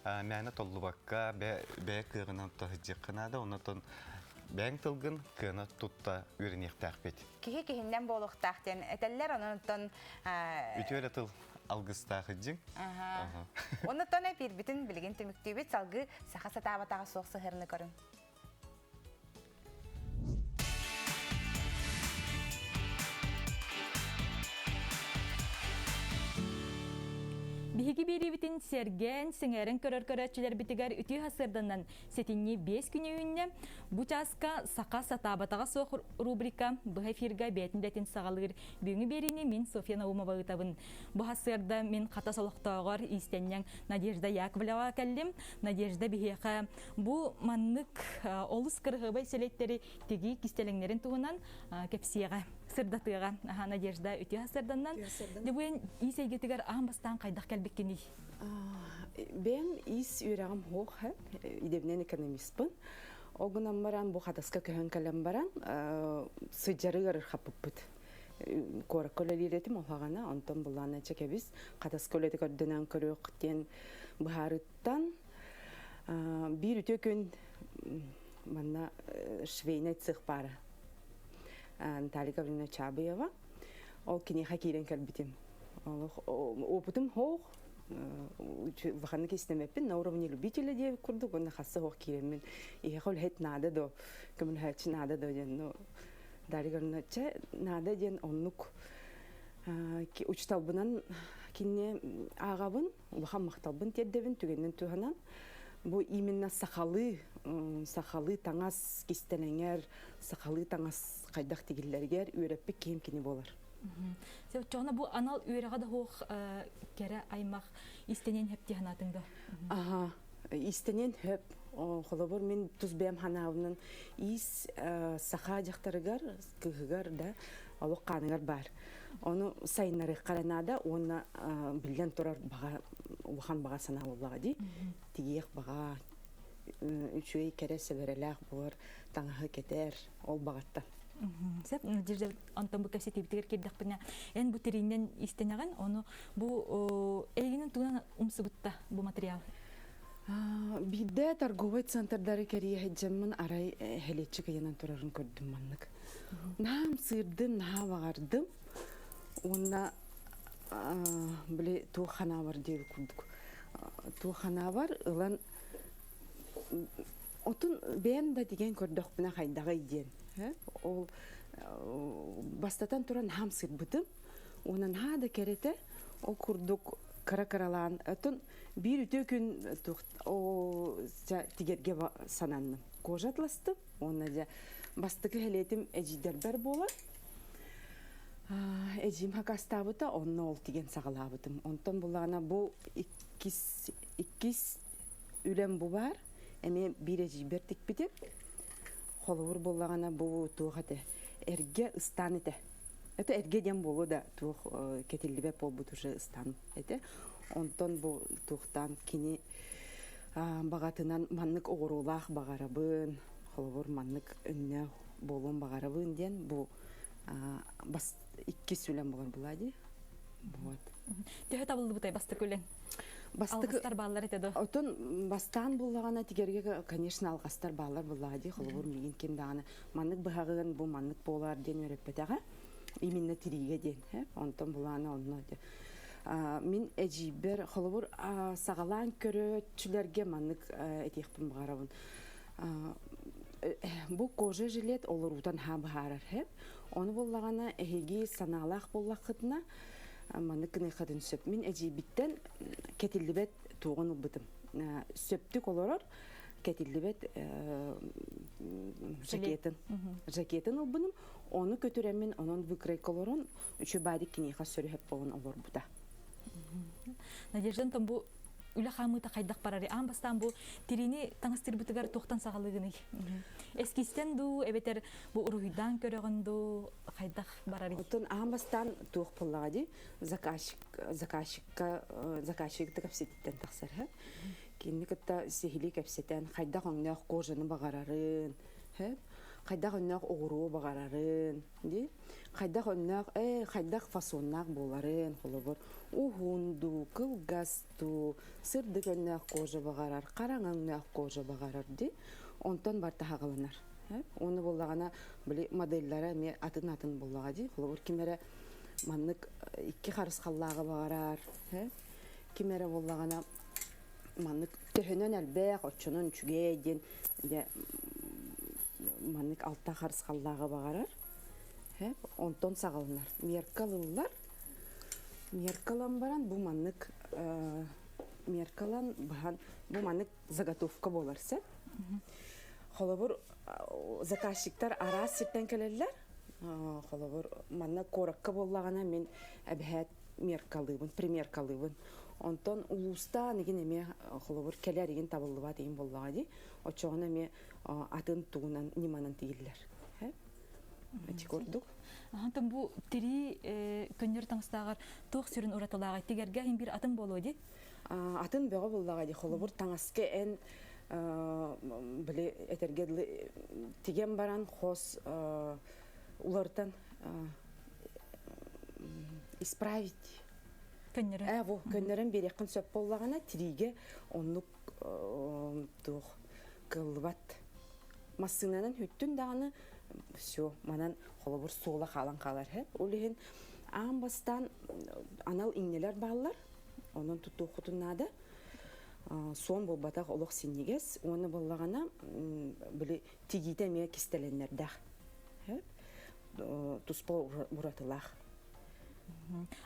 məni tollu bakka be kığınan tahıcıqına da onatın ben tılgın kığına tutta ürüniyek takbet. Kihinden boluqtaq den eteller onatın Ütüyle tıl algıs tahıcık. Onatın bir bütün bilgin tümüktübet salgı sağa satavatağa soğuk sahırını görün. Bihigi biribitin sergen, singeren körör-körötçiler bitigar ütü hasırdandan setinni 5 günüyünne bu çaska saka satabatağa soğuk rubrika bu efirga betindetin sağalır. Büyünü berini min Sofya Naumova ıtabın. Bu hasırda min kata soluqtağır istenyen Nadежда Яковлева kellim. Nadежда bihiyaka bu manlık olus kırgıbay seletleri tegi kistelenlerin tuğunan kepsiyağa. Sırdatığa Nadежда ütü hasırdandan. Debuen iyi getigar ahambastan kaydak kelbekkeni. Ben is ürağım hoğ hep. İdebnen ekonomistpın. O günden baran bu hadaska köhön kalem baran sıcarı garır kapıpıt. Korak koleliretim olağana. Ondan bulana çekebiz. Hadaska koledik ödenen körük diyen buharıttan bir ütükün bana şveyne çık para. Наталья Гавриловна Чабаева. Ол кини хакирен калбитим. Опытым хоқ. Ваханы кистемеппин на уровне любителя де курдук. Он хасса хоқ киремин. И хол хет надо до. Кымын хет надо до ден. Наталья Гавриловна Ча надо ден оннук. Учталбынан кинне ағабын. Вахан мақталбын теддевин түгеннен туғанан. Bu именно сахалы таңас кистеленер, сахалы таңас кайдак тигиллергер үйрөппе кемкини болар. Çoğuna bu anal üyreğe de hoğ kere aymaq istenen hep dihanatında. Aha, istenen hep. Холобор мен тузбем ханавнын ис саха жактарыгар, кыгыгар да алык каныгар бар. Onu sayınları qaranada onu bilgen turar bağa uhan bağa sana ollağı di. Tiyek bağa üçüy kere severelak bor tanğı keter ol bağıtta. Sep Надежда Антон bu kaseti bitirir kirdak bina. En bu terinden isteneğen onu bu elinin tuğuna umsubutta bu materyal. Bir de торговый центрдары керие хеджеммен арай хелечи кыянан турарын көрдüm маннык. Нам сырдым, на багардым. Онна биле туухана бар деп курдук. Туухана бар, ылан отун бен да деген көрдүк бина кайдагы иден. Ол бастатан туран хам сырбытым. Онан хада керете ол курдук кара-каралан. Отун bir ütü gün o tigerge sanandım. Kojatlastım. Ona da bastıkı heletim eciderber bola. Ecim hakastavıta onunla ol tigen sağlavıdım. Ondan bulana bu ikis ülem bu var. Eme bir eciber tikbidi. Holuvur bolağına bu tuğadı. Erge ıstanıdı. Ete ergeden bolu da tuğ ketilli bol bu tuşu ıstan ete. Ondan bu tuğdan kini Бағатынан маннык оғырулақ бағарабын, холовор маннык үнне болуын бағарабын ден, бұл бас 2 сүлен болар бұлады. Төхі табылды бұтай басты көлен? Алғыстар бағалар етеді? Отын бастан бұлағана тегерге, конечно, алғыстар бағалар бұлады, холовор меген кемдағаны. Маннык бұғағын бұл маннык болар ден өреппетіға, именно тириге ден, онтан бұлағана онына де. Мен әжейбер холовор сағалан көрөтчілерге маннык әтекпін бағарабын. Бұл кожа жилет олар ұтан хабағарар. Оны болағана әйге саналақ болақытына маннык кіне қадын сөп. Мен әжейбіттен кәтілдібет туғын ұлбытым. Сөптік оларар кәтілдібет жакетін ұлбыным. Оны көтіремен, оның выкрайк оларын үші бәдік кінеға сөрі хеп болын олар бұда. Надеждан там бұл үлі қамыта қайдақ барары. Амбастан бұл тирини таңыстыр бұтығар тоқтан сағалығыны. Эскистен ду, әбетер бұл ұрғыдан көріғінду қайдақ барары. Отын амбастан туық бұллағады заказчикті көпсеттен тақсар. Кені күтті сехілі көпсеттен қайдақ оңнақ қожаны бағарарын. Қайдақ оңнақ оғыру бағарарын. Қайдақ оңнақ, қайдақ фасоннақ боларын. Ухунду, кылгасту, сырдық оңнақ қожа бағарар, қараң оңнақ қожа бағарар. Онтан барта хағаланар. Оны болағана модельлары атын болағады. Кемері маннык 2 қарыс қаллағы бағарар. Кемері болағана маннык төхінен әлбәқ, отчының үшіге еден маннык 6 қарыс қаллағы бағарар. Онтан сағаланар. Меркалылар. Меркалан баран бұл маннык бұл маннык заготовка боларсы. Холобур заказчиктар ара сиртен келелер. Холобур манна коракка боллагана мен әбәт меркалыбын, примеркалыбын. Онтон улуста неген эме холобур келер еген табылыба дейін боллагади. Очоғына ме атын туғынан неманан тегелер. Әтік ордық. Антон бұл тири көннер таңыстағар тоқ сүрін ұратылаға тегерге бір атын болуды? Атын бөға боллагади. Холобур таңаске ән біле әтергедлі теген баран қос улартан исправить. Көннерін? Көннерін берекін сөп боллағана тириге онлық қылбат. Масынанын хүттін дағаны все, манан холобур сола қалан қалар. Олеген амбастан анал иңнелер балылар, onun tuttuğu kutunada son bu batak oluk sinniges, onu bollagana böyle tigide me kistelenler dah. Tuspa buratılar.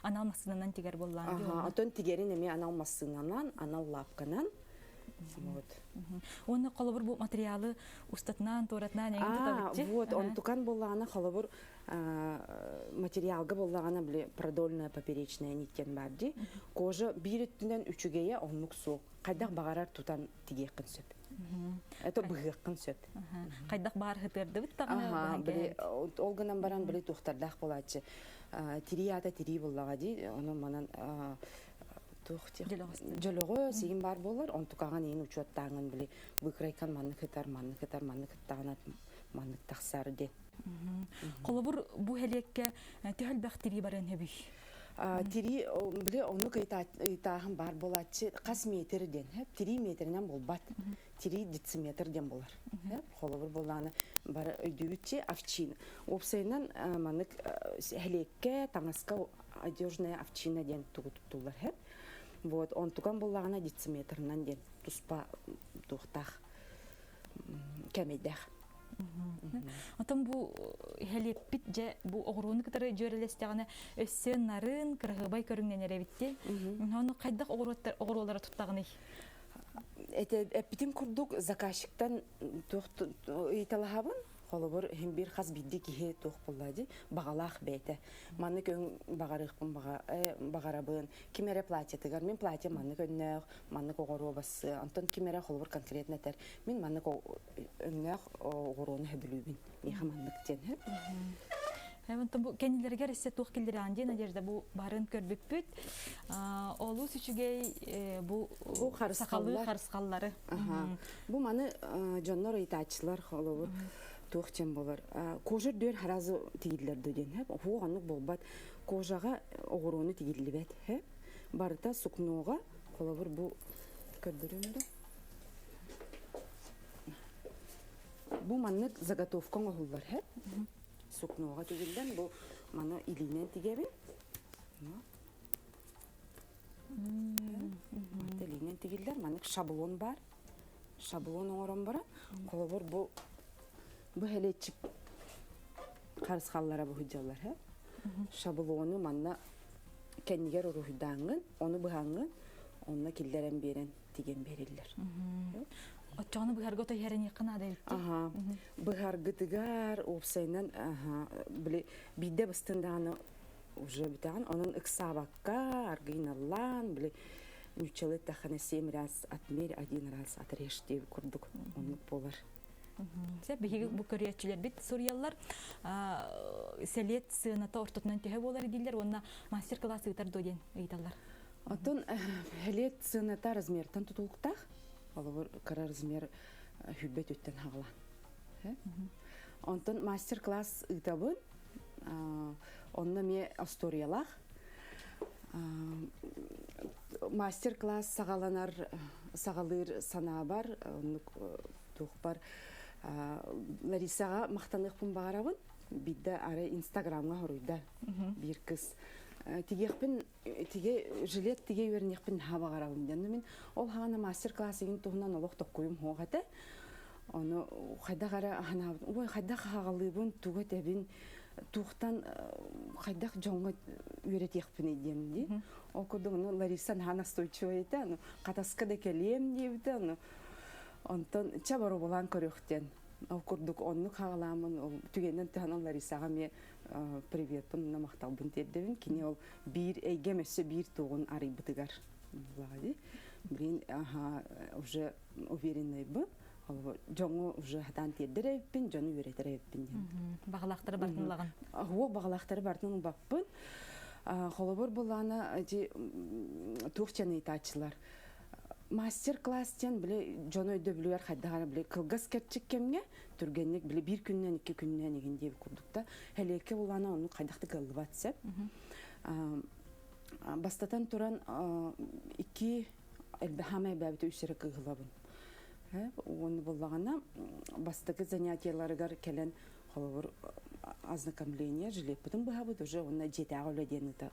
Anal masından tiger bollan. Aton tigerin eme anal masından, anal lapkanan. Onu qalabur bu materialı ustatnan, toratnan еңін тұтабытчы? Вот, он тукан боллағана қалабыр материалға боллағана біле продольная поперечная ниттен барды. Кожа бір үттінен үшігея онлық соқ. Қайдақ бағарар тұтан тигеқін сөп. Это бұғықын сөп. Қайдақ бағар ғытырды бұттағына? Олғынан баран біле тұқтардақ болатшы. Тири ата тири боллаға дей, оның манан Жолығы сегін бар болар, он тұқаған ең ұчуаттағын біле бұқырайқан манны қытар, манны қыттағын манны тақсары де. Қолыбыр бұл әлекке түйіл бәқ тири барын әбі? Тири, біле, оны қытағын бар болатшы қас метрден, тири метрінен бол бат, тири дециметрден болар. Қолыбыр болағаны бар өйдігітші овчина. Опсайынан манны әлекке таңасқа одежная овчина ден тұғытылар. Вот, он туган боллағана дециметрынан ден туспа туқтақ кәмейдәқ. Отын бұл хәлеппит жә бұл оғыруыны кітары жөрелестіғаны өссен нарын кірғыбай көріңнен әребітті. Оны қайдақ оғырулары тұттағыны? Әппітін күрдік заказчиктан италағабын. Холобур hem bir xas biddi kihe toq bulladı bağalaq bəytə. Manı kön bağarıqpın bağarabın. Kimərə platiya tıgar. Men platiya manı könnəq, manı qoğarobası. Anton kimərə holobur konkretnə tər. Men manı önnəq qoğaronu həbülübün. Meha manı ktən həb. Hem bu kendilerine resse tuğ kildirandı Nadejda bu barın körbüpüt. Olu süçügey bu sakalı karıskalları. Bu manı canlar itaçlar olur. Tuğçem bolar. Kojer dör harazı tigiller döden hep. Bu anlık bolbat. Kojaga oğrunu tigillibet hep. Barda suknoga olur bu kördürümdü. Bu manlık zagatofkan oğullar hep. Suknoga tigilden bu mana ilinen tigebin. Ilinen tigiller manlık şablon var. Şablon oğran bara. Olur bu helecik karıskallara bu hüccalar hep. Şablonu manna kendiger ruhudangın, onu bıhangın, onunla killeren beren tigen berirler. Otçağını bıhargı otu yerin yakın adayıp. Bıhargı tıgar, opsaynan, bide bastındağını уже biten, onun ıksabakka, argıyınallan, nüçalı taxana 7 раз atmer, 1 раз atreş diye kurduk, onu bolar. Bu körüyetçiler bit Suriyallar selet sığınata ortatından tühe bolar ediller, onunla master klası ıtar doyen ыйталар. Отон хелет сыната размертан тутулуктах, алар кара размер хүббет өттен хагылан. Онтон мастер класс ыйтабын, онна ме асториялах. Мастер класс сагаланар сагалыр сана бар, тух бар. Ларисага мактанык барабын, бидде ары Инстаграмга хоруйда бир кыз. Тиге жилет тиге вернекпин хаба гарабым ден мен ол хана мастер классыгын тугунан олох токкуйум хогата оны кайда гара хана ой кайда хагалыбын туга тебин тухтан кайда жоңго үйретекпин ден ди окудуну Лариса хана стойчуй эте катаска да келем дебди онтон чабаро болан көрөктен окурдук онну хагаламын түгенен таханан Ларисага ме приветым на макталбын теддебин кини ол бир эйгемесе бир тугун арыйбытыгар булагы блин уже уверенный бы жоңу уже хатан теддереппин жону үйретереппин багалактары бартынлаган багалактары бартын баппын холобор булана турчаны итачылар мастер класстен биле жоной дөблөр хайдагара биле кылгас кетчик кемге түргенник биле бир күннен 2 күннен деген деп курдукта хелеке улана onu кайдакты кылбатсып бастатан туран 2 элбехаме бабты үсөрө кылабын onu буллагана бастагы занятияларыгар келен холовор ознакомление жилеппитин бабыт уже онна жетагылы денita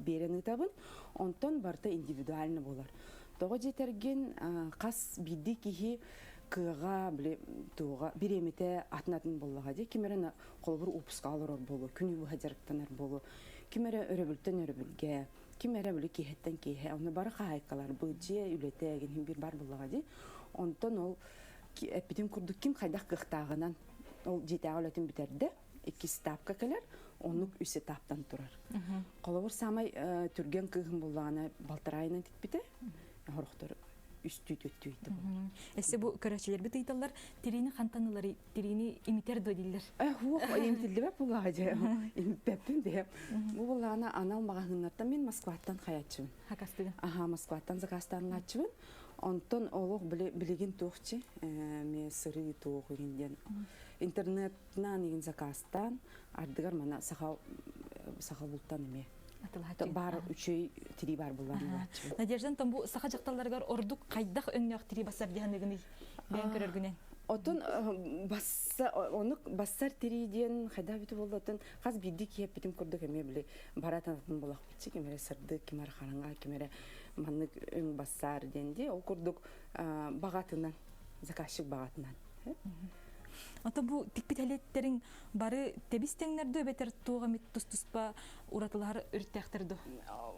берени табын онтон барта индивидуально болар. Тоғы жетерген қас биді кихи кыға біле туға биремете атынатын болуға де. Кемерен қолбыр ұпысқа алыр болу, күні бұға жарықтанар болу, кемері өрөбілтен өрөбілге, кемері біле кейхеттен кейхе, оны бары қайқалар, бұджия, үлете, ген бір бар болуға де. Онтон ол әппетім күрдік кем қайдақ қықтағынан ол жетағы өлетін бітерді, 2 стапқа келер, онук үсе таптан турар. Қолабыр самай түрген кыгын болуғана балтарайынан тетпеті, хорохтор үстүй төттүйді бұл. Әсі бұл көрәчелер біт ыйталар, терейні қантанылары, терейні имитер дөділер. Емтілді бәп бұл ағаja, емтпәппін де. Бұл болағана анал мағағынлардан мен Москваттан қаятшымын. Хакастыгын? Москваттан Закастанын атшымын. Онтон олық білеген тоқчы, мен сыры тоқ өгенден. Интернетнан еген Закастан, ардығар мана сақал бұлттан еме. Бар үчөй тири бар буларны. Надеждан там бу саха жакталарга ордук кайдак өннөк тири басар дегенди бен көрөргүнөн. Отон оны басар тириден кайда бит болотун каз бидик кеп битим көрдүк эме биле барататын болак битчи кемере сырды кемер караңга кемере маннык өң басар денди ол көрдүк багатынан заказчик багатынан. Ата бу тикпителеттерин бары тебистеңнерде бетер туга мит тустуспа уратылар үрттәхтерде.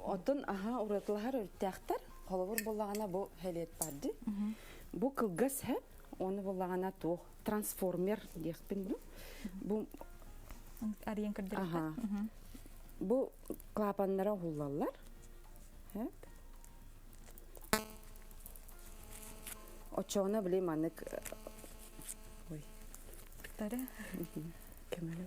Отон уратылар үрттәхтер холовор боллагана бу хелет барды. Бу кылгас хэ оны боллагана туг трансформер дехпин бу ариен кырдыр. Бу клапаннара хуллалар. Хэ. Очона биле манык Тары. Кемеле.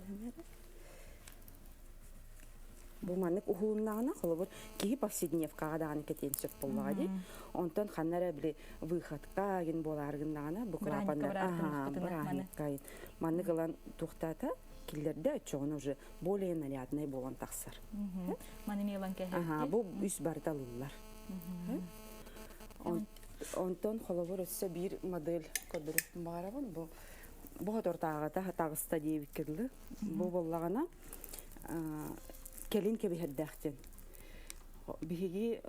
Бу маннык ухууннагына холобур кихи повседневкага даганы кетен сөп боллага ди. Онтон ханнара биле выходка ген боларгындагына бу клапандар браникка маннык алан тухтата киллерде чоғын уже более нарядный болон тақсар. Манемелан кәһәр. Бу үс бардалылар. Онтон холобур өссө бир модель көрдүрүп барабын. Бу хотортагата тагыста дейбит кирли. Бу боллагана келин кебиһердәхтен. Биһиги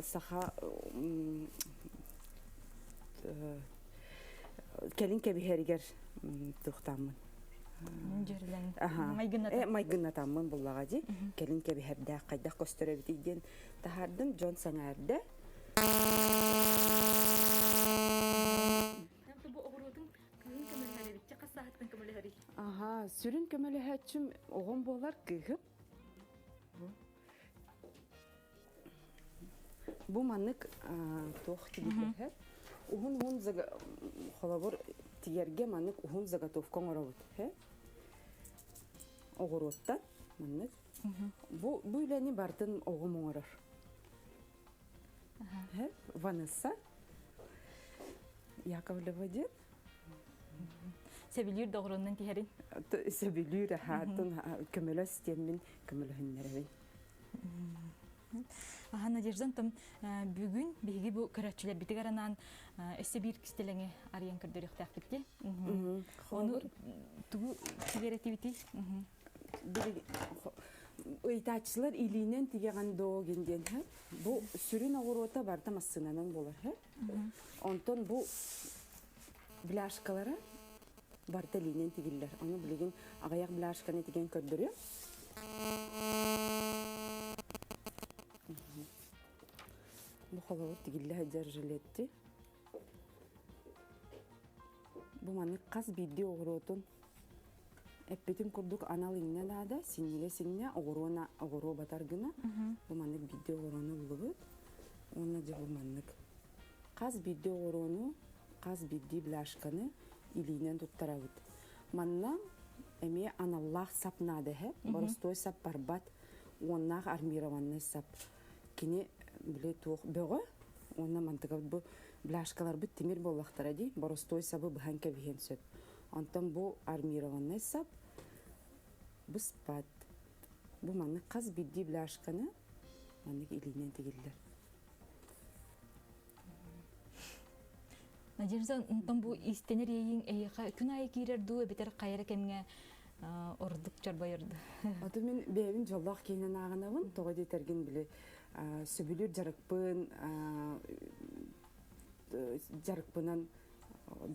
саха келин кебиһергер тухтамын. Майгынатамын буллага ди. Келин кебиһердә кайдак көстөрөбит иден тахардым Джон Саңарда. Сүрін көмөлөһөчүм оғон болар кыгып. Бу маннык тох тигилер. Ухун зага холобор тигерге маннык ухун заготовка оробут. Огороттан маннык. Бу үйлени бардын огум оңорор. Ванесса Яковлева ден. Себилюр доғырынан тихерин? Себилюр, хатын көмөлө системин көмөлөһүннеребин. Надеждан там бүгүн биги бу көрөчүлөр битигаранан эссе бир кистелеңе арыян көрдөрүк тактыкти. Ону тугу киберетибити. Ыйтачылар илинен тигеген догенден бу сүрүн огорота барда массынанан болар. Онтон бу бляшкалары барда илинен тигиллер. Аны билген агаяк бляшканы тиген көрдөрү. Бу холовор тигиллер держелетти. Бу маны каз бидди огоротун эппетин курдук анал иңне дада, синне огорона огоро батаргына. Бу маннык бидди огорону булубут. Онна же бу маннык каз бидди огорону, каз бидди бляшканы илинен туттарабыт. Манна эме аналлах сапнады хэ, боростой сап барбат, оннах армированный сап. Кини биле туох бөгө, онна мантыгабыт бу бляшкалар бит темир боллахтара ди, боростой сабы быханка бихен сөп. Антон бу армированный сап, бу спад. Бу манны каз бидди бляшканы маннык илинен тигиллер. Надежда, бу истенер эйин эйха күн айы кирер ду бетер кайра кемге ордук чарбайырды. Аты мен бебин жоллах кейнен агынабын, тога детерген биле сөбүлүр жарыкпын, жарыкпынан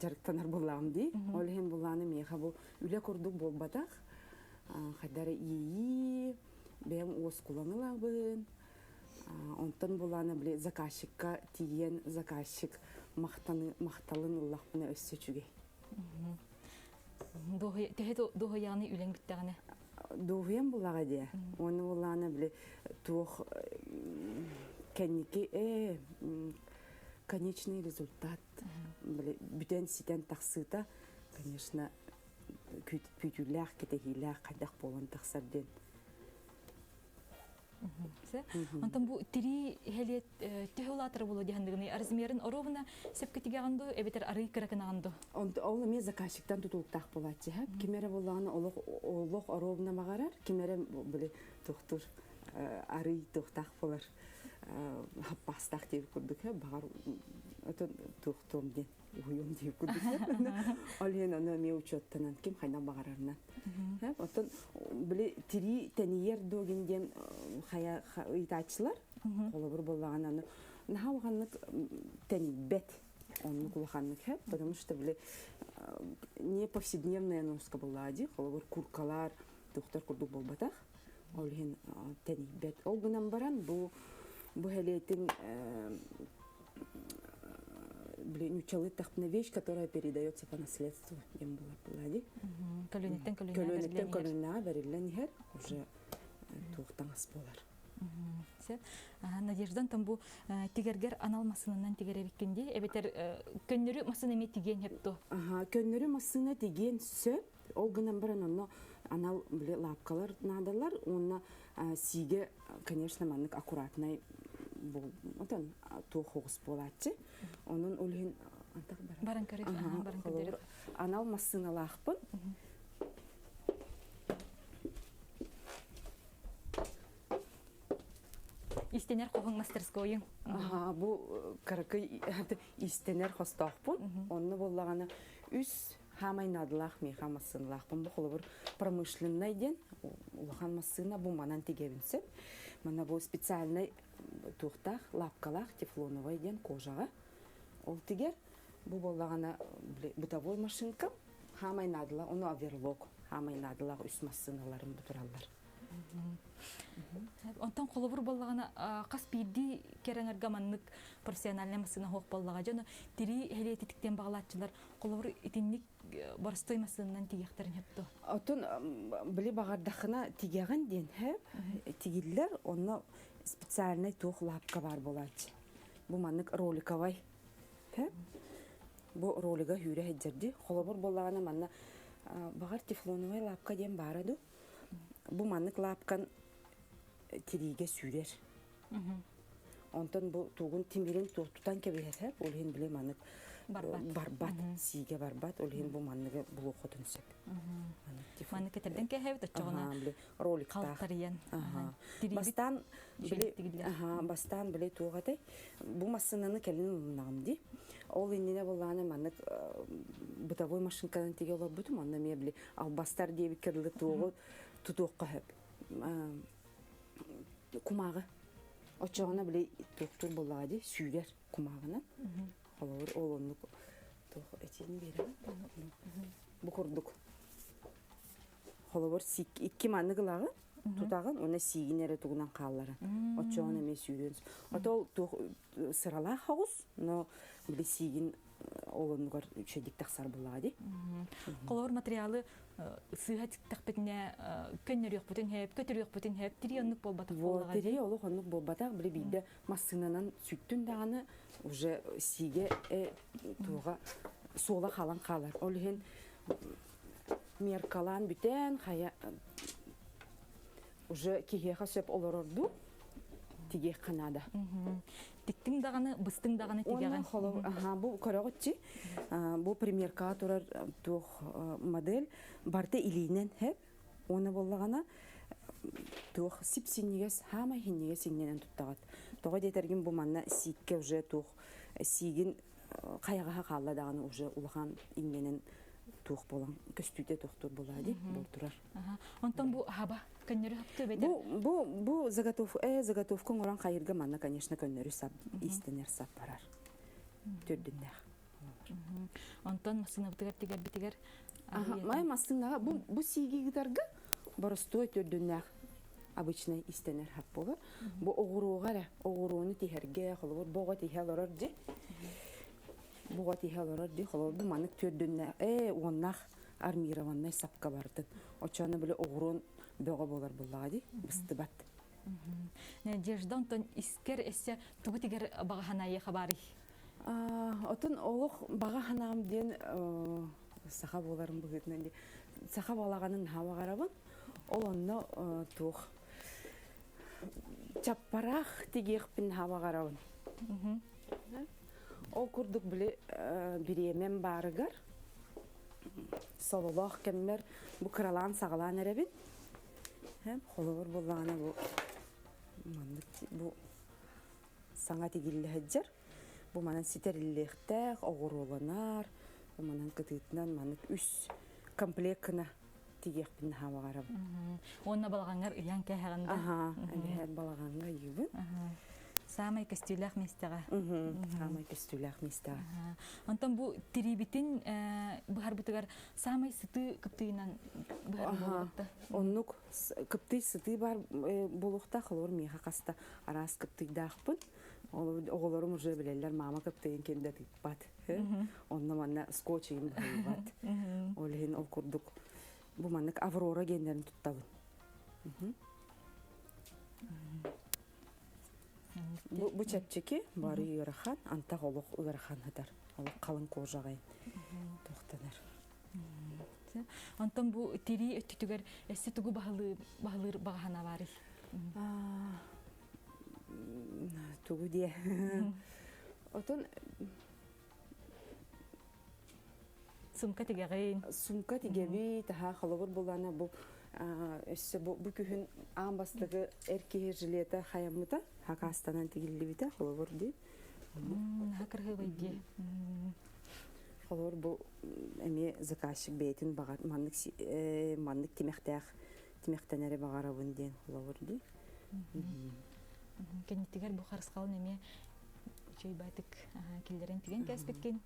жарыктанар болам ди. Ол хем буланы меха бу үле курдук болбатак. Хадары ии, бем ос куланылабын. Онтан буланы биле заказчикка тиген заказчик макталын уллахпына өссөчүгө. Дохо яны үлең биттегене. Дохоям булага де. Оны буланы биле тух кенники конечный результат. Биле бүтен ситен таксыта, конечно, күтүләр кетегиләр кадак болгон таксарден. Антон бу тири хелет техолатыр болу дигәндигене размерин оровна сепкетигәнду эбетер ары кирәкәнәгәнду. Ол ме заказчиктан тутулуктак булат җә. Кимере булганы олох оровна магарар, кимере биле доктор ары туктак булар. Хаппастак дип күрдүк, багар ото туктом ди. Уйым дип күрдүк. Ален аны ме учеттан ким хайна багарарна. Отон биле тири тениер догенден хая итачылар колобур боллаган аны нахалганлык тенибет он кулаханлык хеп, потому что биле не повседневная носка была ди, колобур куркалар доктор курдук болбатах. Ален тенибет. Ол гынан баран бу хелетин блин, учалытахна вещь, которая передается по наследству. Ем была плади. Колонна берилен хер уже тухтаңас болар. Надеждан там бу тигергер анал масынынан тигеребиккенде, эбетер көннөрү масына эме тиген хепто. Көннөрү масына тиген сөп, ол гынан баран анал биле лапкалар надалар, онна Сиге, конечно, маннык аккуратный бұл, отон туох хоғыс болатчы. Onun өлген Баран көрек, баран көрек. Анал массыналақпын. Истенер қоғын мастерскойын. Бұл қарақы истенер қостақпын. Оны болағаны үс хамай надылақ меха массыналақпын. Бұл қолы бір промышленный ден. Улахан массына бұл манан тегебінсіп. Мана бұл специальный туқтақ, лапқалақ, тефлоновый ден кожаға. Ол тегер бұл болағаны бытовой машинка. Хамай надылақ, оны оверлок. Хамай надылақ үс массыналарын бұтыралар. Онтан қолыбыр болағана қас бейді кереңерге маннық профессиональный масына хоқ болаға жаны тири хелететіктен бағалатчылар қолыбыр итинник барыстой масынан тигектерін хепті. Отын білі бағардақына тигеген ден тигілер, оны специальный тух лапка бар болады. Бұл маннық роликовай. Бұл ролиға хүрі хеджерді. Қолыбыр болағана манна бағар тефлоновай лапка ден барады. Бұл маннық лапкан тириге сүйрер. Онтан бұл туғын тимирен тұтан кебелер, олген біле маннық барбат, сиге барбат, олген бұл маннығы бұл оқытын сөп. Маннық етерден кәхев дұтчығына қалтариян. Бастан біле туғадай, бұл массынаны кәлін ұлынағымды. Ол еніне болғаны маннық бытовой машинкадан теге олар бұтым, онна ме біле, ал бастар дейбі кірлі туғы тұтуққа хөп. Кумағы. Очағына біле тұқтыр болады, сүйрер кумағынан. Ол оны әтені беремін. Бұл құрдық. Қолауыр екі манығылағы тұтағын, оны сигінері тұғынан қалылары. Очағына мен сүйрерініз. Ол сырала қауыз, но біле сигін олынығыр үшедік тақсар болады. Қолауыр материалы сыға тақпетіне көннер yok бүтін хеп, көтір yok бүтін хеп, тири онлық болбатық болаға. Тири олық онлық болбатақ, біле бейді массынынан сүттін дағаны уже сиге туға сола қалан қалар. Олығын меркалан бүтен қая уже кегеға сөп олар орду, тиге қанада. Тиктің дағаны, бұстың дағаны тегеған. Бұл көріғытчы, бұл примерка тұрар тұқ модель барды илейнен хеп, оны болағана тұқ сип-синегес, хама хинегес синненен тұттағат. Тұға детерген бұл манна сикке уже тұқ сигін қаяғаға қалладағаны уже ұлған ингенен тух болан көстүтө токтор болады болтурар. Онтон бу хаба көннөрү хапты бедер. Бу заготовка оран кайырга манна, конечно, көннөрү сап истенер сап барар. Төрдүннәх. Онтон масына битигер битигер. Май масына бу сиги гитарга боростой төрдүннәх обычный истенер хап болар. Бу огуруны тихерге холор бога тихелорор ди. Буға тихаларар ди холорду манык төрдүннә оннах армированный сапка барды. Очаны биле огурун бөга болар буллади быстыбат. Не деждан тон искер эссе тугу тигер багаханайы хабары. Отын олук багаханам ден саха боларын бүгүтнен ди. Саха балаганын хава карабын. Ол онно тух чаппарах тигехпин хава карабын. Ол күрдік біле біремен барығар. Сололақ кәммер бұ қыралан сағалан әребін. Қолығыр болағына бұл саңа тегілі әджер. Бұл манан сетеріліқтәқ, оғыр оланар. Бұл манан күтітінен манық үс комплектіна тегеқпін хава қарабы. Онына балағанғар ұян кәйғанда? Әлі балағанға үйбін. Самай костюлях местага. Самай костюлях местага. Антон бу трибитин бахар бутагар самай сыты кыптыйнан бахар болукта. Оннук кыпты сыты бар болукта холор меха каста арас кыптыйдакпын. Оголорум уже билелер мама кыптыйын кенде тыппат. Онна манна скотчын бат. Олен ол курдук. Бу маннык Аврора гендерин туттабын. Бу чепчеки бары ырахан, анта олук ырахан хатар. Олук калын кожагай. Тоқтанар. Антон бу тири өттүгөр эссе тугу бахылыр багахана бары. Тугу дие. Отон Сумка тигәгәйн. Сумка тигәби таһа халавыр булана бу эссе бу күһүн амбастыгы эркеһе жилета хаямыта хакастанан тигиллибите халавыр ди. Хакыргы байди. Халавыр бу эми заказчик бейтин багат маннык тимехтенере багарабын ден халавыр ди. Кенеттигер бу харыскал неме чөй байтык килдерен тиген кәсбеккен.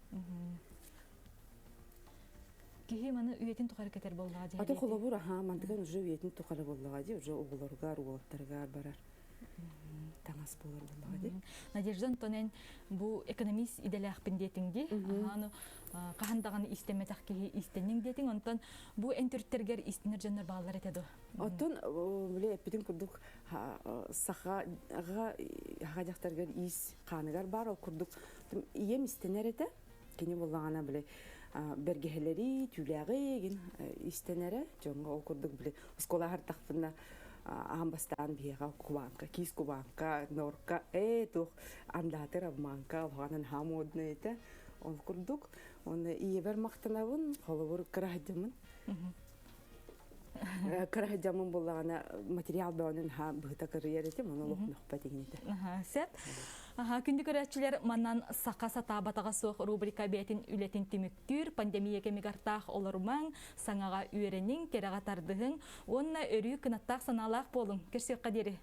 Кихи маны үйетін тұқары кетер болға дейін. Аты қолабыр, мантыған уже үйетін тұқары болға дейін, уже оғыларғар, оғылаттарға барар. Таңас болар болға дейін. Надежда Антонен бұл экономист иделі ақпен детіңде, қағандағаны истеметақ кихи истенің детің, онтан бұл әнтүрттергер истенер жанар бағалар етеді. Онтан, біле, әппетін күрдік сақаға жақтарғар ис қанығар бар, ол күрдік ем истенер еті, кені болағана біле, бергехелери түләге истенере жоңга окурдук биле скола хартакпына амбастан бияга кубанка кис кубанка норка тух андатыр абманка оганан хамодны эте он курдук он иебер мактанабын холовур кырахдымын кырахдымын буллагана материал баанын ха быта карьерете монолог нөхпа дегенде сет күндү көрәтчилер маннан сака сата батага соқ рубрика бетин үлетин тимүктүр пандемия кемигартах олормаң саңага үйренин керага тардыгын онна өрү кынаттак саналак болуң керсек кадери